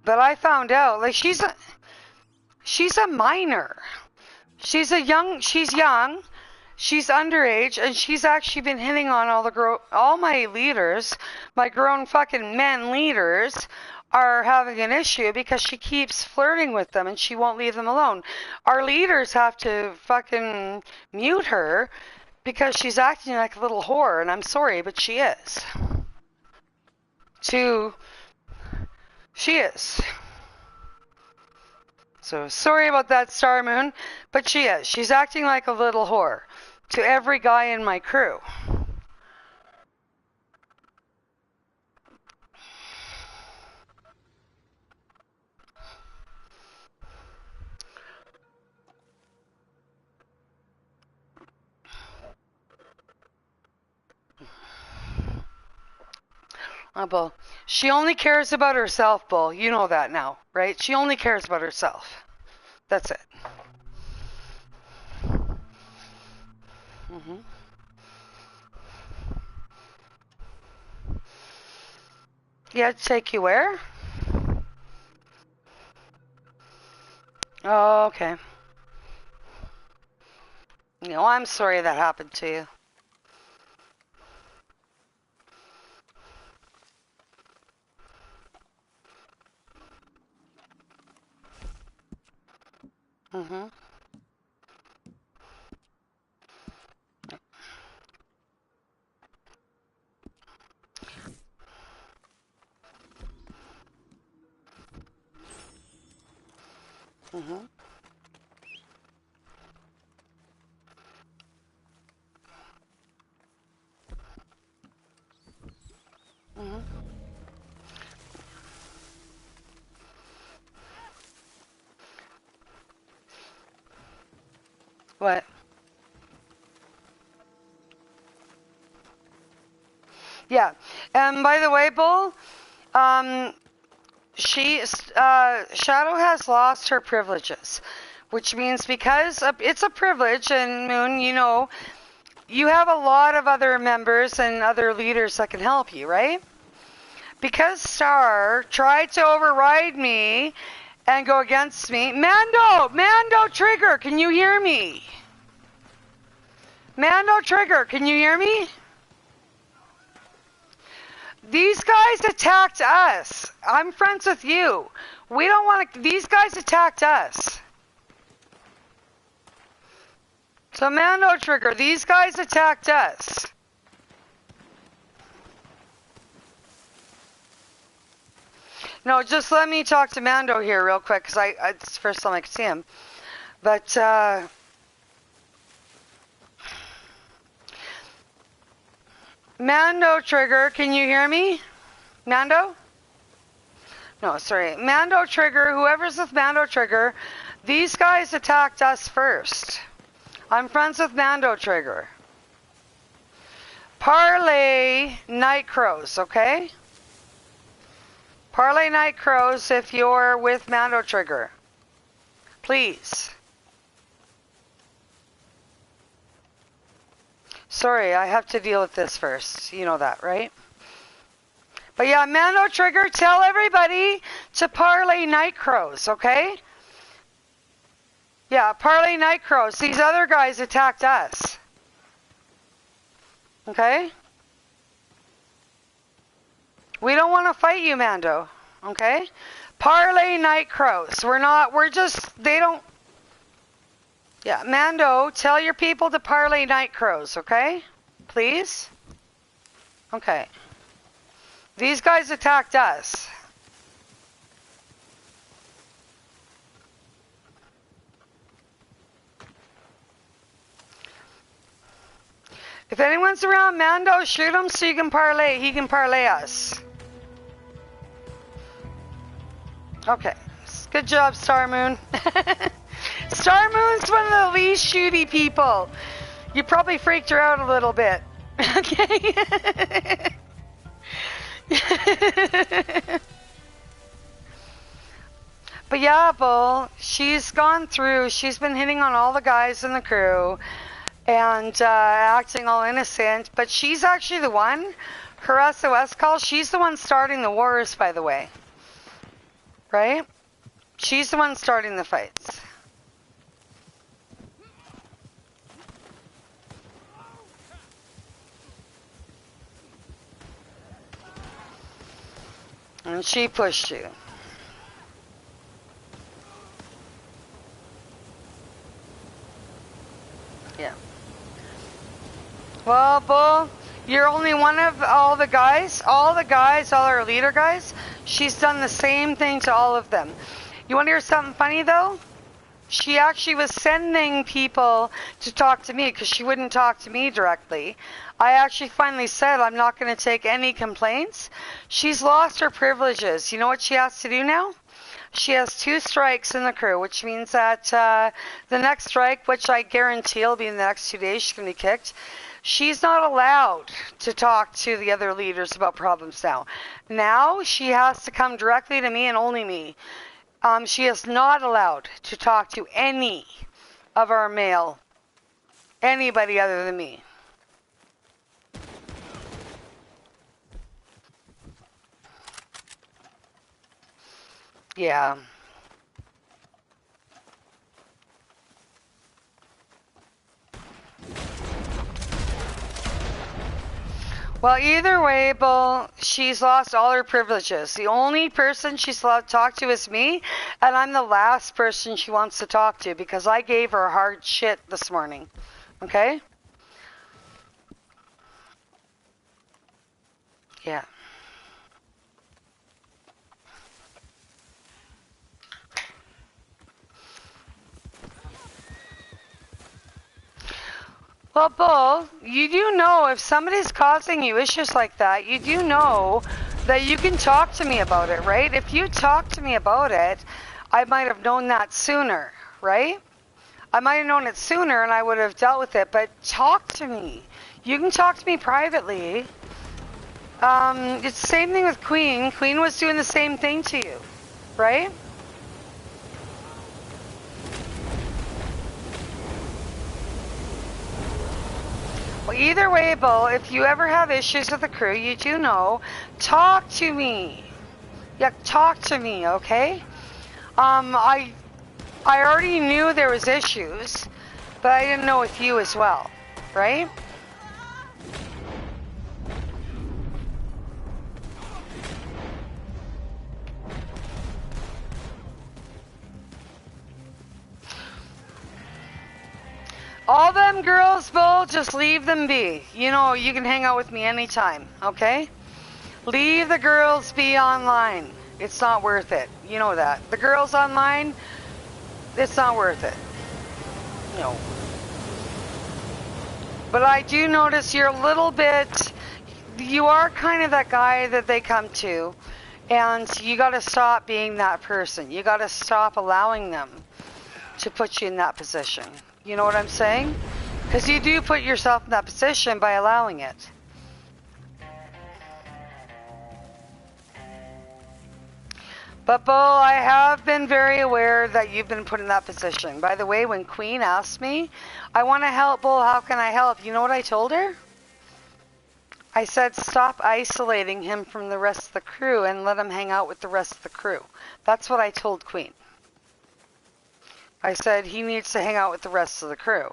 But I found out, like, she's a minor. She's young, she's underage, and she's actually been hitting on all my leaders, my grown fucking men leaders, are having an issue because she keeps flirting with them and she won't leave them alone. Our leaders have to fucking mute her because she's acting like a little whore, and I'm sorry, but she is. She is. So sorry about that, Star Moon, but she is. She's acting like a little whore to every guy in my crew. Bull. She only cares about herself, Bull. You know that now, right? She only cares about herself. That's it. Mm-hmm. Yeah, take you where? Oh, okay. No, I'm sorry that happened to you. Mm-hmm. Mm-hmm. Mm-hmm. What? Yeah. And by the way, Bull, Shadow has lost her privileges, which means because it's a privilege, and Moon, you have a lot of other members and other leaders that can help you, right? Because Star tried to override me and go against me. Mando Trigger, can you hear me? Mando Trigger, can you hear me? These guys attacked us. I'm friends with you. We don't want to. These guys attacked us. So, Mando Trigger, these guys attacked us. No, just let me talk to Mando here real quick, because it's the first time I can see him. But, Mando Trigger, can you hear me? Mando? No, sorry. Mando Trigger, whoever's with Mando Trigger, these guys attacked us first. I'm friends with Mando Trigger. Parlay Night Crows, okay? Parlay Night Crows if you're with Mando Trigger. Please. Sorry, I have to deal with this first. You know that, right? But yeah, Mando Trigger, tell everybody to Parlay Night Crows, okay? Yeah, Parlay Night Crows. These other guys attacked us. Okay? We don't want to fight you, Mando. Okay? Parlay Night Crows. They don't. Yeah, Mando, tell your people to Parlay Night Crows, okay? Please? Okay. These guys attacked us. If anyone's around Mando, shoot him so you can parlay. He can parlay us. Okay. Good job, Star Moon. Star Moon's one of the least shooty people. You probably freaked her out a little bit. Okay. But yeah, Bull, she's gone through, she's been hitting on all the guys in the crew and acting all innocent, but she's actually the one, her SOS call, she's the one starting the wars, by the way. Right? She's the one starting the fights. And she pushed you. Yeah. Well, Bull, you're only one of all the guys, all our leader guys. She's done the same thing to all of them. You want to hear something funny, though? She actually was sending people to talk to me because she wouldn't talk to me directly. I actually finally said I'm not going to take any complaints. She's lost her privileges. You know what she has to do now? She has 2 strikes in the crew, which means that the next strike, which I guarantee will be in the next 2 days, she's going to be kicked. She's not allowed to talk to the other leaders about problems now. Now she has to come directly to me and only me. She is not allowed to talk to any of our male, anybody other than me. Yeah. Well, either way, Bull, she's lost all her privileges. The only person she's allowed to talk to is me, and I'm the last person she wants to talk to because I gave her hard shit this morning. Okay? Yeah. Well, Bull, you do know if somebody's causing you issues like that, you do know that you can talk to me about it, right? If you talk to me about it, I might have known that sooner, right? I might have known it sooner and I would have dealt with it, but talk to me. You can talk to me privately. It's the same thing with Queen. Queen was doing the same thing to you, right? Well, either way, Bull, if you ever have issues with the crew, you do know, talk to me. Yeah, talk to me, okay? I already knew there was issues, but I didn't know with you as well, right? All them girls, Bull, just leave them be. You know, you can hang out with me anytime, okay? Leave the girls be online. It's not worth it. You know that. The girls online, it's not worth it. No. But I do notice you're a little bit, you are kind of that guy that they come to, and you got to stop being that person. You got to stop allowing them to put you in that position. You know what I'm saying? Because you do put yourself in that position by allowing it. But, Bo, I have been very aware that you've been put in that position. By the way, when Queen asked me, I want to help, Bo, how can I help? You know what I told her? I said, stop isolating him from the rest of the crew and let him hang out with the rest of the crew. That's what I told Queen. I said, he needs to hang out with the rest of the crew,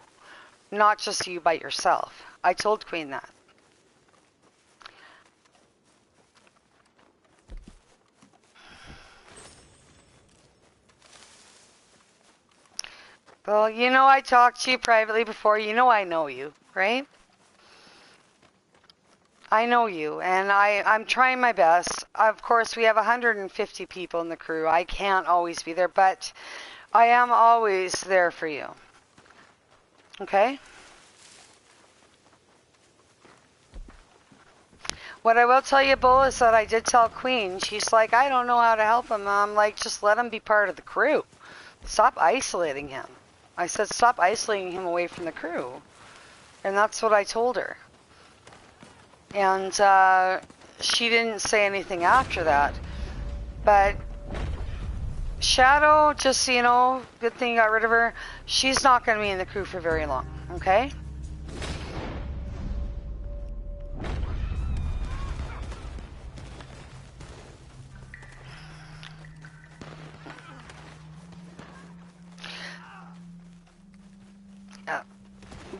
not just you by yourself. I told Queen that. Well, you know I talked to you privately before. You know I know you, right? I know you, and I'm trying my best. Of course, we have 150 people in the crew. I can't always be there, but I am always there for you. Okay? What I will tell you, Bull, is that I did tell Queen. She's like, I don't know how to help him. I'm like, just let him be part of the crew. Stop isolating him. I said, stop isolating him away from the crew. And that's what I told her. And she didn't say anything after that. But Shadow, just so you know, good thing you got rid of her. She's not going to be in the crew for very long, okay?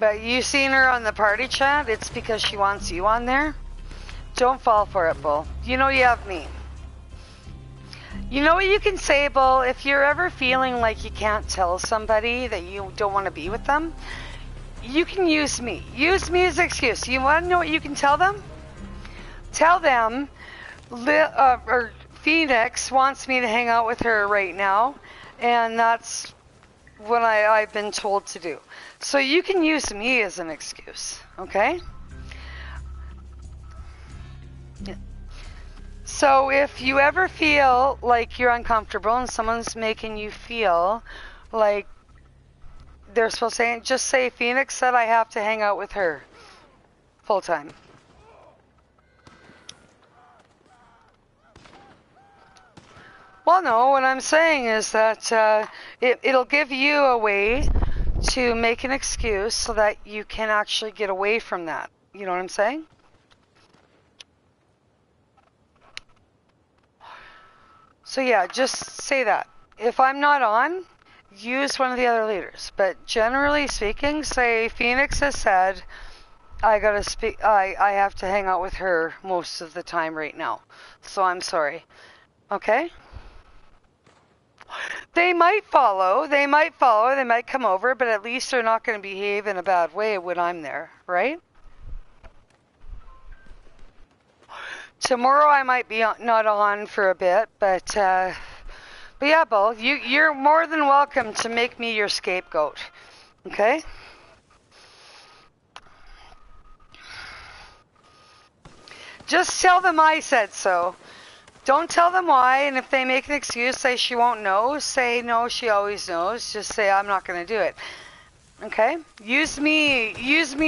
But you seen her on the party chat, it's because she wants you on there. Don't fall for it, Bull. You know you have me. You know what you can say, Bull? If you're ever feeling like you can't tell somebody that you don't want to be with them, you can use me. Use me as an excuse. You want to know what you can tell them? Tell them, or Phoenix wants me to hang out with her right now, and that's what I've been told to do. So you can use me as an excuse, okay? Yeah. So if you ever feel like you're uncomfortable and someone's making you feel like they're supposed to, just say, Phoenix said I have to hang out with her full time. Well, no, what I'm saying is that it'll give you a way to make an excuse so that you can actually get away from that. You know what I'm saying? So yeah, just say that. If I'm not on, use one of the other leaders. But generally speaking, say Phoenix has said I gotta speak. I have to hang out with her most of the time right now. So I'm sorry. Okay? They might follow, they might come over, but at least they're not going to behave in a bad way when I'm there, right? Tomorrow I might be not on for a bit, but yeah, Bull, you're more than welcome to make me your scapegoat, okay? Just tell them I said so. Don't tell them why, and if they make an excuse, say she won't know, say no, she always knows, just say I'm not going to do it. Okay? Use me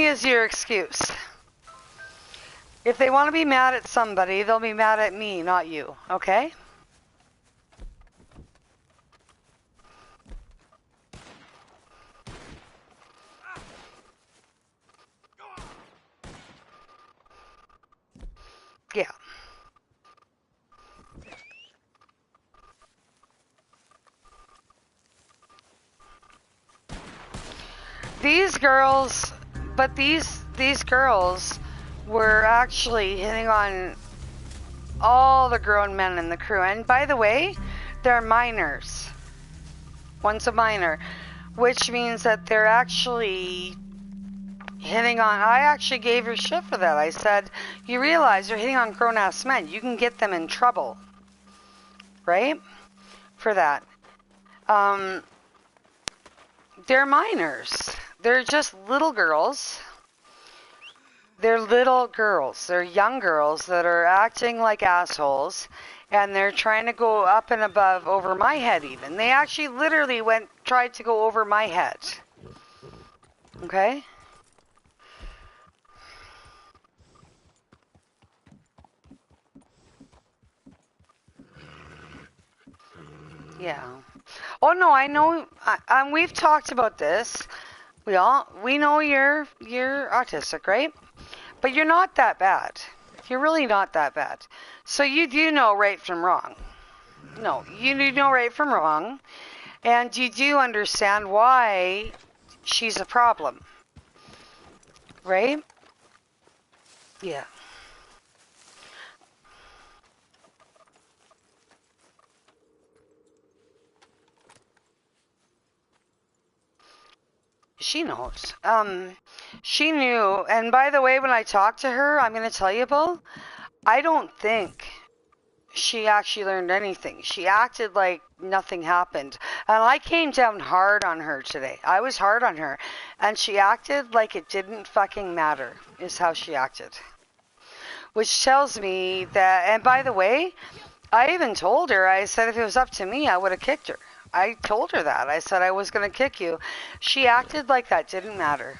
as your excuse. If they want to be mad at somebody, they'll be mad at me, not you. Okay? Yeah. These girls were actually hitting on all the grown men in the crew. And by the way, they're minors. One's a minor, which means that they're actually hitting on... I actually gave her shit for that. I said, you realize you're hitting on grown-ass men. You can get them in trouble. Right? For that. They're minors. They're just little girls. They're little girls. They're young girls that are acting like assholes, and they're trying to go up and above over my head even. They actually literally tried to go over my head. Okay? Yeah. Oh no, I know. We've talked about this. We know you're autistic, right? But you're not that bad. You're really not that bad. So you do know right from wrong. No, you do know right from wrong. And you do understand why she's a problem. Right? Yeah. She knows. She knew. And by the way, when I talked to her, I'm going to tell you, Bull, I don't think she actually learned anything. She acted like nothing happened. And I came down hard on her today. I was hard on her. And she acted like it didn't fucking matter, is how she acted. Which tells me that, and by the way, I even told her, I said if it was up to me, I would have kicked her. I told her that. I said I was going to kick you. She acted like that didn't matter.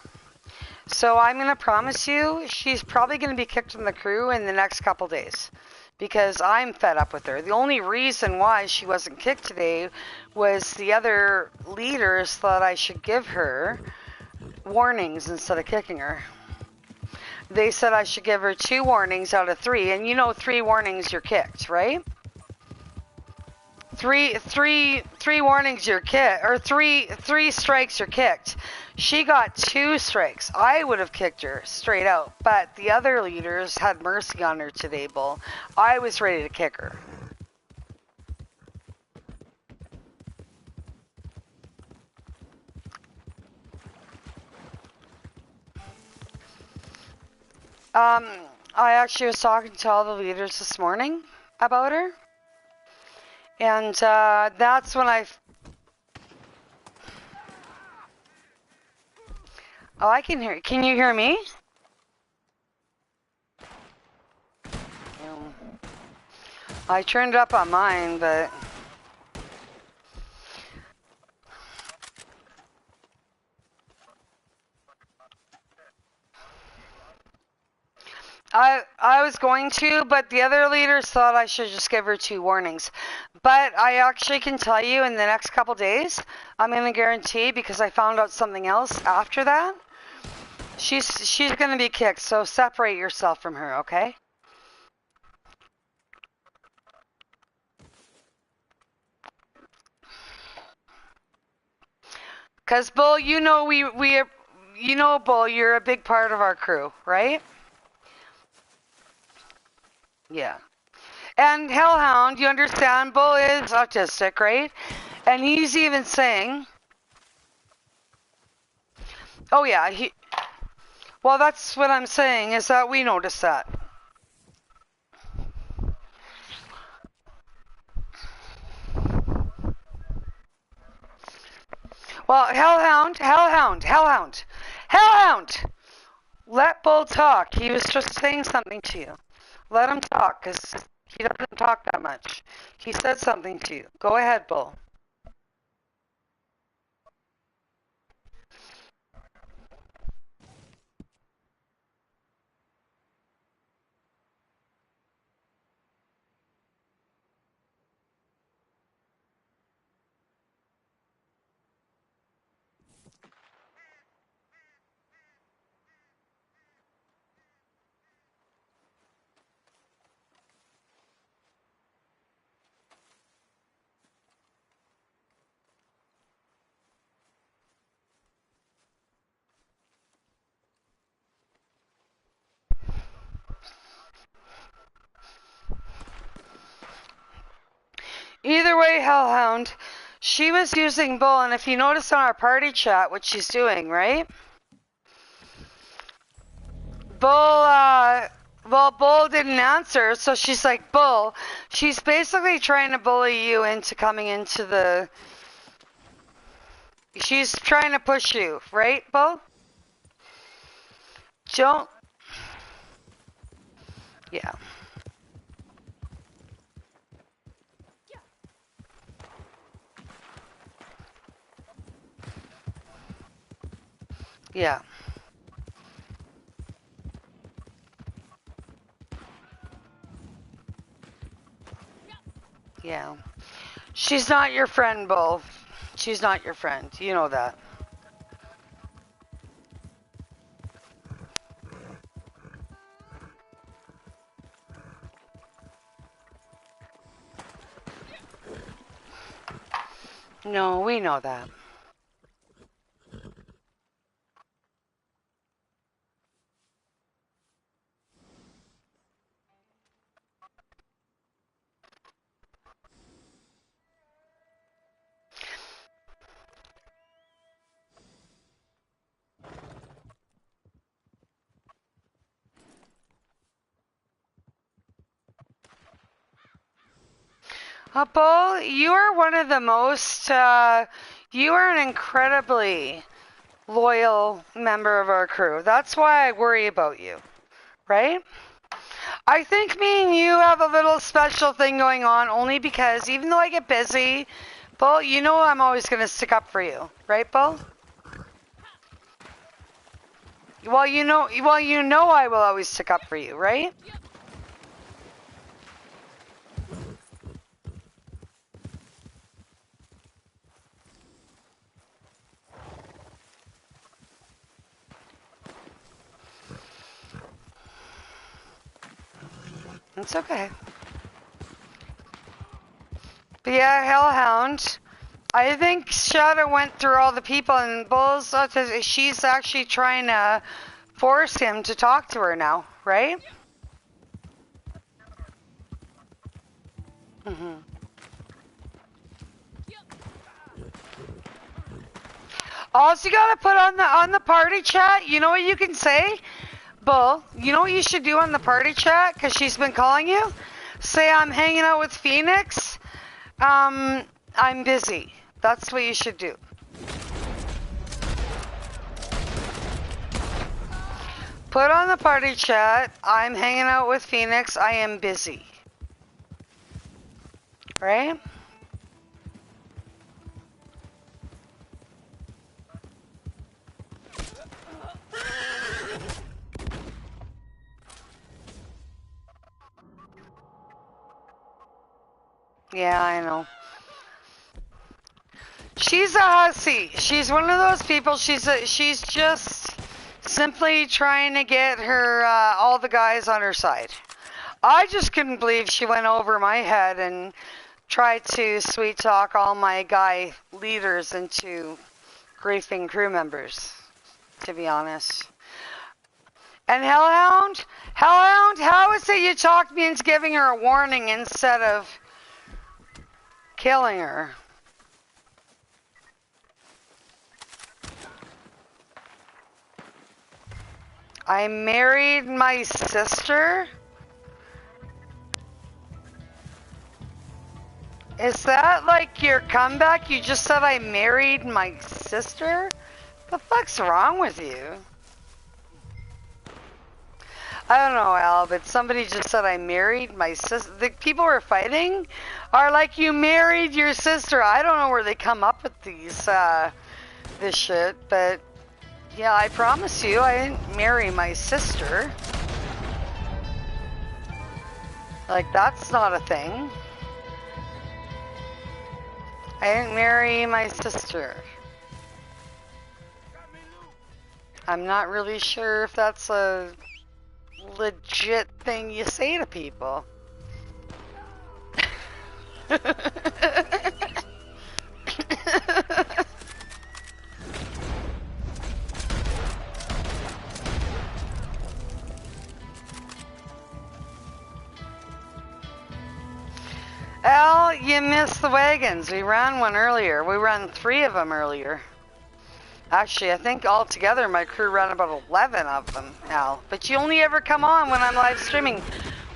So I'm going to promise you she's probably going to be kicked from the crew in the next couple days because I'm fed up with her. The only reason why she wasn't kicked today was the other leaders thought I should give her warnings instead of kicking her. They said I should give her 2 warnings out of 3, and you know 3 warnings you're kicked, right? Three warnings you're kicked, or three strikes you're kicked. She got 2 strikes. I would have kicked her straight out, but the other leaders had mercy on her today, Bull. I was ready to kick her. I actually was talking to all the leaders this morning about her, and that's when I. Oh, I can hear. Can you hear me? I turned it up on mine, but I was going to, but the other leaders thought I should just give her 2 warnings. But I actually can tell you in the next couple days, I'm going to guarantee because I found out something else after that. She's going to be kicked, so separate yourself from her, okay? Cuz Bull, you know you know Bull, you're a big part of our crew, right? Yeah. And Hellhound, you understand, Bull is autistic, right? And he's even saying, oh yeah, well, that's what I'm saying, is that we noticed that. Well, Hellhound! Let Bull talk. He was just saying something to you. Let him talk, because he doesn't talk that much. He said something to you. Go ahead, Bull. Either way, Hellhound, she was using Bull, and if you notice on our party chat what she's doing, right? Bull didn't answer, so she's like, Bull, she's basically trying to bully you into coming into the... She's trying to push you, right, Bull? Don't... Yeah. Yeah. Yeah. She's not your friend, Bull. She's not your friend. You know that. No, we know that. Bull, you are one of the most, you are an incredibly loyal member of our crew. That's why I worry about you, right? I think me and you have a little special thing going on only because even though I get busy Bull, you know I'm always gonna stick up for you, right, Bull? Well, you know I will always stick up for you, right? It's okay. But yeah, Hellhound. I think Shadow went through all the people, and Bull's she's actually trying to force him to talk to her now, right? Mm-hmm. Also, you gotta put on the party chat. You know what you can say, Bull? You know what you should do on the party chat? Because she's been calling you. Say I'm hanging out with Phoenix. I'm busy. That's what you should do. Put on the party chat. I'm hanging out with Phoenix. I am busy. Right? Yeah, I know. She's a hussy. She's one of those people. She's just simply trying to get her all the guys on her side. I just couldn't believe she went over my head and tried to sweet talk all my guy leaders into griefing crew members, to be honest. And Hellhound, how is it you talked me into giving her a warning instead of killing her? I married my sister? Is that like your comeback? You just said I married my sister? The fuck's wrong with you? I don't know, Al, but somebody just said I married my sister. The people we're fighting are like, you married your sister. I don't know where they come up with this shit, but yeah, I promise you, I didn't marry my sister. Like, that's not a thing. I didn't marry my sister. I'm not really sure if that's a legit thing you say to people. Al, you missed the wagons. We ran one earlier. We ran 3 of them earlier. Actually, I think altogether my crew ran about 11 of them, Al. But you only ever come on when I'm live streaming.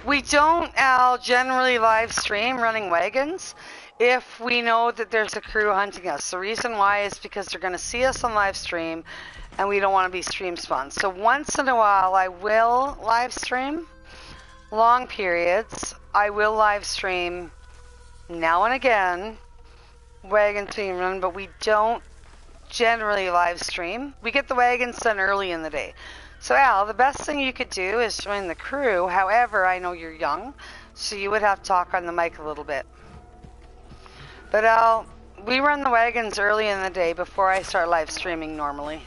We don't, Al, generally live stream running wagons if we know that there's a crew hunting us. The reason why is because they're going to see us on live stream and we don't want to be stream spawned. So once in a while I will live stream, long periods. I will live stream now and again wagons being run, but we don't generally live stream. We get the wagons done early in the day. So Al, the best thing you could do is join the crew. However, I know you're young, so you would have to talk on the mic a little bit. But Al, we run the wagons early in the day before I start live streaming normally.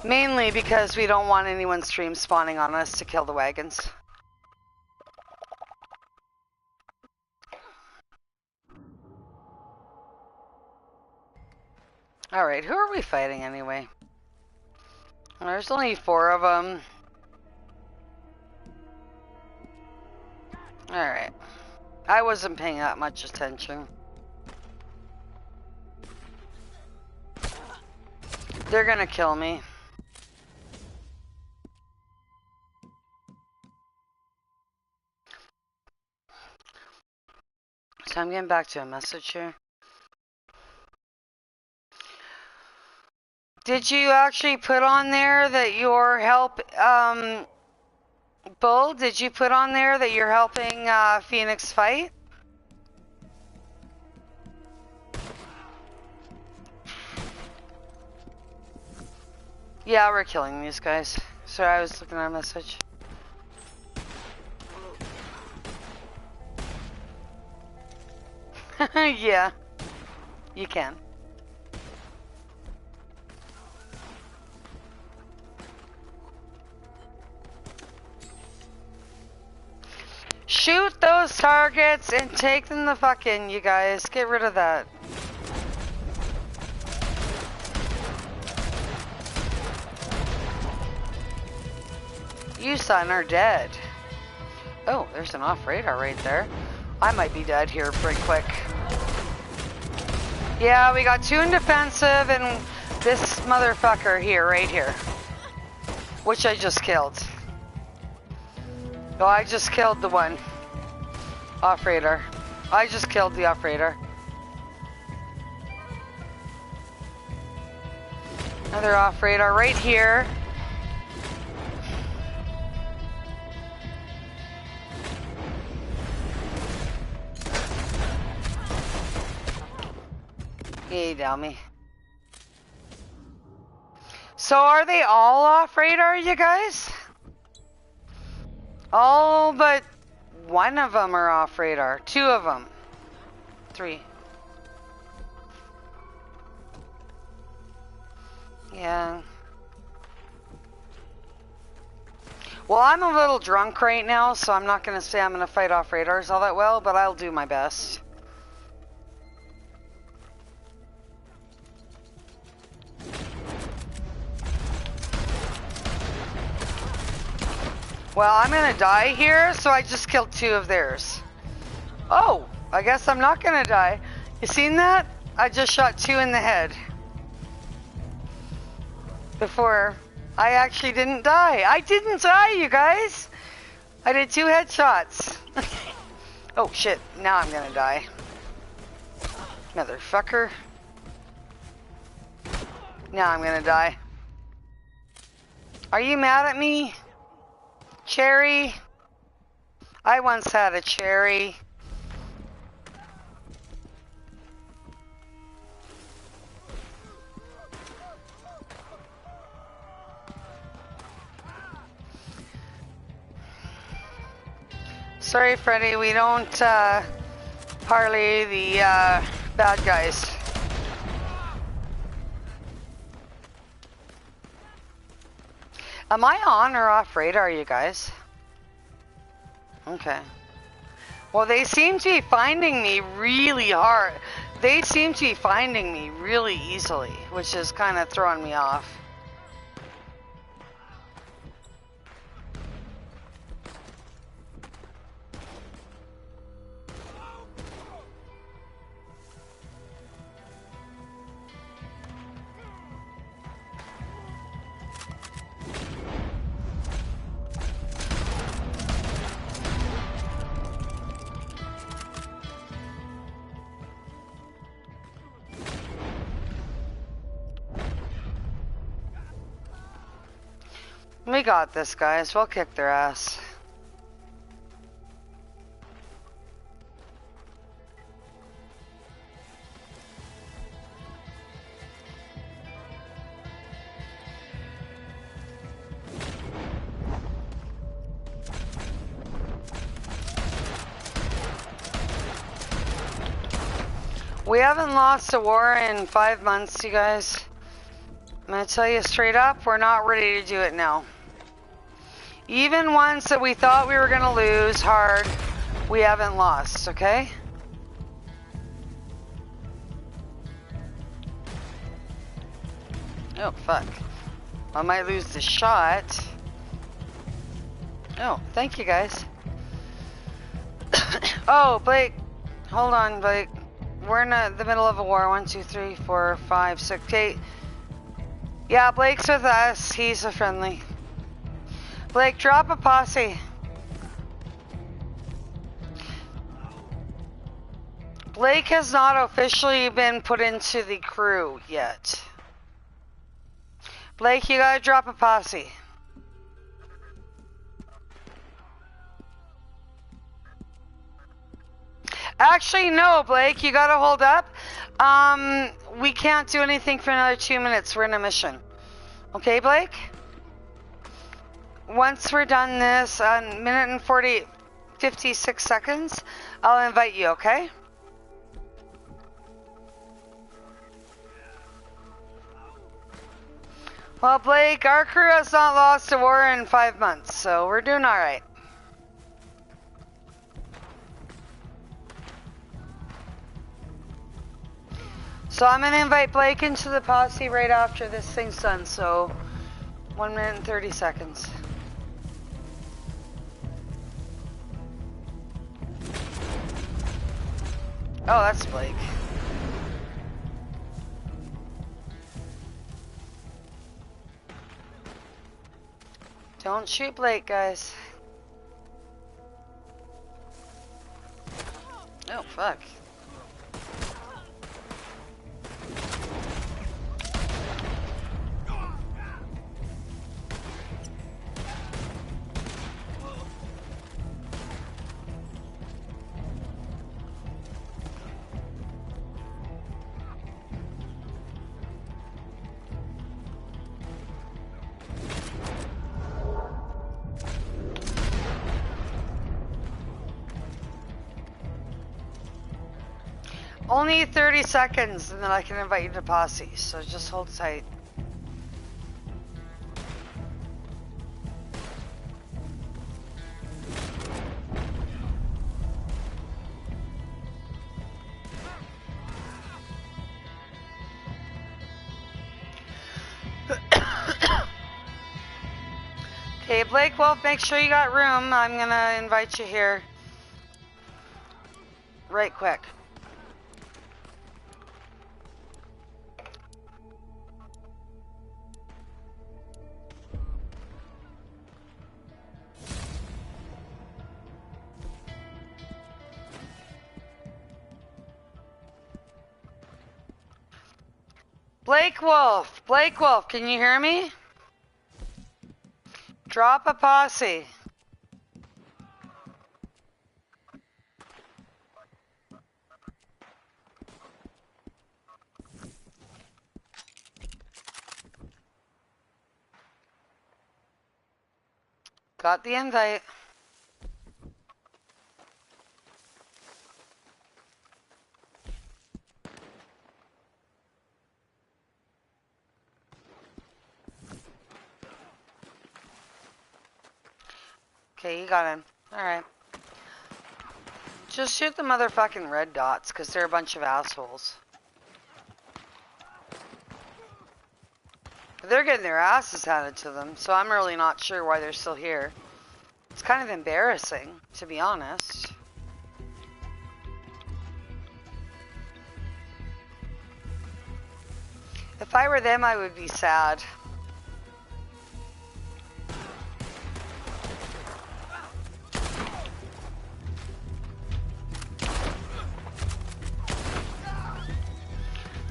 Mainly because we don't want anyone stream spawning on us to kill the wagons. Alright, who are we fighting anyway? There's only 4 of them. Alright. I wasn't paying that much attention. They're gonna kill me. So I'm getting back to a message here. Did you actually put on there that you're Bull, did you put on there that you're helping Phoenix fight? Yeah, we're killing these guys. Sorry, I was looking at a message. Yeah, you can. Shoot those targets and take them the fuck in, you guys. Get rid of that. You son are dead. Oh, there's an off radar right there. I might be dead here pretty quick. Yeah, we got two in defensive and this motherfucker here, right here. Which I just killed. Oh, I just killed the one. Off radar. I just killed the off radar. Another off radar right here. Hey, dummy. So are they all off radar, you guys? All but one of them are off radar. Two of them. Three. Yeah. Well, I'm a little drunk right now, so I'm not going to say I'm going to fight off radars all that well, but I'll do my best. Well, I'm gonna die here, so I just killed two of theirs. Oh, I guess I'm not gonna die. You seen that? I just shot two in the head. Before I actually didn't die. I didn't die, you guys. I did two headshots. Oh shit, now I'm gonna die. Motherfucker. Now I'm gonna die. Are you mad at me? Cherry? I once had a cherry. Sorry, Freddy, we don't parley the bad guys. Am I on or off radar, you guys? Okay. Well, they seem to be finding me really hard. They seem to be finding me really easily, which is kind of throwing me off. We got this, guys. We'll kick their ass. We haven't lost a war in 5 months, you guys. I'm gonna tell you straight up, we're not ready to do it now. Even ones that we thought we were gonna lose hard, we haven't lost, okay? Oh, fuck. I might lose the shot. Oh, thank you, guys. Oh, Blake. Hold on, Blake. We're in the middle of a war. 1, 2, 3, 4, 5, 6, 8. Yeah, Blake's with us. He's a friendly. Blake, drop a posse. Blake has not officially been put into the crew yet. Blake, you gotta drop a posse. Actually, no, Blake, you gotta hold up. We can't do anything for another 2 minutes. We're in a mission. Okay, Blake? Once we're done this, on minute and 56 seconds, I'll invite you, okay? Well, Blake, our crew has not lost a war in 5 months, so we're doing alright. So I'm gonna invite Blake into the posse right after this thing's done, so 1 minute and 30 seconds. Oh, that's Blake. Don't shoot Blake, guys. Oh, fuck. Only 30 seconds, and then I can invite you to posse, so just hold tight. Okay, Blake, well, make sure you got room. I'm gonna invite you here. Right quick. Blake Wolf, can you hear me? Drop a posse. Got the invite. Okay, you got him. Alright. Just shoot the motherfucking red dots, because they're a bunch of assholes. They're getting their asses handed to them, so I'm really not sure why they're still here. It's kind of embarrassing, to be honest. If I were them, I would be sad.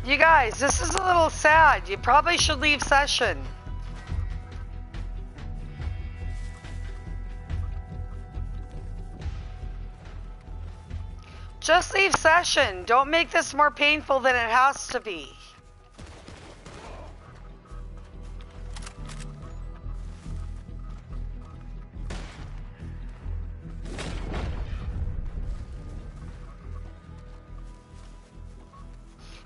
You guys, this is a little sad. You probably should leave session. Just leave session. Don't make this more painful than it has to be.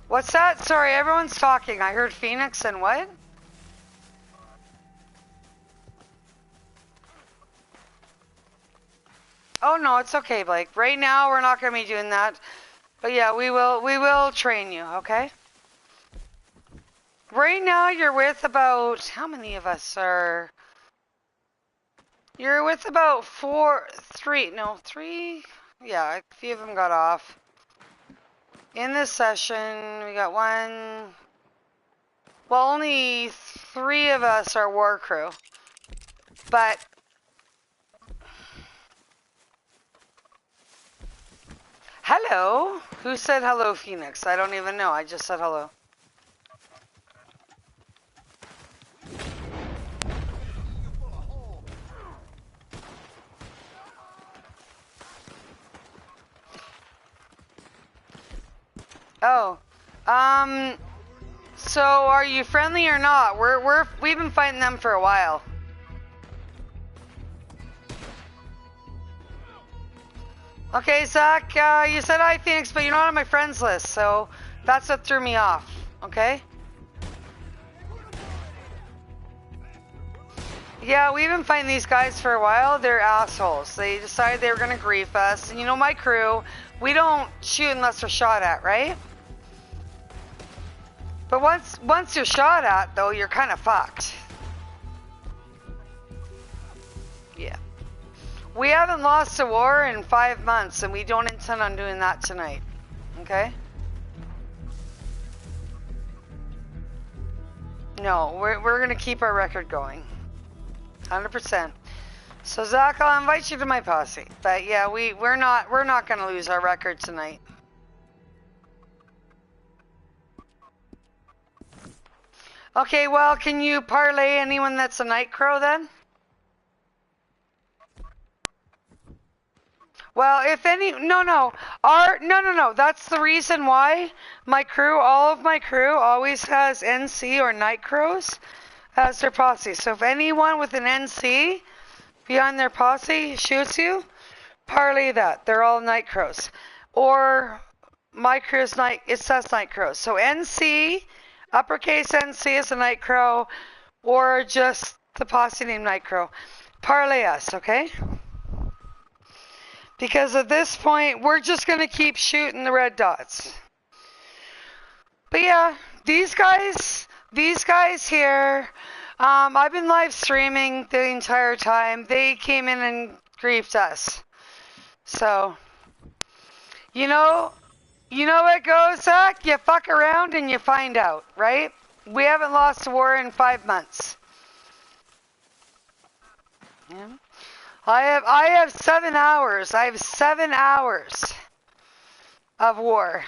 What's that? Sorry, everyone's talking. I heard Phoenix and what? Oh no, it's okay, Blake. Right now we're not going to be doing that. But yeah, we will train you, okay? Right now you're with about, how many of us are? You're with about three. Yeah, a few of them got off. In this session, we got one. Well, only 3 of us are war crew. But hello. Who said hello, Phoenix? I don't even know. I just said hello. Oh, So are you friendly or not? We've been fighting them for a while. Okay, Zach, you said hi, Phoenix, but you're not on my friends list, so that's what threw me off, okay? Yeah, we've been fighting these guys for a while. They're assholes. They decided they were going to grief us. And you know, my crew, we don't shoot unless we're shot at, right? But once you're shot at, though, you're kind of fucked. Yeah. We haven't lost a war in 5 months, and we don't intend on doing that tonight. Okay? No, we're gonna keep our record going. 100%. So Zach, I'll invite you to my posse. But yeah, we're not gonna lose our record tonight. Okay, well, can you parlay anyone that's a night crow then? Well, if any, no, that's the reason why my crew, all of my crew always has NC or night crows as their posse. So if anyone with an NC behind their posse shoots you, parlay that. They're all night crows. Or my crew's night, it says night crows. So NC, uppercase NC is a night crow, or just the posse named Night Crow. Parlay us, okay? Because at this point, we're just going to keep shooting the red dots. But yeah, these guys here, I've been live streaming the entire time. They came in and griefed us. So, you know how it goes, Zach? You fuck around and you find out, right? We haven't lost a war in 5 months. Yeah. I have 7 hours. I have 7 hours of war.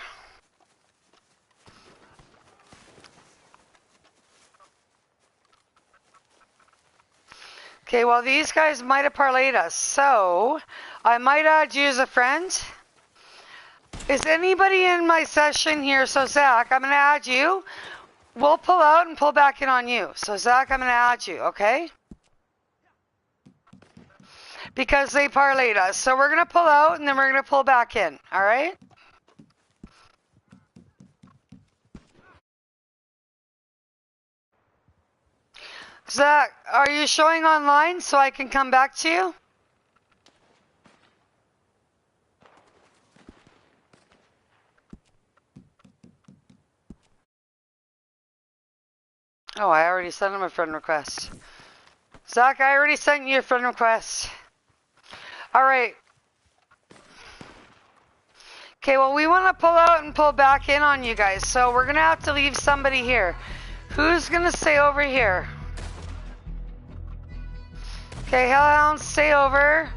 Okay, well, these guys might have parlayed us, so I might add you as a friend. Is anybody in my session here? So, Zach, I'm going to add you. We'll pull out and pull back in on you. So, Zach, I'm going to add you, okay? Because they parlayed us. So, we're going to pull out and then we're going to pull back in, all right? Zach, are you showing online so I can come back to you? Oh, I already sent him a friend request. Zach, I already sent you a friend request. All right. Okay, well, we want to pull out and pull back in on you guys, so we're going to have to leave somebody here. Who's going to stay over here? Okay, Hellhound, stay over.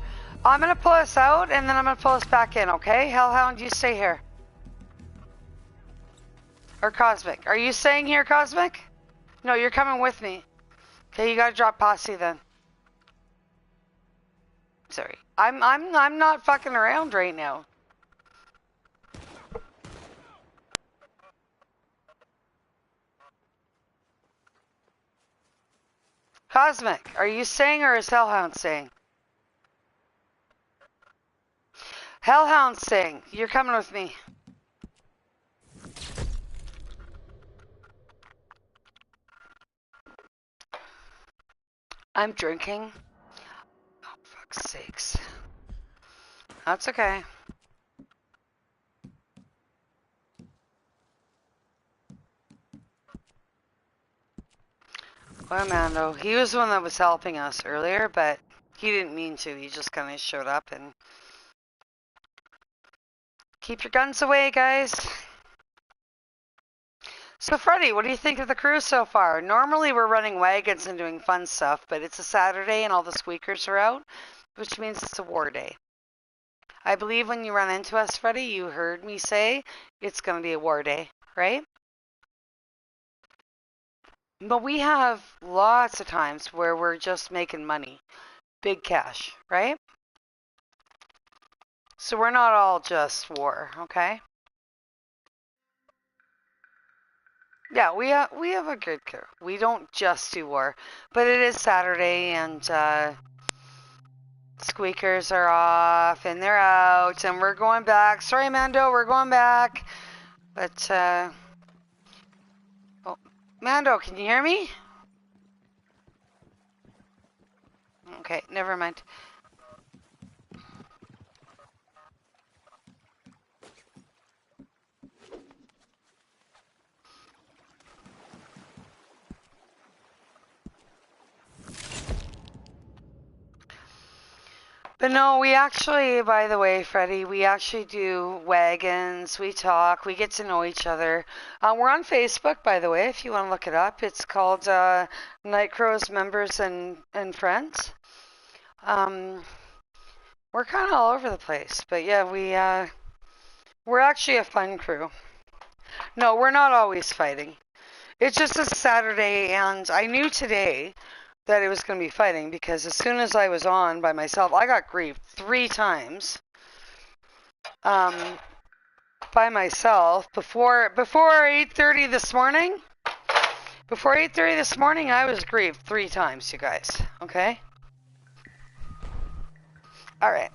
I'm going to pull us out, and then I'm going to pull us back in, okay? Hellhound, you stay here. Or Cosmic. Are you staying here, Cosmic? No, you're coming with me. Okay, you got to drop posse then. Sorry. I'm not fucking around right now. Cosmic, are you staying or is Hellhound staying? Hellhound staying. You're coming with me. I'm drinking. Oh, fuck's sakes. That's okay. Well, Mando, he was the one that was helping us earlier, but he didn't mean to. He just kind of showed up and... Keep your guns away, guys. So, Freddy, what do you think of the crew so far? Normally we're running wagons and doing fun stuff, but it's a Saturday and all the squeakers are out, which means it's a war day. I believe when you run into us, Freddy, you heard me say it's going to be a war day, right? But we have lots of times where we're just making money, big cash, right? So we're not all just war, okay? Yeah, we have a good crew. We don't just do war, but it is Saturday and squeakers are off and they're out and we're going back. Sorry, Mando, we're going back. But oh, Mando, can you hear me? Okay, never mind. But no, we actually, by the way, Freddie, we actually do wagons. We talk. We get to know each other. We're on Facebook, by the way, if you want to look it up. It's called Nightcrow's Members and Friends. We're kind of all over the place, but yeah, we're actually a fun crew. No, we're not always fighting. It's just a Saturday, and I knew today that it was going to be fighting because as soon as I was on by myself, I got griefed 3 times um, by myself before 8:30 this morning. Before 8:30 this morning, I was griefed 3 times, you guys. Okay. All right.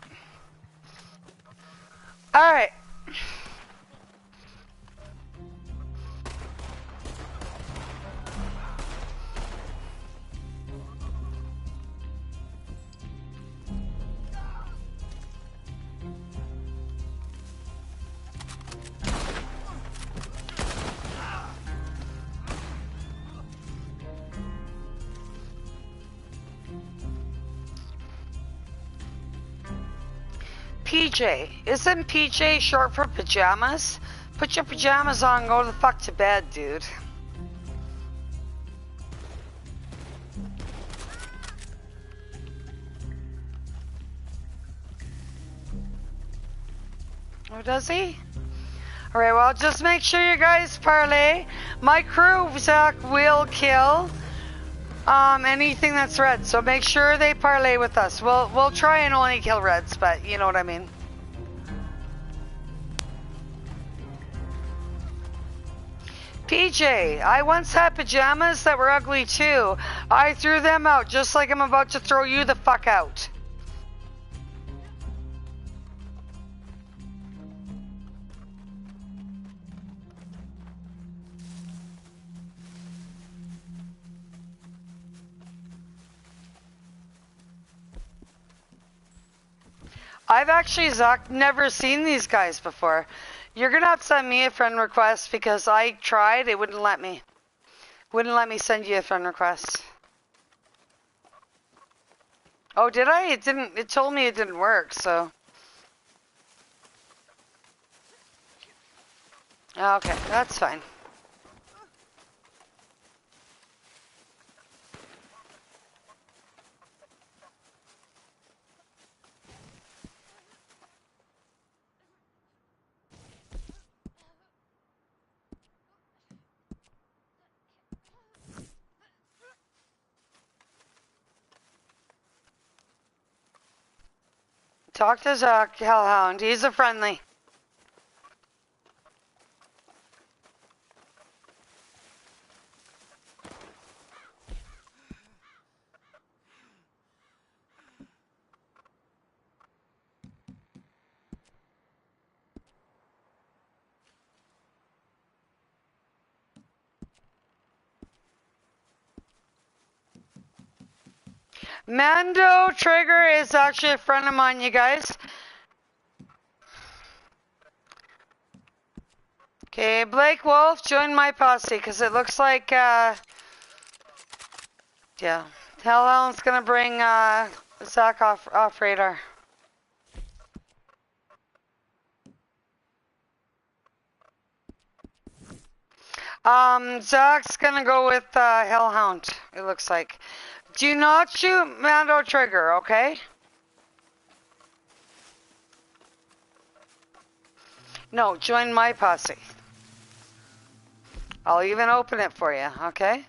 All right. PJ. Isn't PJ short for pajamas? Put your pajamas on and go the fuck to bed, dude. Oh, does he? Alright, well, just make sure you guys parlay. My crew, Zach, will kill anything that's red, so make sure they parlay with us. We'll try and only kill reds, but you know what I mean. PJ, I once had pajamas that were ugly too. I threw them out just like I'm about to throw you the fuck out. I've actually, Zach, never seen these guys before. You're gonna have to send me a friend request because I tried, it wouldn't let me. Wouldn't let me send you a friend request. Oh, did I? It didn't, it told me it didn't work, so. Okay, that's fine. Talk to Zach, Hellhound. He's a friendly. Mando Trigger is actually a friend of mine, you guys. Okay, Blake Wolf, join my posse, because it looks like, yeah. Hellhound's gonna bring, Zach off radar. Zach's gonna go with, Hellhound, it looks like. Do not shoot Mando Trigger, okay? No, join my posse. I'll even open it for you, okay?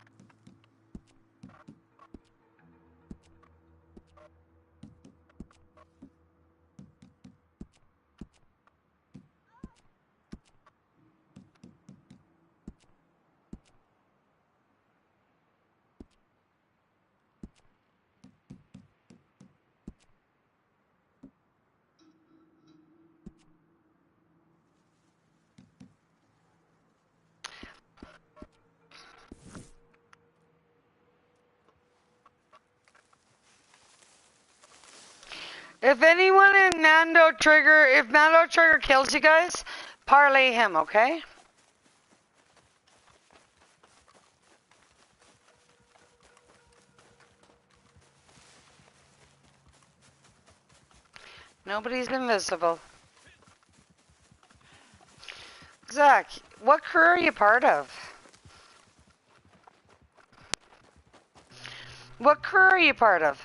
If anyone in Mando Trigger, if Mando Trigger kills you guys, parlay him, okay? Nobody's invisible. Zach, what crew are you part of? What crew are you part of?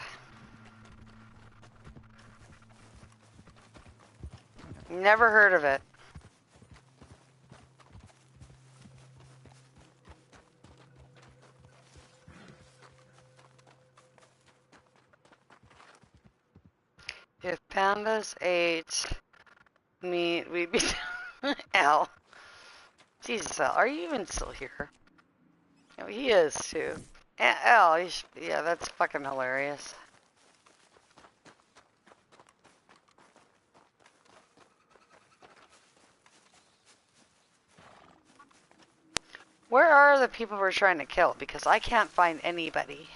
Never heard of it. If pandas ate meat, we'd be Al. Jesus, Al, are you even still here? Oh, he is too. Al, yeah, that's fucking hilarious. Where are the people we're trying to kill? Because I can't find anybody.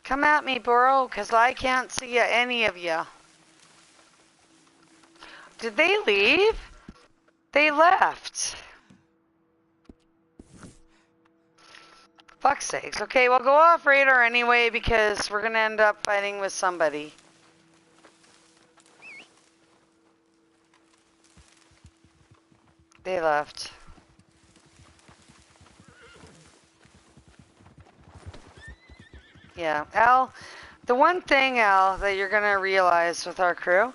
Come at me, bro, because I can't see any of you. Did they leave? They left. Fuck's sakes. Okay, well, go off radar anyway, because we're going to end up fighting with somebody. They left. Yeah, Al, the one thing, Al, that you're going to realize with our crew,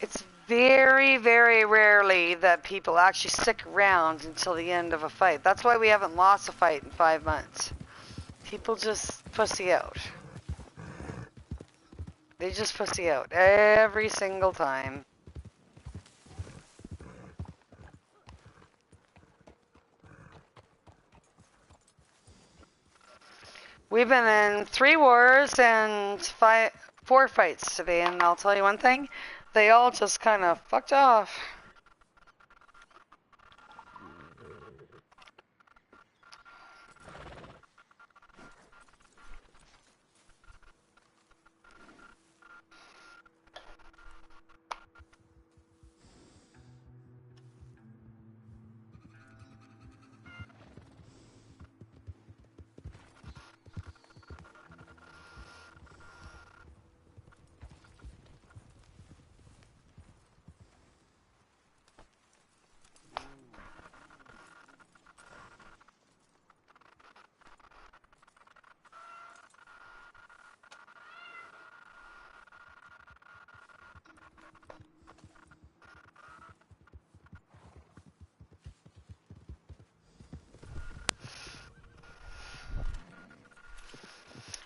it's very, very rarely that people actually stick around until the end of a fight. That's why we haven't lost a fight in 5 months. People just pussy out. They just pussy out every single time. We've been in 3 wars and 4 fights today, and I'll tell you one thing, they all just kind of fucked off.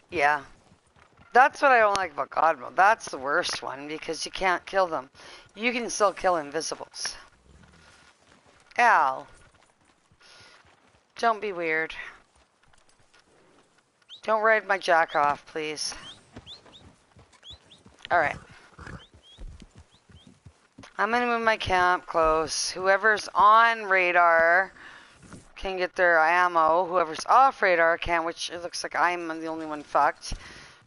Yeah. That's what I don't like about God mode. That's the worst one because you can't kill them. You can still kill invisibles. Al, don't be weird. Don't ride my jack off, please. Alright. I'm gonna move my camp close. Whoever's on radar can get their ammo. Whoever's off radar can, which it looks like I'm the only one fucked.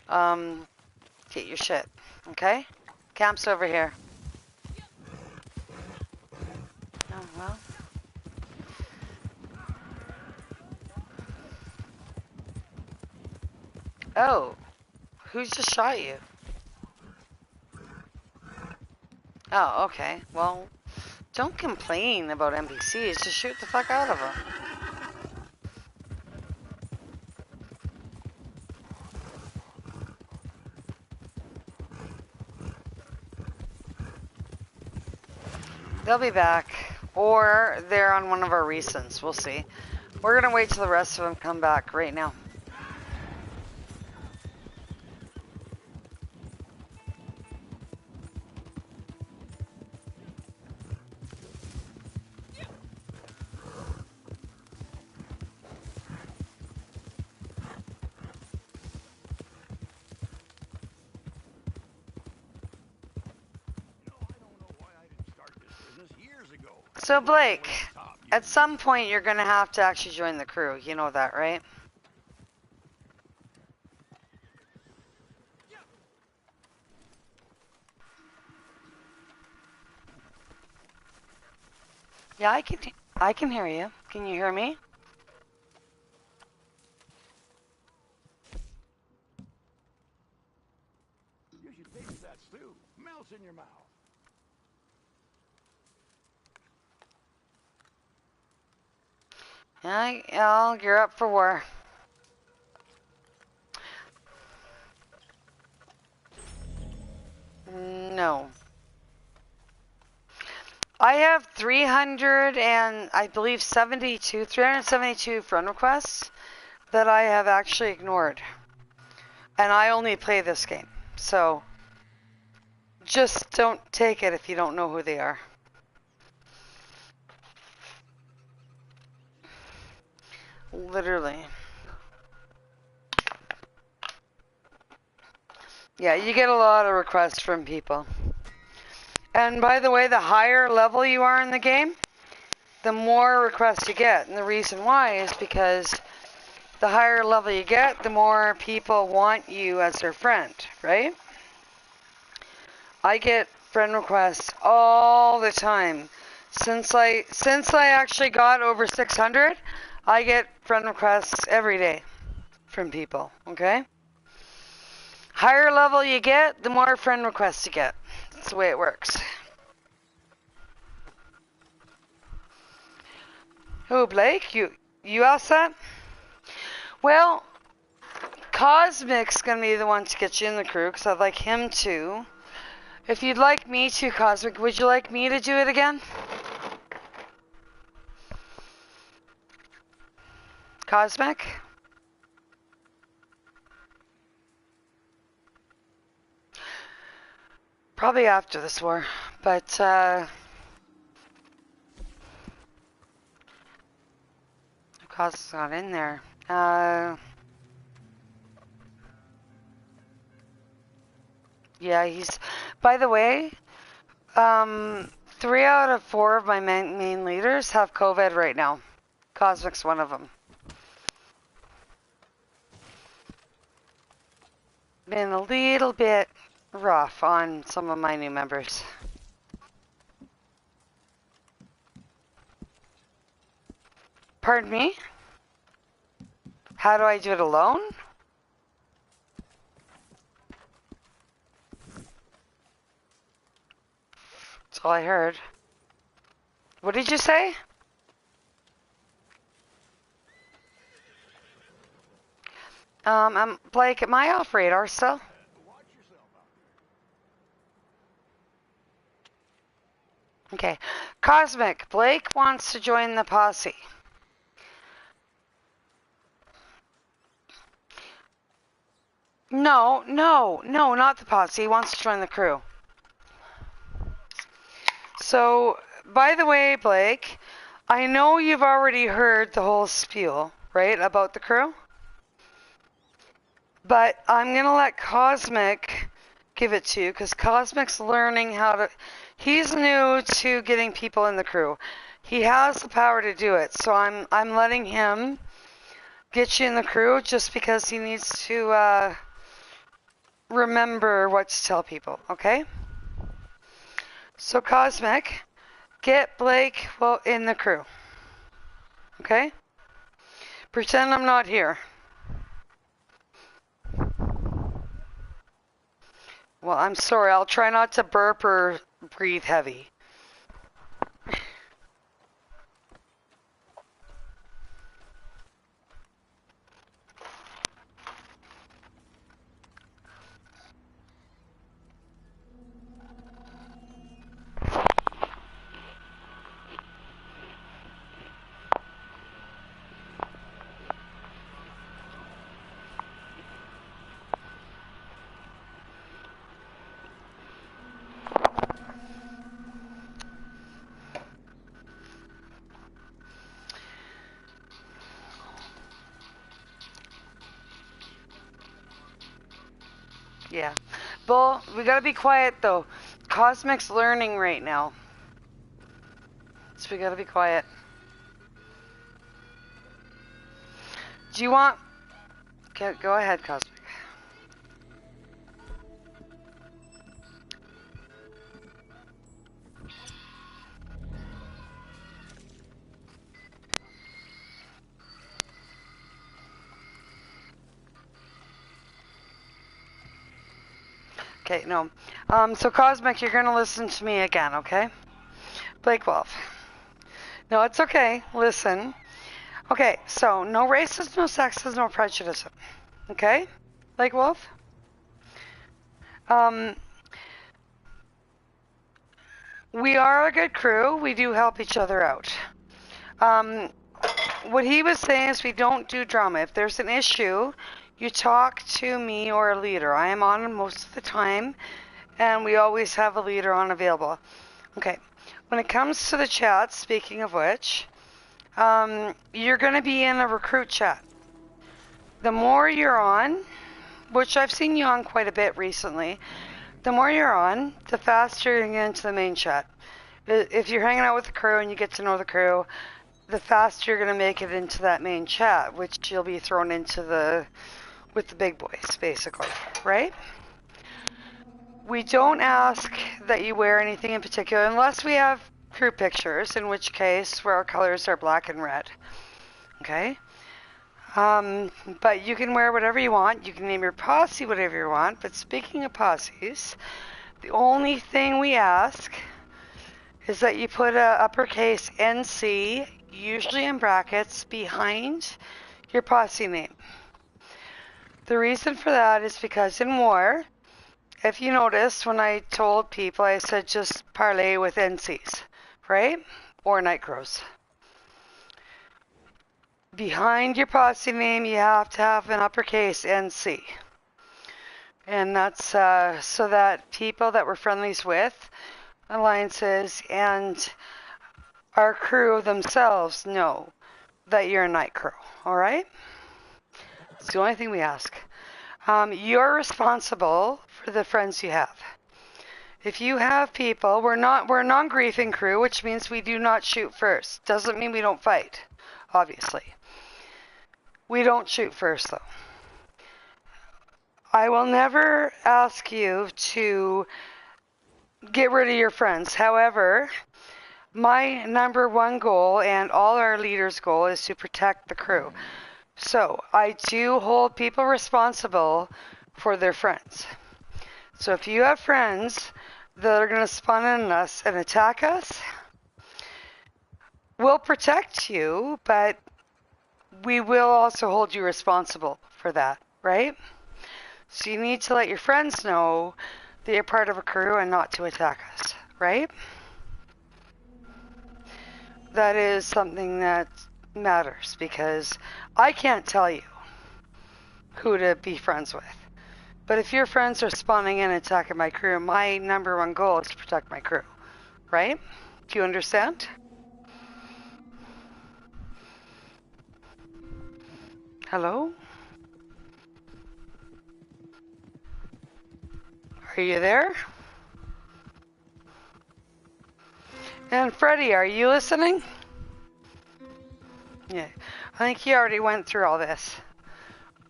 Get your shit. Okay? Camp's over here. Oh, well. Oh. Who just shot you? Oh, okay. Well, don't complain about NPCs. Just shoot the fuck out of them. They'll be back. Or they're on one of our recents. We'll see. We're gonna wait till the rest of them come back right now. So Blake, at some point you're gonna have to actually join the crew. You know that, right? Yeah, I can hear you. Can you hear me? You should taste that stew. Melts in your mouth. Yeah, I'll gear up for war. No. I have 300 and I believe 372 friend requests that I have actually ignored. And I only play this game. So just don't take it if you don't know who they are. Literally. Yeah, you get a lot of requests from people. And by the way, the higher level you are in the game, the more requests you get. And the reason why is because the higher level you get, the more people want you as their friend, right? I get friend requests all the time. Since I actually got over 600, I get friend requests every day from people, okay? Higher level you get, the more friend requests you get. That's the way it works. Oh, Blake, you all set? Well, Cosmic's gonna be the one to get you in the crew, because I'd like him to. If you'd like me to, Cosmic, would you like me to do it again? Cosmic? Probably after this war, but Cosmic's not in there. Yeah, he's. By the way, 3 out of 4 of my main leaders have COVID right now. Cosmic's one of them. Been a little bit rough on some of my new members. Pardon me? How do I do it alone? That's all I heard. What did you say? I'm Blake, am I off radar still? Okay. Cosmic, Blake wants to join the posse. No, not the posse. He wants to join the crew. So, by the way, Blake, I know you've already heard the whole spiel, right, about the crew? But I'm going to let Cosmic give it to you, because Cosmic's learning how to... He's new to getting people in the crew. He has the power to do it, so I'm letting him get you in the crew just because he needs to remember what to tell people, okay? So Cosmic, get Blake in the crew, okay? Pretend I'm not here. Well, I'm sorry. I'll try not to burp or breathe heavy. Yeah. Bull, we gotta be quiet though. Cosmic's learning right now. So we gotta be quiet. Do you want... Okay, go ahead, Cosmic. Okay, no. So Cosmic, you're gonna listen to me again, okay? Blake Wolf. No, it's okay. Listen. Okay, so no racism, no sexism, no prejudice. Okay? Blake Wolf? We are a good crew. We do help each other out. What he was saying is we don't do drama. If there's an issue, you talk to me or a leader. I am on most of the time, and we always have a leader on available. Okay. When it comes to the chat, speaking of which, you're going to be in a recruit chat. The more you're on, which I've seen you on quite a bit recently, the more you're on, the faster you get into the main chat. If you're hanging out with the crew and you get to know the crew, the faster you're going to make it into that main chat, which you'll be thrown into with the big boys, basically, right? We don't ask that you wear anything in particular unless we have crew pictures, in which case where our colors are black and red. Okay? But you can wear whatever you want. You can name your posse whatever you want. But speaking of posses, the only thing we ask is that you put a uppercase NC, usually in brackets, behind your posse name. The reason for that is because in war, if you noticed when I told people, I said just parlay with NCs, right? Or night crows. Behind your posse name, you have to have an uppercase NC. And that's so that people that we're friendlies with, alliances, and our crew themselves know that you're a night crow, all right? It's the only thing we ask. You're responsible for the friends you have. If you have people, we're a non-griefing crew, which means we do not shoot first. Doesn't mean we don't fight, obviously. We don't shoot first, though. I will never ask you to get rid of your friends. However, my number one goal and all our leaders' goal is to protect the crew. So I do hold people responsible for their friends. So if you have friends that are going to spawn in us and attack us, we'll protect you, but we will also hold you responsible for that, right? So you need to let your friends know that you're part of a crew and not to attack us, right? That is something that matters because I can't tell you who to be friends with. But if your friends are spawning in and attacking my crew, my number one goal is to protect my crew, right? Do you understand? Hello? Are you there? And Freddie, are you listening? Yeah, I think he already went through all this.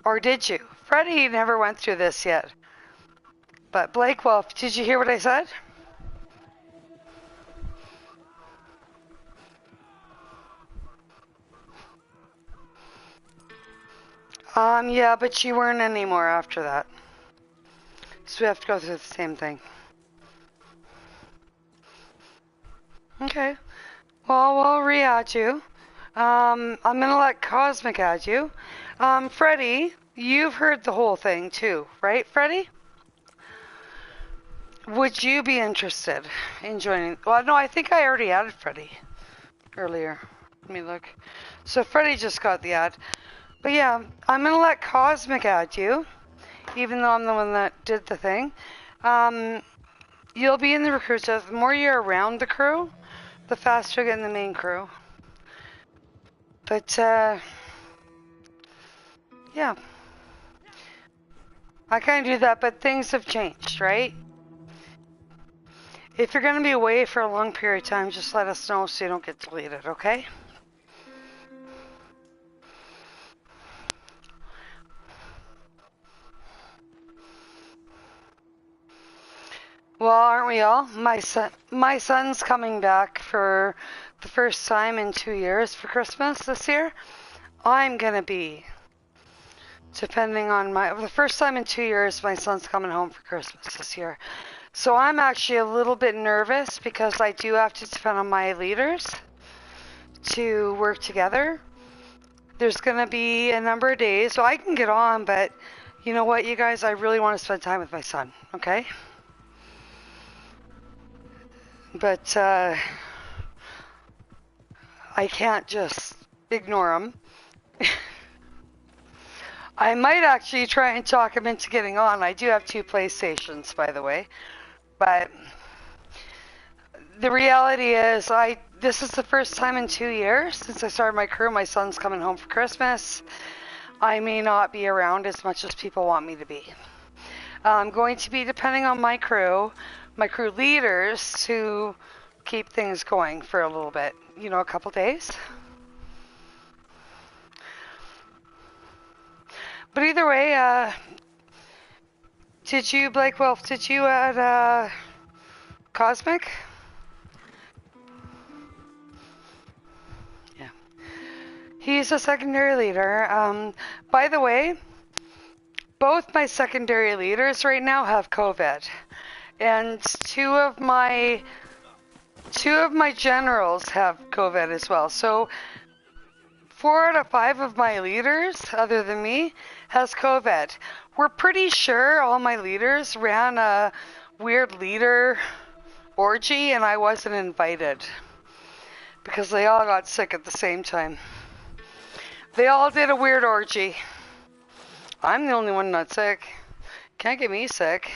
Or did you? Freddie never went through this yet. But Blake Wolf, did you hear what I said? Yeah, but you weren't anymore after that. So we have to go through the same thing. Okay. Well, we'll re-add you. I'm gonna let Cosmic add you. Freddie, you've heard the whole thing too, right, Freddie? Would you be interested in joining? Well, no, I think I already added Freddie earlier. Let me look. So Freddie just got the ad. But yeah, I'm gonna let Cosmic add you, even though I'm the one that did the thing. You'll be in the recruit chat. The more you're around the crew, the faster you get in the main crew. But yeah, I kind of do that, but things have changed, right? If you're gonna be away for a long period of time, just let us know so you don't get deleted, okay? Well, aren't we all? My son's coming back for the first time in 2 years for Christmas this year. I'm gonna be depending on the first time in 2 years, my son's coming home for Christmas this year. So I'm actually a little bit nervous because I do have to depend on my leaders to work together. There's going to be a number of days, so I can get on, but you know what, you guys, I really want to spend time with my son, okay? But I can't just ignore him. I might actually try and talk him into getting on. I do have 2 PlayStations, by the way. But the reality is, this is the first time in 2 years since I started my crew. My son's coming home for Christmas. I may not be around as much as people want me to be. I'm going to be depending on my crew leaders, to keep things going for a little bit, a couple days. But either way, did you, Blake Wolf, did you add Cosmic? Yeah. He's a secondary leader. By the way, both my secondary leaders right now have COVID. And two of my generals have COVID as well. So 4 out of 5 of my leaders, other than me, has COVID. We're pretty sure all my leaders ran a weird leader orgy and I wasn't invited because they all got sick at the same time. They all did a weird orgy. I'm the only one not sick. Can't get me sick.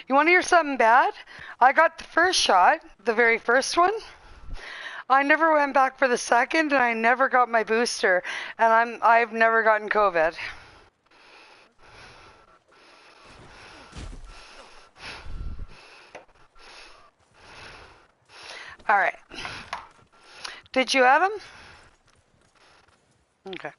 You want to hear something bad? I got the first shot, the very first one. I never went back for the second, and I never got my booster, and I've never gotten COVID. All right. Did you add them? Okay.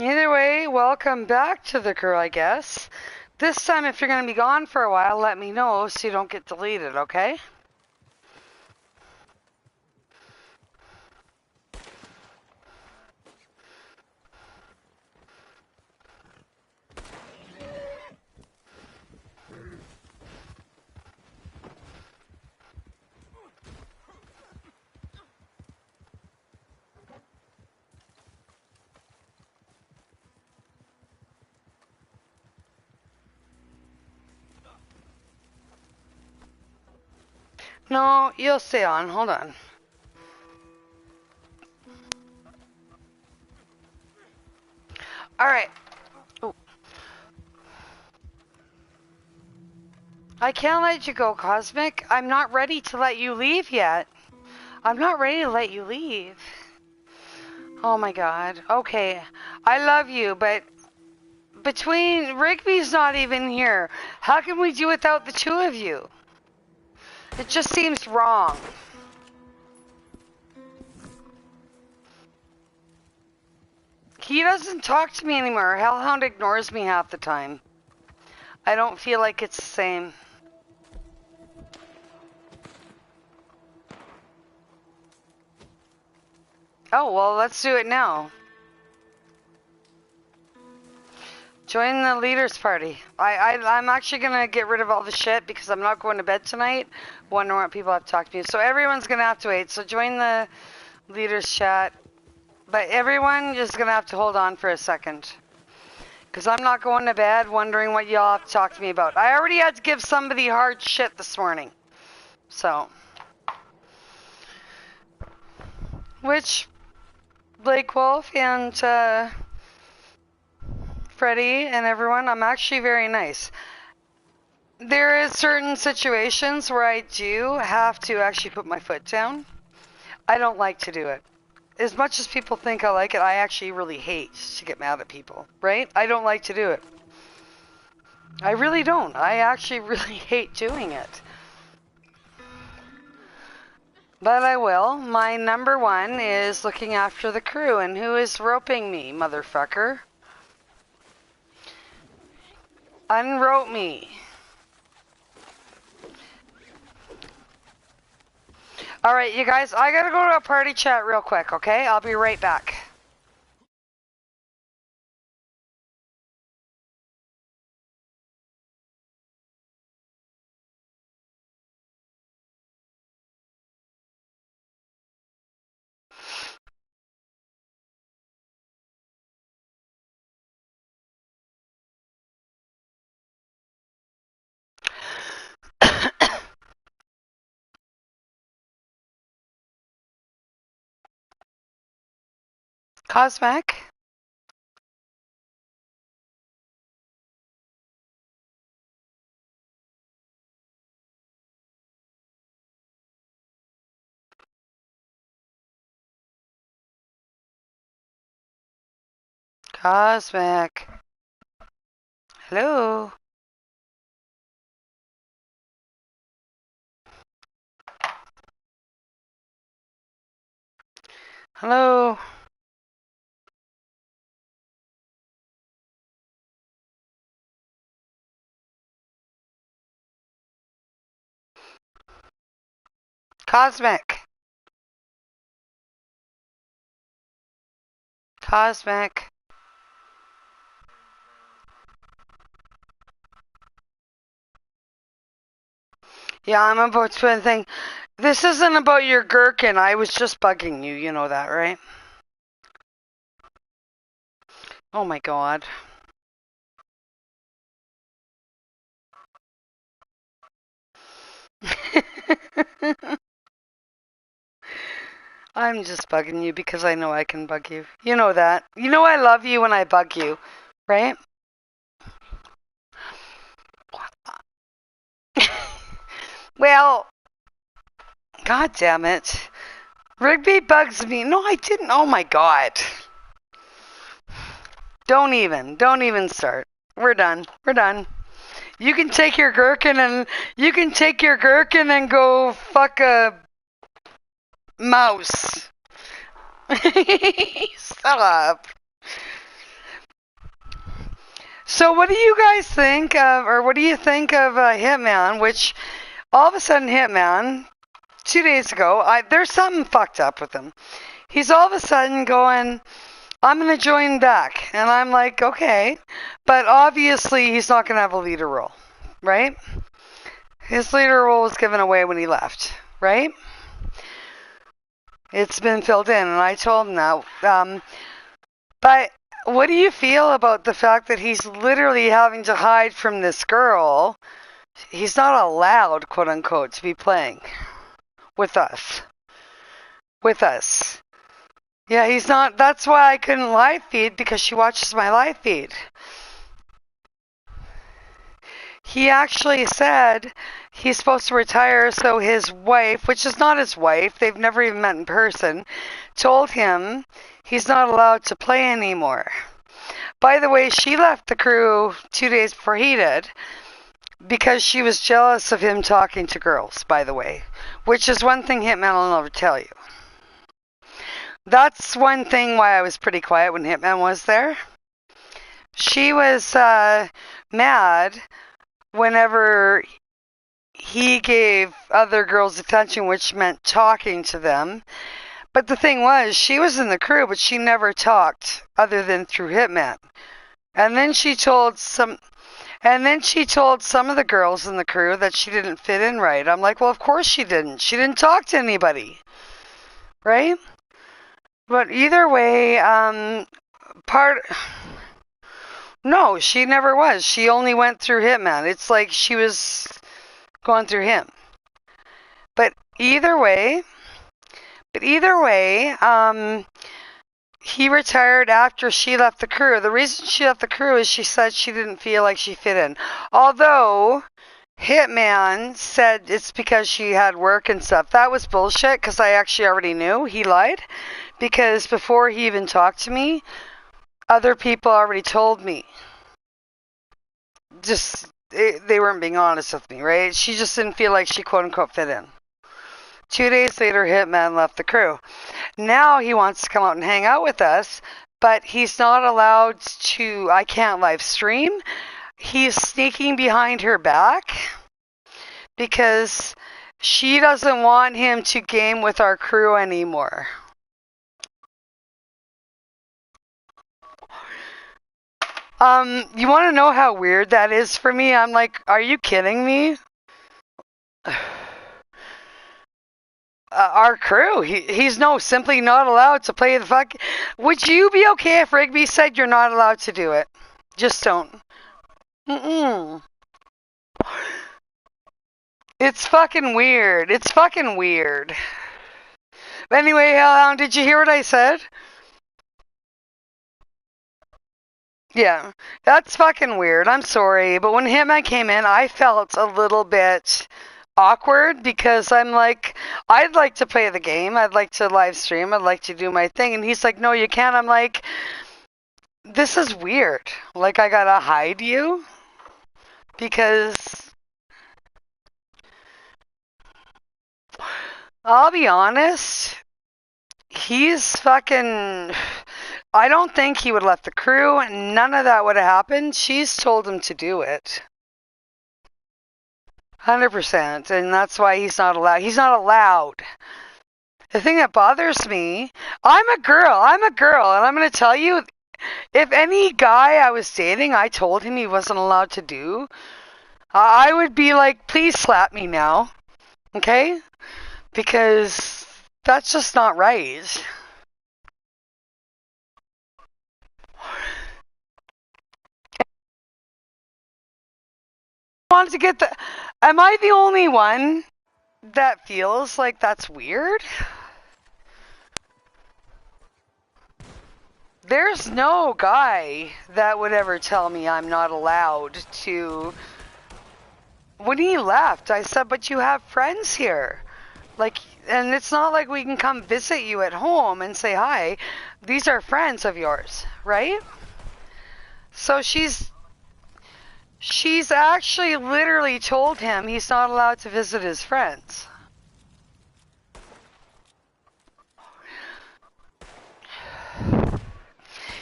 Either way, welcome back to the crew, I guess. This time, if you're going to be gone for a while, let me know so you don't get deleted, okay? No, you'll stay on. Hold on. All right. Ooh. I can't let you go, Cosmic. I'm not ready to let you leave yet. I'm not ready to let you leave. Oh my god. Okay. I love you, but between Rigby's not even here. How can we do without the two of you? It just seems wrong. He doesn't talk to me anymore. Hellhound ignores me half the time. I don't feel like it's the same. Oh, well, let's do it now. Join the leaders party. I'm actually going to get rid of all the shit because I'm not going to bed tonight. Wondering what people have to talk to me. So everyone's going to have to wait. So join the leaders chat. But everyone is going to have to hold on for a second. Because I'm not going to bed wondering what y'all have to talk to me about. I already had to give somebody hard shit this morning. So. Which, Blake Wolf and Freddie and everyone, I'm actually very nice. There is certain situations where I do have to actually put my foot down. I don't like to do it. As much as people think I like it, I actually really hate to get mad at people, right? I don't like to do it. I really don't. I actually really hate doing it. But I will. My number one is looking after the crew, and who is roping me, motherfucker? Unrope me. Alright, you guys, I gotta go to a party chat real quick, okay? I'll be right back. Cosmic? Cosmic. Hello? Hello? Cosmic. Cosmic. Yeah, I'm about to think. This isn't about your gherkin. I was just bugging you. You know that, right? Oh my god. I'm just bugging you because I know I can bug you. You know that. You know I love you when I bug you, right? Well, god damn it. Rigby bugs me. No, I didn't. Oh my god. Don't even start. We're done. We're done. You can take your gherkin and go fuck a mouse. Stop. So what do you guys think of, or what do you think of Hitman, which all of a sudden Hitman, 2 days ago, there's something fucked up with him. He's all of a sudden going, I'm going to join back. And I'm like, okay. But obviously he's not going to have a leader role, right? His leader role was given away when he left, right? It's been filled in, and I told him that. But what do you feel about the fact that he's literally having to hide from this girl? He's not allowed, quote unquote, to be playing with us. With us. Yeah, he's not. That's why I couldn't live feed, because she watches my live feed. He actually said he's supposed to retire, so his wife, which is not his wife, they've never even met in person, told him he's not allowed to play anymore. By the way, she left the crew 2 days before he did because she was jealous of him talking to girls, by the way, which is one thing Hitman will never tell you. That's one thing why I was pretty quiet when Hitman was there. She was mad whenever he gave other girls attention, which meant talking to them. But the thing was, she was in the crew, but she never talked other than through Hitman. And then she told some of the girls in the crew that she didn't fit in right. I'm like, well, of course she didn't. She didn't talk to anybody, right? But either way, no, she never was. She only went through Hitman. It's like she was going through him. But either way, he retired after she left the crew. The reason she left the crew is she said she didn't feel like she fit in. Although Hitman said it's because she had work and stuff. That was bullshit, because I actually already knew. He lied. Because before he even talked to me, other people already told me. They weren't being honest with me, right? She just didn't feel like she quote unquote fit in. 2 days later, Hitman left the crew. Now he wants to come out and hang out with us, but he's not allowed to. I can't live stream. He's sneaking behind her back because she doesn't want him to game with our crew anymore. You want to know how weird that is for me? I'm like, are you kidding me? Our crew, he's simply not allowed to play the fuck. Would you be okay if Rigby said you're not allowed to do it? Just don't. Mm-mm. It's fucking weird. It's fucking weird. Anyway, Hellhound, did you hear what I said? Yeah, that's fucking weird. I'm sorry, but when Hitman came in, I felt a little bit awkward because I'm like, I'd like to play the game, I'd like to live stream, I'd like to do my thing, and he's like, no, you can't. I'm like, this is weird. Like, I gotta hide you because I'll be honest, he's fucking. I don't think he would have left the crew. None of that would have happened. She's told him to do it. 100%. And that's why he's not allowed. He's not allowed. The thing that bothers me, I'm a girl, and I'm going to tell you, if any guy I was dating, I told him he wasn't allowed to do, I would be like, please slap me now, okay? Because that's just not right. I wanted to get the. Am I the only one that feels like that's weird? There's no guy that would ever tell me I'm not allowed to. When he left, I said, but you have friends here. Like, and it's not like we can come visit you at home and say hi. These are friends of yours, right? So she's actually literally told him he's not allowed to visit his friends.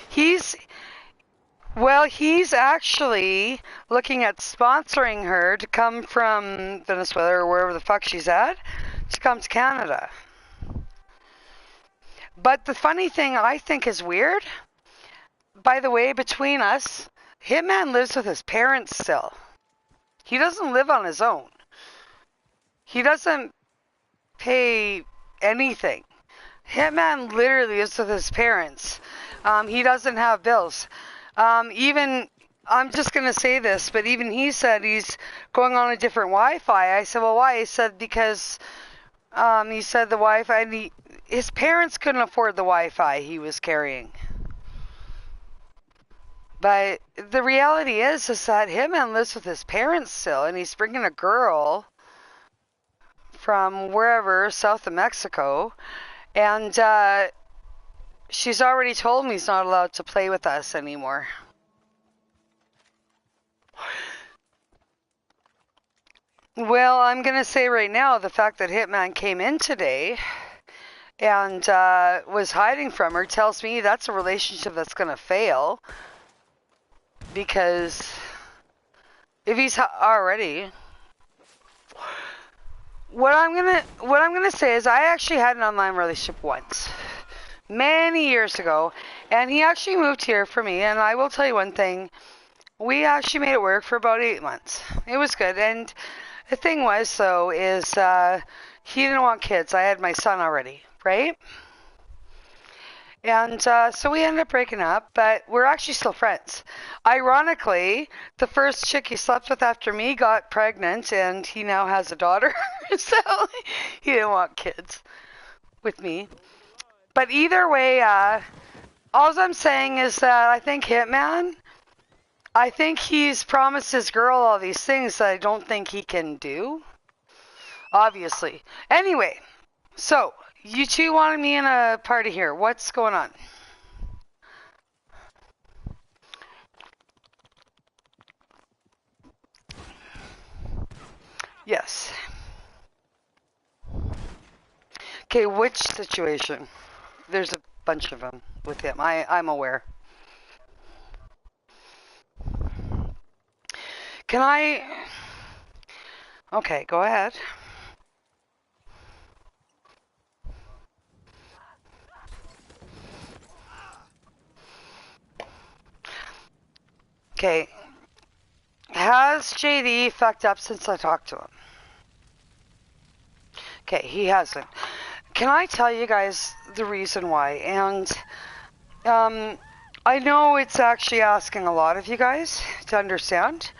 He's he's actually looking at sponsoring her to come from Venezuela or wherever the fuck she's at to come to Canada. But the funny thing I think is weird, by the way, between us, Hitman lives with his parents still. He doesn't live on his own. He doesn't pay anything. Hitman literally lives with his parents. He doesn't have bills. Even, I'm just going to say this, but even he said he's going on a different Wi-Fi. I said, well, why? He said, because he said the Wi-Fi, and his parents couldn't afford the Wi-Fi he was carrying. But the reality is that Hitman lives with his parents still, and he's bringing a girl from wherever, south of Mexico, and she's already told me he's not allowed to play with us anymore. Well, I'm going to say right now, the fact that Hitman came in today and was hiding from her tells me that's a relationship that's going to fail. Because if he's already... What I'm gonna say is I actually had an online relationship once, many years ago, and he actually moved here for me. And I will tell you one thing: we actually made it work for about 8 months. It was good. And the thing was, though, is he didn't want kids. I had my son already, right? And so we ended up breaking up, but we're actually still friends. Ironically, the first chick he slept with after me got pregnant, and he now has a daughter. So he didn't want kids with me. But either way, all I'm saying is that I think Hitman, I think he's promised his girl all these things that I don't think he can do. Obviously. Anyway, so you two wanted me in a party here. What's going on? Yes. Okay, which situation? There's a bunch of them with him. I'm aware. Can I? Okay, go ahead. Okay. Has JD fucked up since I talked to him? Okay, he hasn't. Can I tell you guys the reason why? And I know it's actually asking a lot of you guys to understand.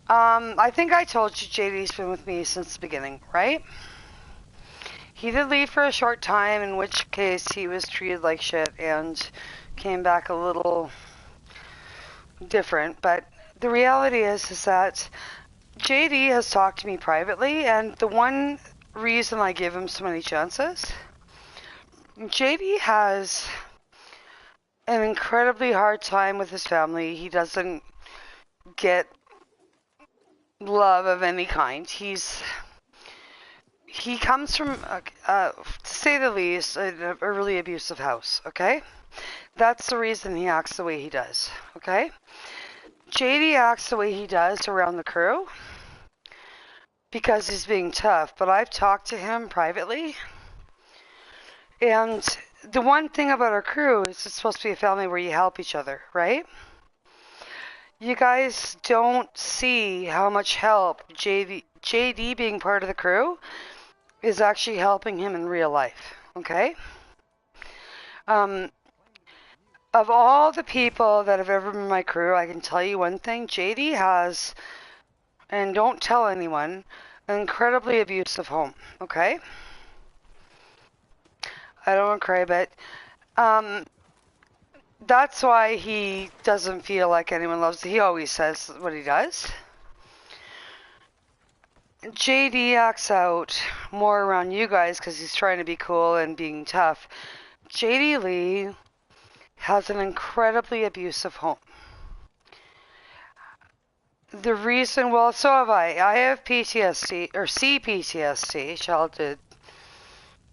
I think I told you JD's been with me since the beginning, right? He did leave for a short time, in which case he was treated like shit and came back a little different, but the reality is that JD has talked to me privately, and the one reason I give him so many chances, JD has an incredibly hard time with his family. He doesn't get love of any kind. He comes from, to say the least, a really abusive house, okay? That's the reason he acts the way he does, okay? JD acts the way he does around the crew because he's being tough, but I've talked to him privately, and the one thing about our crew is it's supposed to be a family where you help each other, right? You guys don't see how much help JD being part of the crew is actually helping him in real life, okay? Of all the people that have ever been in my crew, I can tell you one thing. JD has, and don't tell anyone, an incredibly abusive home, okay? I don't want to cry, but that's why he doesn't feel like anyone loves him. He always says what he does. JD acts out more around you guys because he's trying to be cool and being tough. JD Lee has an incredibly abusive home. The reason, well, so have I. I have PTSD, or CPTSD, childhood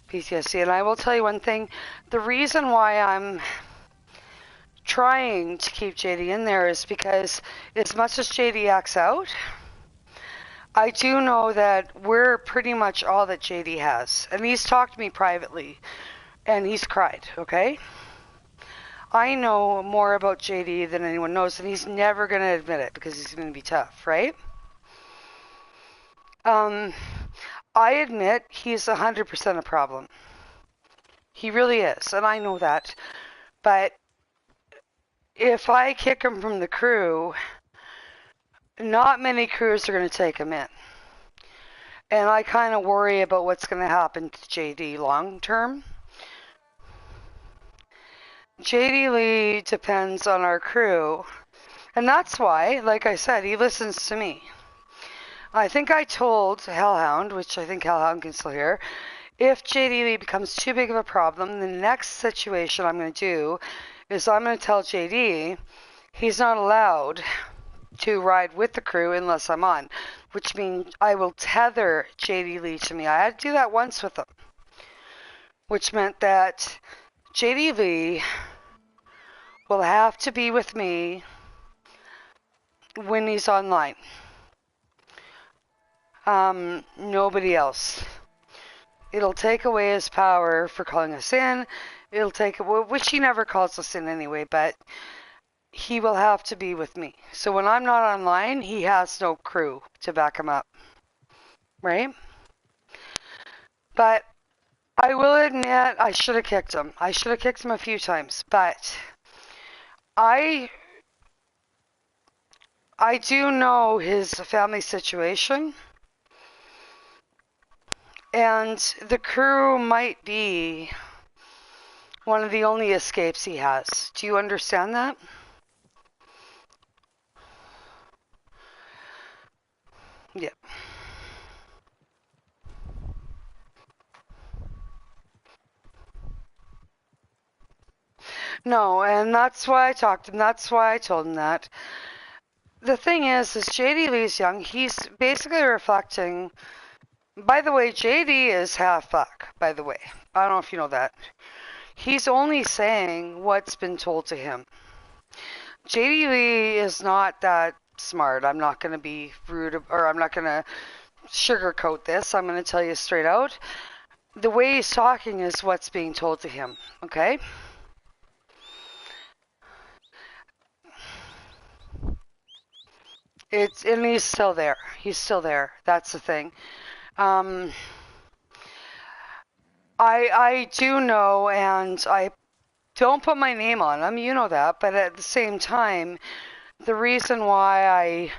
PTSD, and I will tell you one thing. The reason why I'm trying to keep JD in there is because as much as JD acts out, I do know that we're pretty much all that JD has. And he's talked to me privately, and he's cried, okay? I know more about JD than anyone knows, and he's never going to admit it because he's going to be tough, right? I admit he's 100% a problem. He really is, and I know that. But if I kick him from the crew, not many crews are going to take him in. And I kind of worry about what's going to happen to JD long term. JD Lee depends on our crew. And that's why, like I said, he listens to me. I think I told Hellhound, which I think Hellhound can still hear, if JD Lee becomes too big of a problem, the next situation I'm going to do is I'm going to tell JD he's not allowed to ride with the crew unless I'm on, which means I will tether JD Lee to me. I had to do that once with him, which meant that JD Lee will have to be with me when he's online. Nobody else. It'll take away his power for calling us in. It'll take, which he never calls us in anyway, but he will have to be with me. So when I'm not online, he has no crew to back him up. Right? But I will admit I should have kicked him. I should have kicked him a few times, but I do know his family situation. And the crew might be one of the only escapes he has. Do you understand that? Yeah. No, and that's why I talked to him. That's why I told him that. The thing is JD Lee's young. He's basically reflecting. By the way, JD is half fuck, by the way. I don't know if you know that. He's only saying what's been told to him. JD Lee is not that smart. I'm not going to be rude, or I'm not going to sugarcoat this. I'm going to tell you straight out. The way he's talking is what's being told to him, okay? And he's still there. He's still there. That's the thing. I do know, and I don't put my name on him, you know that, but at the same time, the reason why I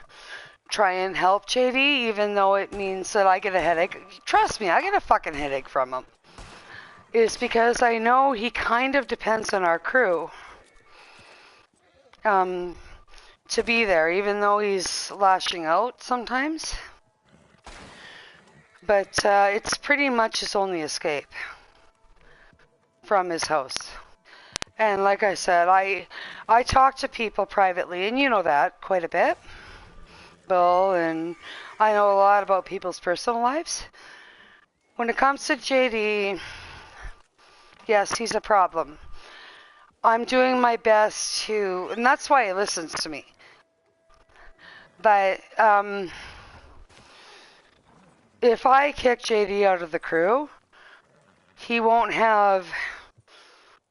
try and help JD, even though it means that I get a headache, trust me, I get a fucking headache from him, is because I know he kind of depends on our crew. to be there, even though he's lashing out sometimes. But it's pretty much his only escape from his house. And like I said, I talk to people privately, and you know that quite a bit, Bill, and I know a lot about people's personal lives. When it comes to JD, yes, he's a problem. I'm doing my best to, and that's why he listens to me. But if I kick JD out of the crew, he won't have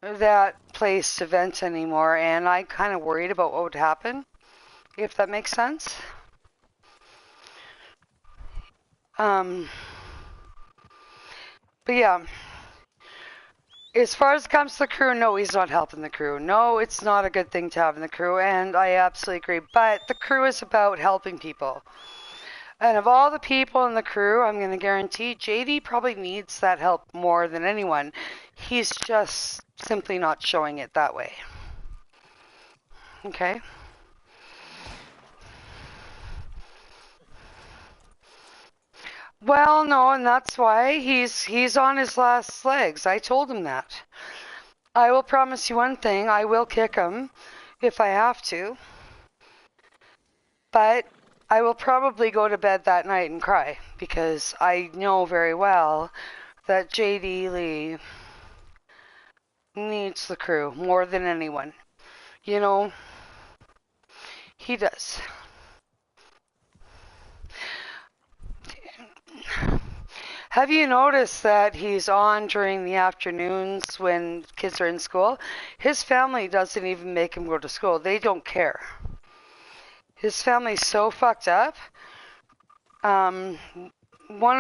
that place to vent anymore, and I'm kind of worried about what would happen, if that makes sense. But yeah, as far as it comes to the crew, no, he's not helping the crew. No, it's not a good thing to have in the crew, and I absolutely agree. But the crew is about helping people. And of all the people in the crew, I'm going to guarantee JD probably needs that help more than anyone. He's just simply not showing it that way. Okay? Well, no, and that's why he's on his last legs. I told him that. I will promise you one thing, I will kick him if I have to. But I will probably go to bed that night and cry because I know very well that JD Lee needs the crew more than anyone. You know, he does. Have you noticed that he's on during the afternoons when kids are in school? His family doesn't even make him go to school. They don't care. His family's so fucked up. One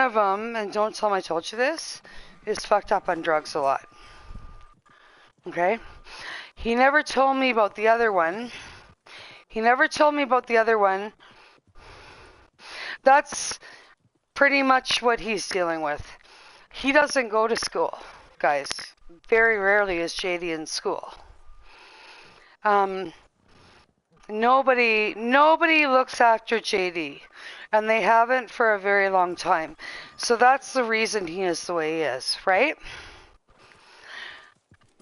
of them, and don't tell him I told you this, is fucked up on drugs a lot. Okay? He never told me about the other one. That's pretty much what he's dealing with. He doesn't go to school, guys. Very rarely is JD in school. Nobody looks after JD, and they haven't for a very long time. So that's the reason he is the way he is, right?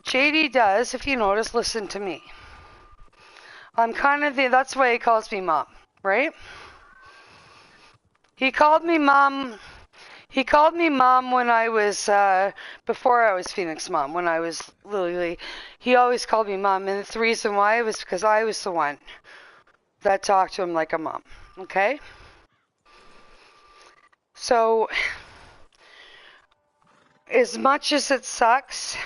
JD does, if you notice, listen to me. I'm kind of that's why he calls me mom, right? He called me mom when I was, before I was Phoenix Mom, when I was Lily. He always called me mom, and the reason why was because I was the one that talked to him like a mom, okay? So, as much as it sucks,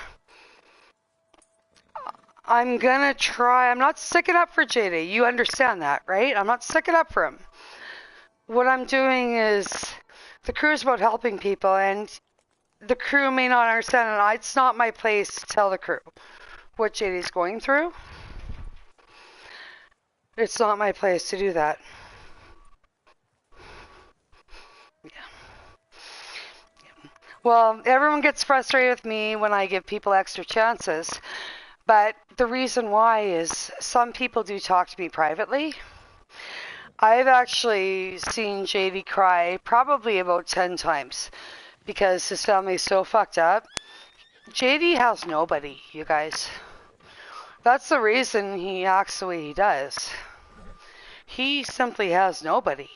I'm gonna try. I'm not sticking up for JD. You understand that, right? I'm not sticking up for him. What I'm doing is, the crew is about helping people, and the crew may not understand, and it's not my place to tell the crew what JD's going through. It's not my place to do that. Yeah. Well, everyone gets frustrated with me when I give people extra chances, but the reason why is some people do talk to me privately. I've actually seen JD cry probably about 10 times because his family's so fucked up. JD has nobody, you guys. That's the reason he acts the way he does. He simply has nobody.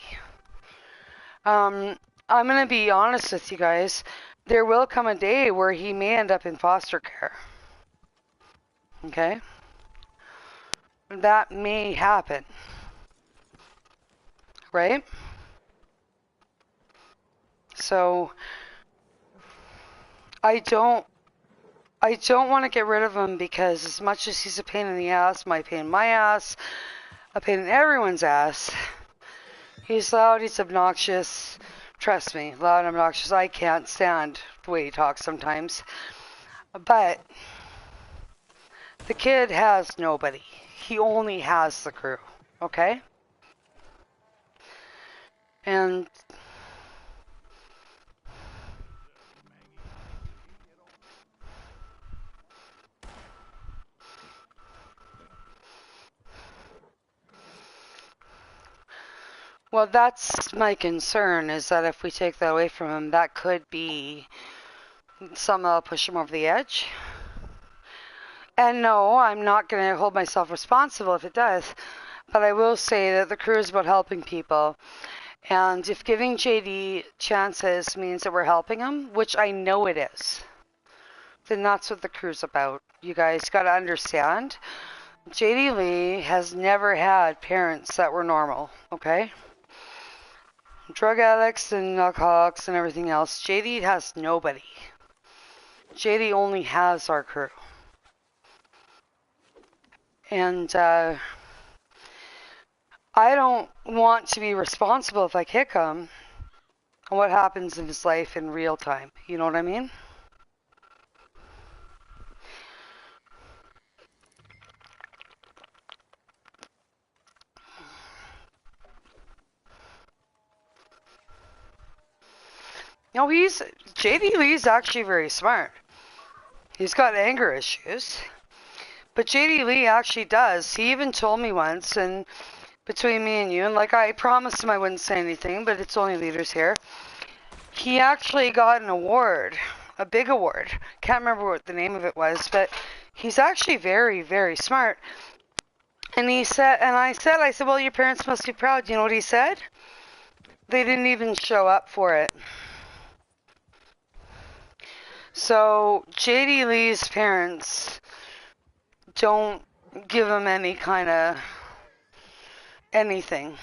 I'm going to be honest with you guys. There will come a day where he may end up in foster care. Okay? That may happen. Right? So, I don't want to get rid of him because as much as he's a pain in the ass, my pain in my ass, a pain in everyone's ass, he's loud, he's obnoxious. Trust me, loud and obnoxious. I can't stand the way he talks sometimes. But the kid has nobody. He only has the crew. Okay? And Well, that's my concern, is that if we take that away from him, that could be something that'll push him over the edge. And no, I'm not going to hold myself responsible if it does. But I will say that the crew is about helping people. And if giving JD chances means that we're helping him, which I know it is, then that's what the crew's about. You guys got to understand, JD Lee has never had parents that were normal, okay? Drug addicts and alcoholics and everything else. JD has nobody. JD only has our crew. And I don't want to be responsible if I kick him on what happens in his life in real time. You know what I mean? No, JD Lee's actually very smart. He's got anger issues. But JD Lee actually does. He even told me once, and between me and you, and like I promised him I wouldn't say anything, but it's only leaders here. He actually got an award, a big award. Can't remember what the name of it was, but he's actually very, very smart. And I said, well, your parents must be proud. You know what he said? They didn't even show up for it. So JD Lee's parents don't give him any kind of anything.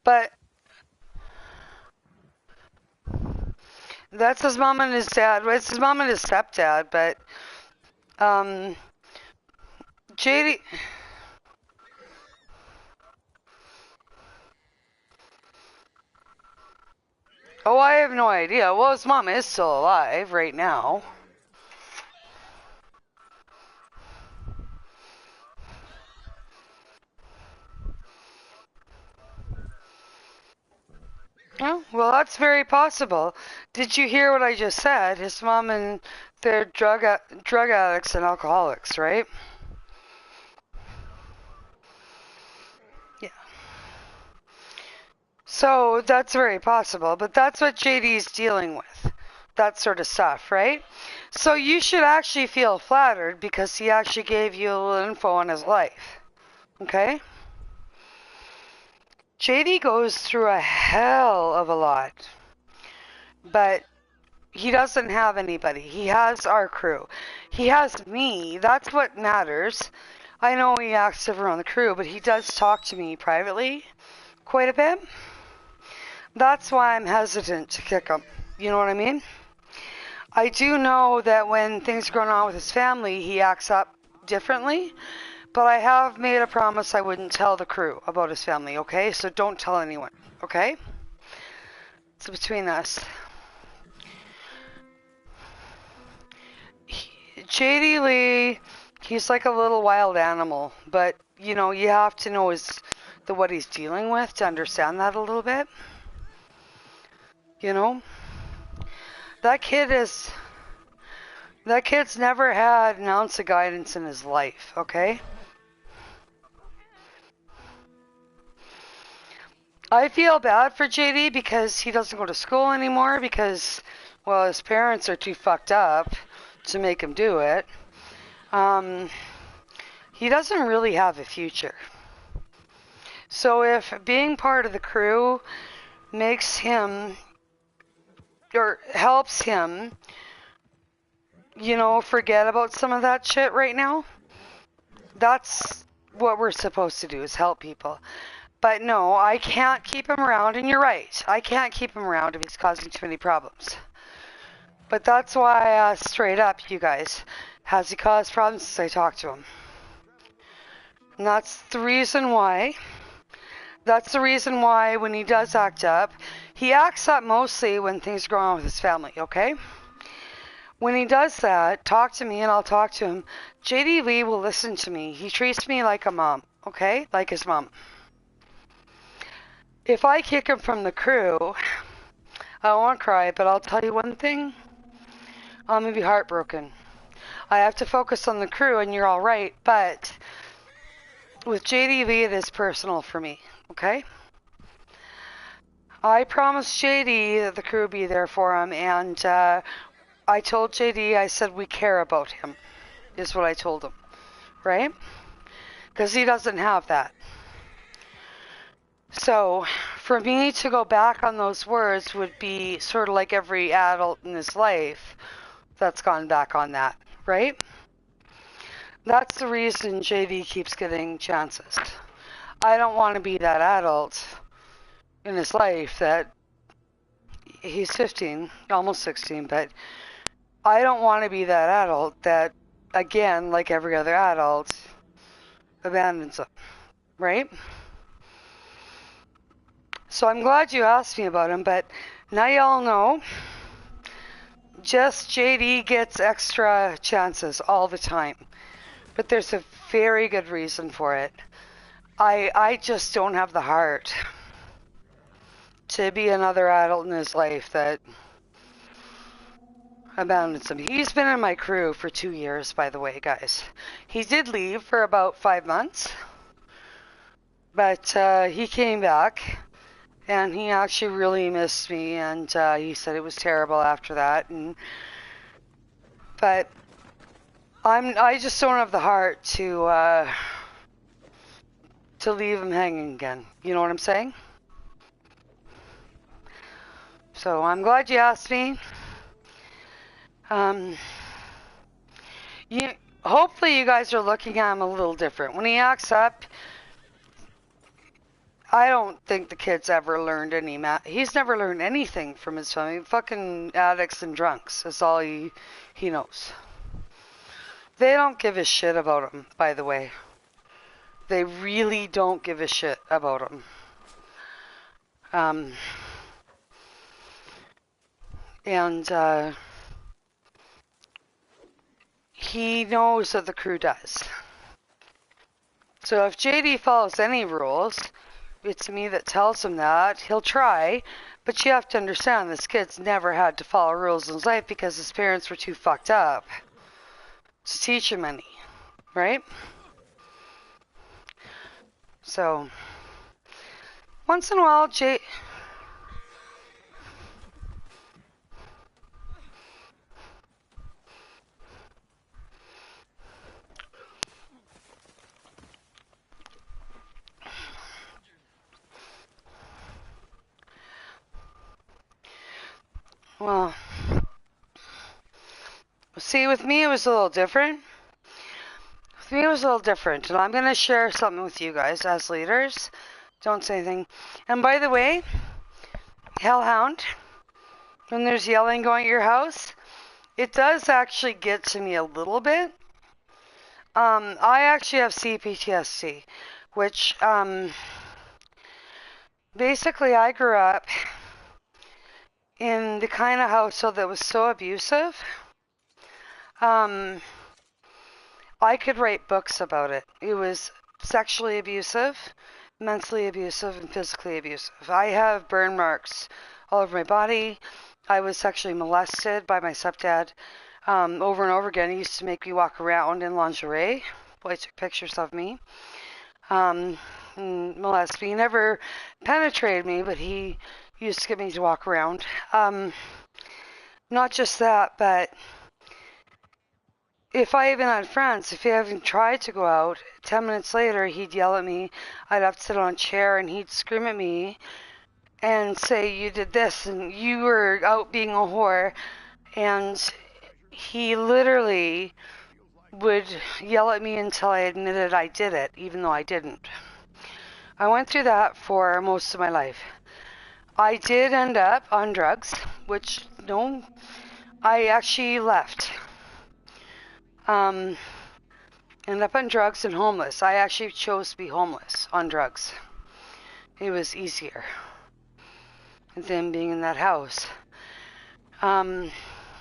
But that's his mom and his dad. Well, it's his mom and his stepdad, but JD... Oh, I have no idea. Well, his mom is still alive right now. Oh, well, that's very possible. Did you hear what I just said? His mom and they're drug addicts and alcoholics, right? Yeah. So that's very possible, but that's what JD's dealing with. That sort of stuff, right? So you should actually feel flattered because he actually gave you a little info on his life. Okay? JD goes through a hell of a lot, but he doesn't have anybody. He has our crew. He has me. That's what matters. I know he acts over on the crew, but he does talk to me privately quite a bit. That's why I'm hesitant to kick him. You know what I mean? I do know that when things are going on with his family, he acts up differently. But I have made a promise I wouldn't tell the crew about his family, okay? So don't tell anyone, okay? It's between us. JD Lee, he's like a little wild animal. But, you know, you have to know what he's dealing with to understand that a little bit. You know? That kid's never had an ounce of guidance in his life, okay? I feel bad for JD because he doesn't go to school anymore because, well, his parents are too fucked up to make him do it. He doesn't really have a future. So if being part of the crew makes him, or helps him, you know, forget about some of that shit right now, that's what we're supposed to do, is help people. But no, I can't keep him around, and you're right. I can't keep him around if he's causing too many problems. But that's why I asked straight up, you guys, has he caused problems since I talked to him? And that's the reason why. That's the reason why when he does act up, he acts up mostly when things are going on with his family, okay? When he does that, talk to me and I'll talk to him. JD Lee will listen to me. He treats me like a mom, okay? Like his mom. If I kick him from the crew, I won't cry, but I'll tell you one thing. I'm going to be heartbroken. I have to focus on the crew, and you're all right, but with JD Lee, it is personal for me, okay? I promised JD that the crew would be there for him, and I told JD, I said, we care about him, is what I told him, right? Because he doesn't have that. So for me to go back on those words would be sort of like every adult in his life that's gone back on that, right? That's the reason JD keeps getting chances. I don't want to be that adult in his life that he's 15, almost 16, but I don't want to be that adult that, again, like every other adult, abandons him, right? So I'm glad you asked me about him, but now y'all know, just JD gets extra chances all the time. But there's a very good reason for it. I just don't have the heart to be another adult in his life that abandons him. He's been in my crew for 2 years, by the way, guys. He did leave for about 5 months, but he came back, and he actually really missed me, and he said it was terrible after that. But I just don't have the heart to leave him hanging again. You know what I'm saying? So I'm glad you asked me. You, hopefully you guys are looking at him a little different. When he acts up, I don't think the kid's ever learned he's never learned anything from his family. Fucking addicts and drunks is all he knows. They don't give a shit about him, by the way. They really don't give a shit about him. And he knows that the crew does. So if JD follows any rules, it's me that tells him that. He'll try, but you have to understand this kid's never had to follow rules in his life because his parents were too fucked up to teach him any, right? So once in a while, well, see, with me it was a little different. With me it was a little different, and I'm going to share something with you guys as leaders. Don't say anything. And by the way, Hellhound, when there's yelling going at your house, it does actually get to me a little bit. I actually have CPTSD, which basically I grew up in the kind of household that was so abusive. I could write books about it. It was sexually abusive, mentally abusive, and physically abusive. I have burn marks all over my body. I was sexually molested by my stepdad over and over again. He used to make me walk around in lingerie while he took pictures of me. Molest me. He never penetrated me, but he used to get me to walk around. Not just that, but if I even had friends, if he hadn't tried to go out, 10 minutes later he'd yell at me. I'd have to sit on a chair and he'd scream at me and say, you did this and you were out being a whore. And he literally would yell at me until I admitted I did it, even though I didn't. I went through that for most of my life. I did end up on drugs, which, no, I actually left. Ended up on drugs and homeless. I actually chose to be homeless on drugs. It was easier than being in that house.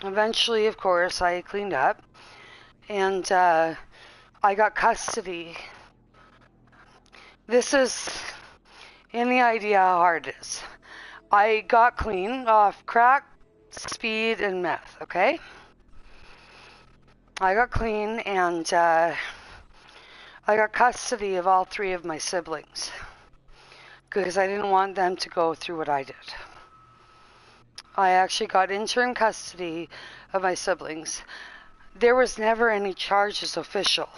Eventually, of course, I cleaned up and I got custody. This is any idea how hard it is. I got clean off crack, speed, and meth, okay? I got clean and I got custody of all 3 of my siblings. because I didn't want them to go through what I did. I actually got interim custody of my siblings. There was never any charges official.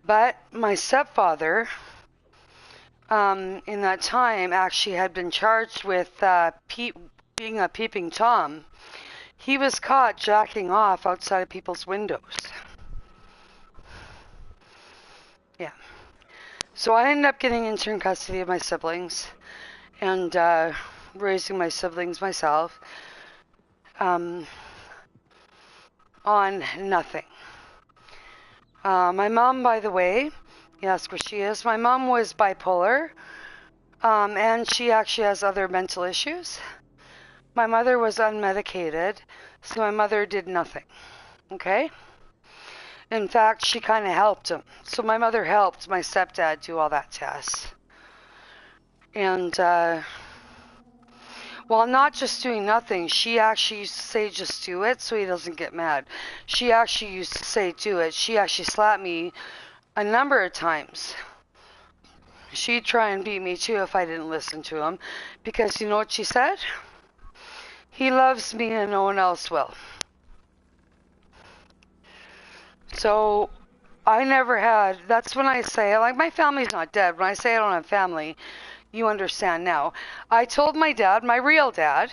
But my stepfather, in that time, actually had been charged with being a peeping Tom. He was caught jacking off outside of people's windows. Yeah. So I ended up getting interim custody of my siblings and raising my siblings myself on nothing. My mom, by the way, you ask where she is. My mom was bipolar, and she actually has other mental issues. My mother was unmedicated, so my mother did nothing. Okay? In fact, she kind of helped him. So my mother helped my stepdad do all that tests. And while not just doing nothing, she actually used to say just do it so he doesn't get mad. She actually used to say do it. She actually slapped me a number of times. She'd try and beat me too if I didn't listen to him. Because you know what she said? He loves me and no one else will. So I never had, that's when I say, like, my family's not dead. When I say I don't have family, you understand now. I told my dad, my real dad,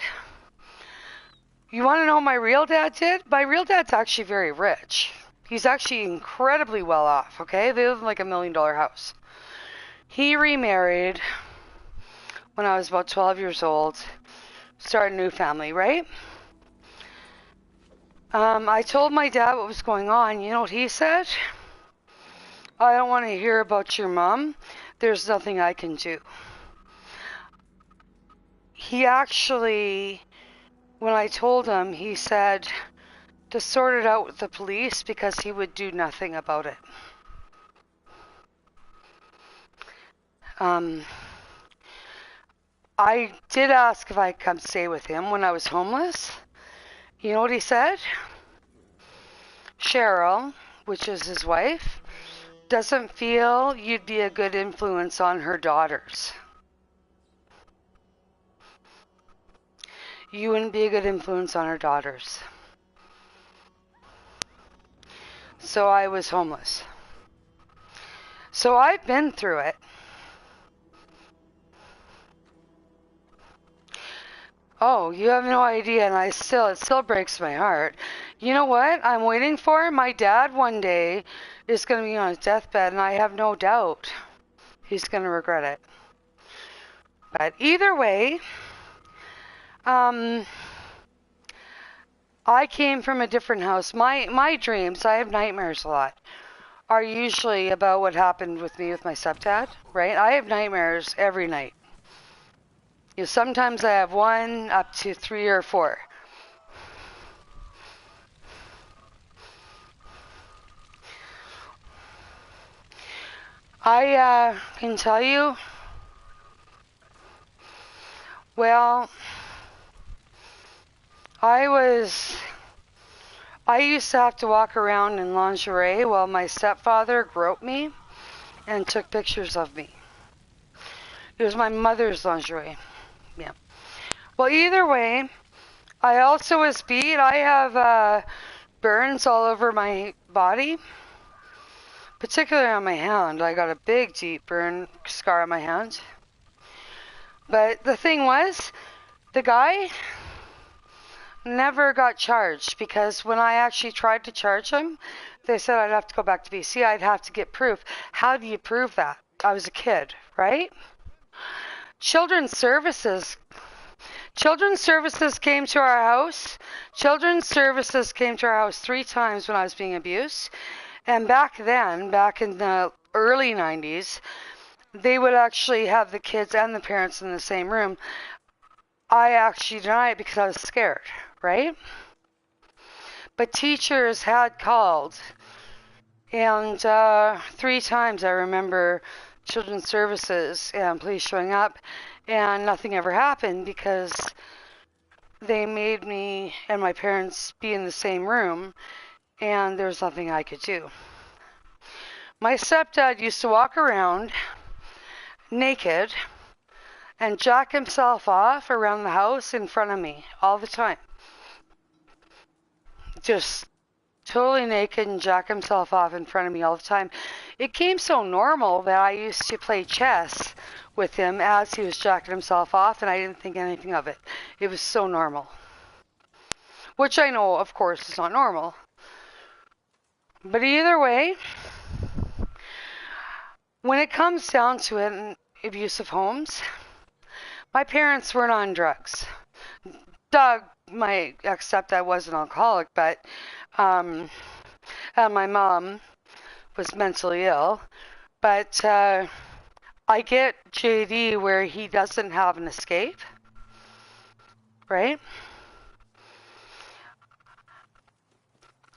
you want to know what my real dad did? My real dad's actually very rich. He's actually incredibly well off, okay? They live in like $1 million house. He remarried when I was about 12 years old, started a new family, right? I told my dad what was going on. You know what he said? I don't want to hear about your mom. There's nothing I can do. He actually, when I told him, he said to sort it out with the police because he would do nothing about it. I did ask if I could come stay with him when I was homeless. You know what he said? Cheryl, which is his wife, doesn't feel you'd be a good influence on her daughters. You wouldn't be a good influence on her daughters. So I was homeless. So I've been through it. Oh, you have no idea, and it still breaks my heart. You know what I'm waiting for? My dad one day is going to be on his deathbed, and I have no doubt he's going to regret it. But either way, I came from a different house. My dreams, I have nightmares a lot, are usually about what happened with me with my stepdad, right? I have nightmares every night. You know, sometimes I have 1 up to 3 or 4. I can tell you, well, I used to have to walk around in lingerie while my stepfather groped me and took pictures of me. It was my mother's lingerie. Yeah. Well, either way, I also was beat. I have burns all over my body, particularly on my hand. I got a big, deep burn scar on my hand. But the thing was, the guy never got charged because when I actually tried to charge him, they said I'd have to go back to BC. I'd have to get proof. How do you prove that? I was a kid, right? Children's Services came to our house. Children's Services came to our house 3 times when I was being abused. And back then, back in the early 90s, they would actually have the kids and the parents in the same room. I actually denied it because I was scared, right? But teachers had called. And 3 times I remember Children's Services and police showing up, and nothing ever happened because they made me and my parents be in the same room, and there was nothing I could do. My stepdad used to walk around naked and jack himself off around the house in front of me all the time. Just totally naked and jack himself off in front of me all the time. It came so normal that I used to play chess with him as he was jacking himself off, and I didn't think anything of it. It was so normal. Which I know, of course, is not normal. But either way, when it comes down to it in abusive homes, my parents weren't on drugs. Doug might accept I was an alcoholic, but and my mom was mentally ill. But I get JD where he doesn't have an escape, right?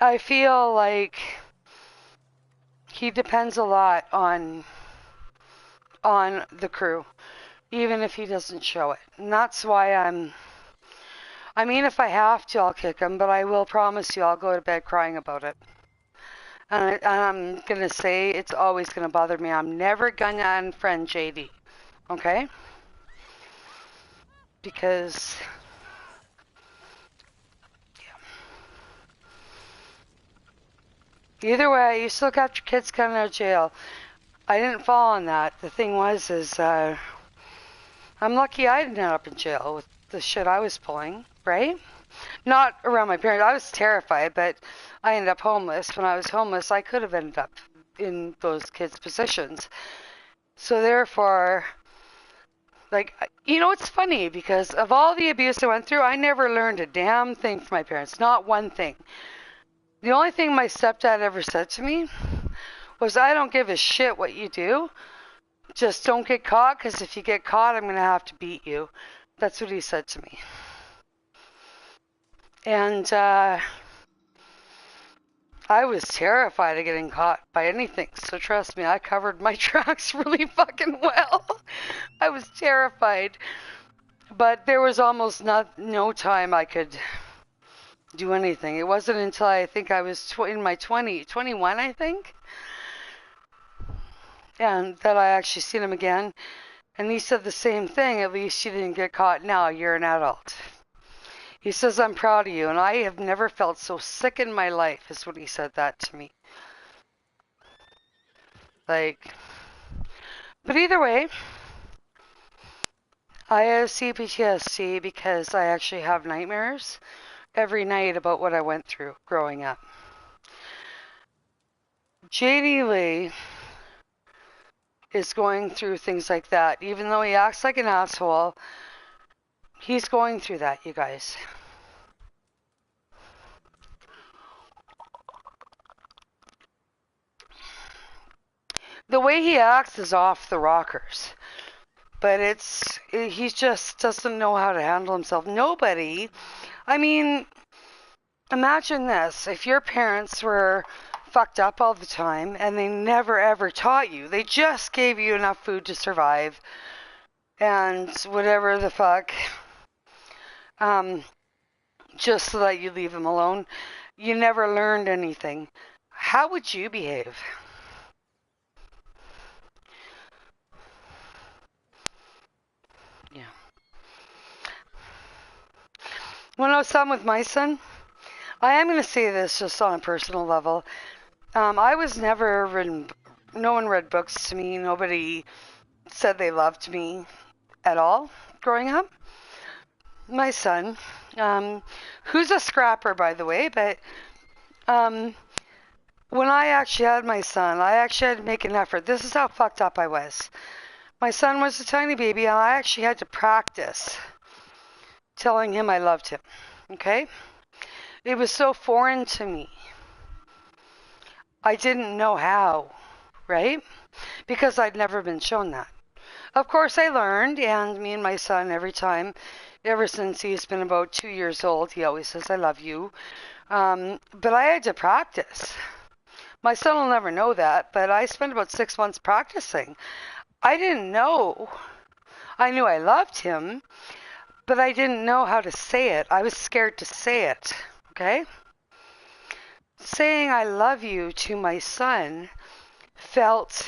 I feel like he depends a lot on the crew, even if he doesn't show it. And that's why I mean, if I have to, I'll kick him, but I will promise you I'll go to bed crying about it. And I'm going to say it's always going to bother me. I'm never going to unfriend JD, okay? Because, yeah. Either way, you still got your kids coming out of jail. I didn't fall on that. The thing was, I'm lucky I didn't end up in jail with the shit I was pulling, right? Not around my parents. I was terrified, but I ended up homeless. When I was homeless, I could have ended up in those kids' positions. So therefore, like, you know, it's funny because of all the abuse I went through, I never learned a damn thing from my parents. Not one thing. The only thing my stepdad ever said to me was, I don't give a shit what you do. Just don't get caught, because if you get caught, I'm going to have to beat you. That's what he said to me. And I was terrified of getting caught by anything. So trust me, I covered my tracks really fucking well. I was terrified. But there was almost no time I could do anything. It wasn't until I think I was in my 21, I think, and that I actually seen him again. And he said the same thing. At least you didn't get caught now. You're an adult. He says, I'm proud of you. And I have never felt so sick in my life, is what he said that to me. Like, but either way, I have CPTSD because I actually have nightmares every night about what I went through growing up. JD Lee is going through things like that. Even though he acts like an asshole, he's going through that, you guys. The way he acts is off the rockers. But he just doesn't know how to handle himself. Nobody, I mean, imagine this. If your parents were fucked up all the time and they never ever taught you, they just gave you enough food to survive and whatever the fuck, just so that you leave them alone, you never learned anything. How would you behave? Yeah. When I was on with my son, I am going to say this just on a personal level. I was never written, no one read books to me. Nobody said they loved me at all growing up. My son, who's a scrapper, by the way, but when I actually had my son, I actually had to make an effort. This is how fucked up I was. My son was a tiny baby, and I actually had to practice telling him I loved him. Okay? It was so foreign to me. I didn't know how, right? Because I'd never been shown that. Of course, I learned, and me and my son, every time, ever since he's been about 2 years old, he always says, I love you. But I had to practice. My son will never know that, but I spent about 6 months practicing. I didn't know. I knew I loved him, but I didn't know how to say it. I was scared to say it, okay? Saying I love you to my son felt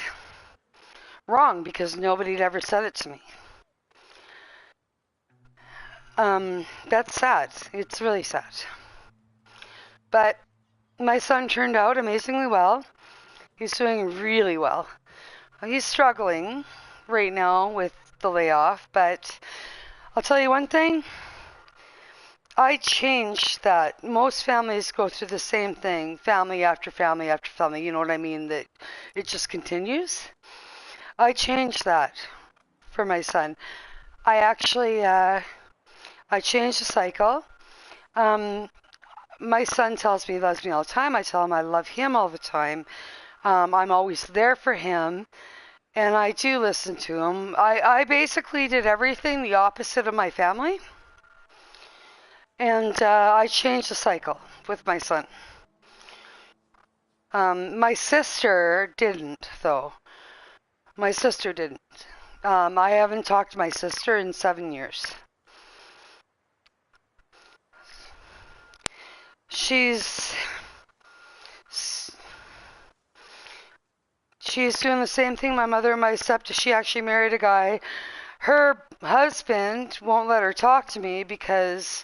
wrong because nobody had ever said it to me. That's sad. It's really sad. But my son turned out amazingly well. He's doing really well. He's struggling right now with the layoff, but I'll tell you one thing. I changed that. Most families go through the same thing, family after family after family. You know what I mean? That it just continues. I changed that for my son. I actually, I changed the cycle. My son tells me he loves me all the time. I tell him I love him all the time. I'm always there for him, and I do listen to him. I basically did everything the opposite of my family, and I changed the cycle with my son. My sister didn't, though. My sister didn't. I haven't talked to my sister in 7 years. She's doing the same thing my mother and my stepdad. She actually married a guy. Her husband won't let her talk to me because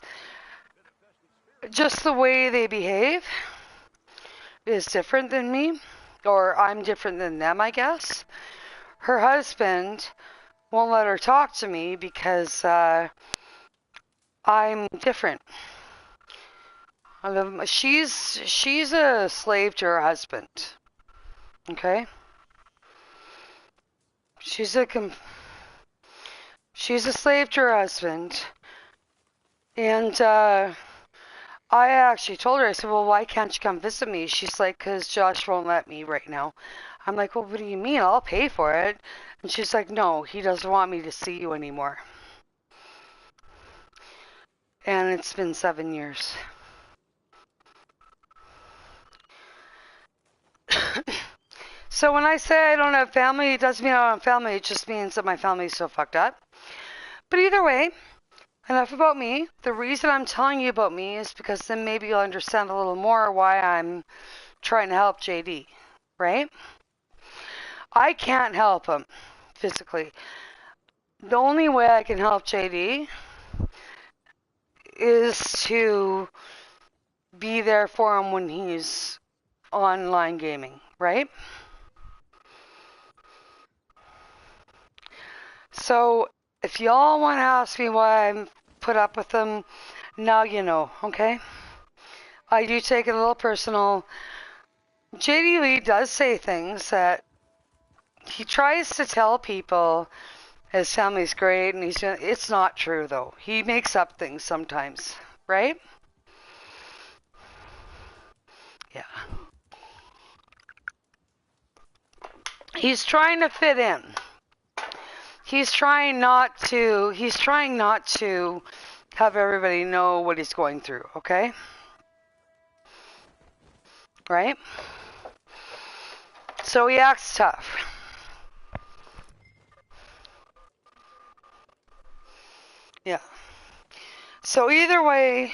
just the way they behave is different than me, or I'm different than them, I guess. Her husband won't let her talk to me because I'm different. She's a slave to her husband. Okay? She's a slave to her husband. And I actually told her, I said, well, why can't you come visit me? She's like, because Josh won't let me right now. I'm like, well, what do you mean? I'll pay for it. And she's like, no, he doesn't want me to see you anymore. And it's been 7 years. So when I say I don't have family, it doesn't mean I don't have family. It just means that my family is so fucked up. But either way, enough about me. The reason I'm telling you about me is because then maybe you'll understand a little more why I'm trying to help JD, right? I can't help him physically. The only way I can help JD is to be there for him when he's online gaming, right? So if y'all want to ask me why I put up with him, now you know, okay? I do take it a little personal. JD Lee does say things that he tries to tell people his family's great, and it's not true though. He makes up things sometimes, right? Yeah. He's trying to fit in. He's trying not to have everybody know what he's going through, okay? Right? So he acts tough. Yeah. So either way,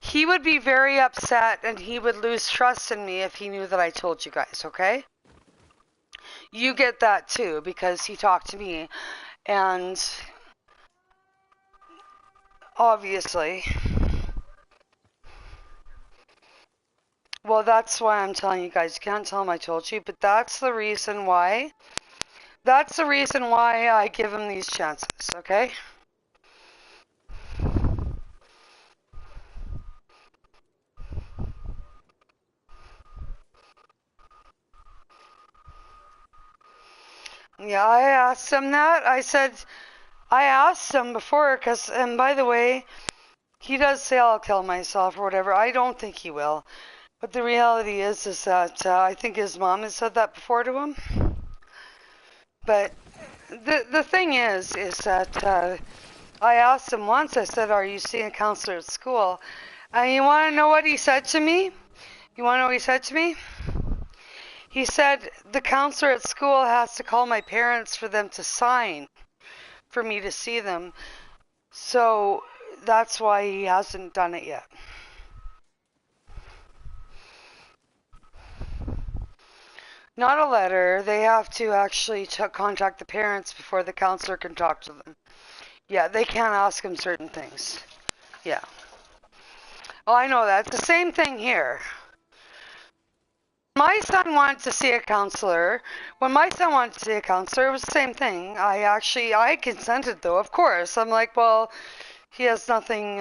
he would be very upset and he would lose trust in me if he knew that I told you guys, okay? You get that too because he talked to me, and obviously, well, that's why I'm telling you guys. You can't tell him I told you, but that's the reason why. That's the reason why I give him these chances, okay? Yeah, I asked him that. I asked him before, and by the way, he does say I'll kill myself or whatever. I don't think he will. But the reality is that I think his mom has said that before to him. But the thing is that I asked him once, I said, are you seeing a counselor at school? And you want to know what he said to me? You want to know what he said to me? He said, the counselor at school has to call my parents for them to sign for me to see them. So that's why he hasn't done it yet. Not a letter. They have to actually contact the parents before the counselor can talk to them. Yeah, they can't ask them certain things. Yeah. Oh, I know that. It's the same thing here. My son wanted to see a counselor. When my son wanted to see a counselor, it was the same thing. I consented though, of course. I'm like, well, he has nothing,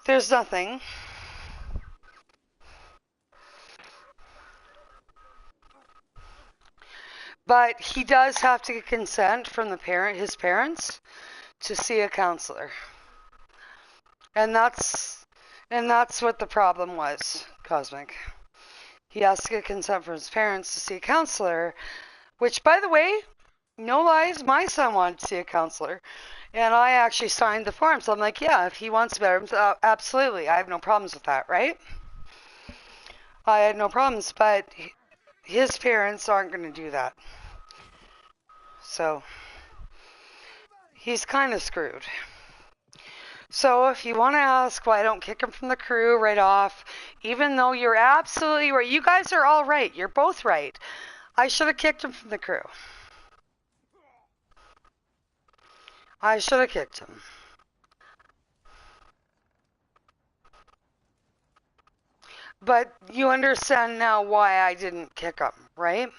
there's nothing. But he does have to get consent from his parents, to see a counselor. And that's what the problem was, Cosmic. He has to get consent from his parents to see a counselor, which, by the way, no lies, my son wanted to see a counselor. And I actually signed the form. So I'm like, yeah, if he wants better, absolutely. I have no problems with that, right? I had no problems, but his parents aren't going to do that. So he's kind of screwed. So if you want to ask why I don't kick him from the crew right off, even though you're absolutely right, you guys are all right. You're both right. I should have kicked him from the crew. I should have kicked him. But you understand now why I didn't kick him, right?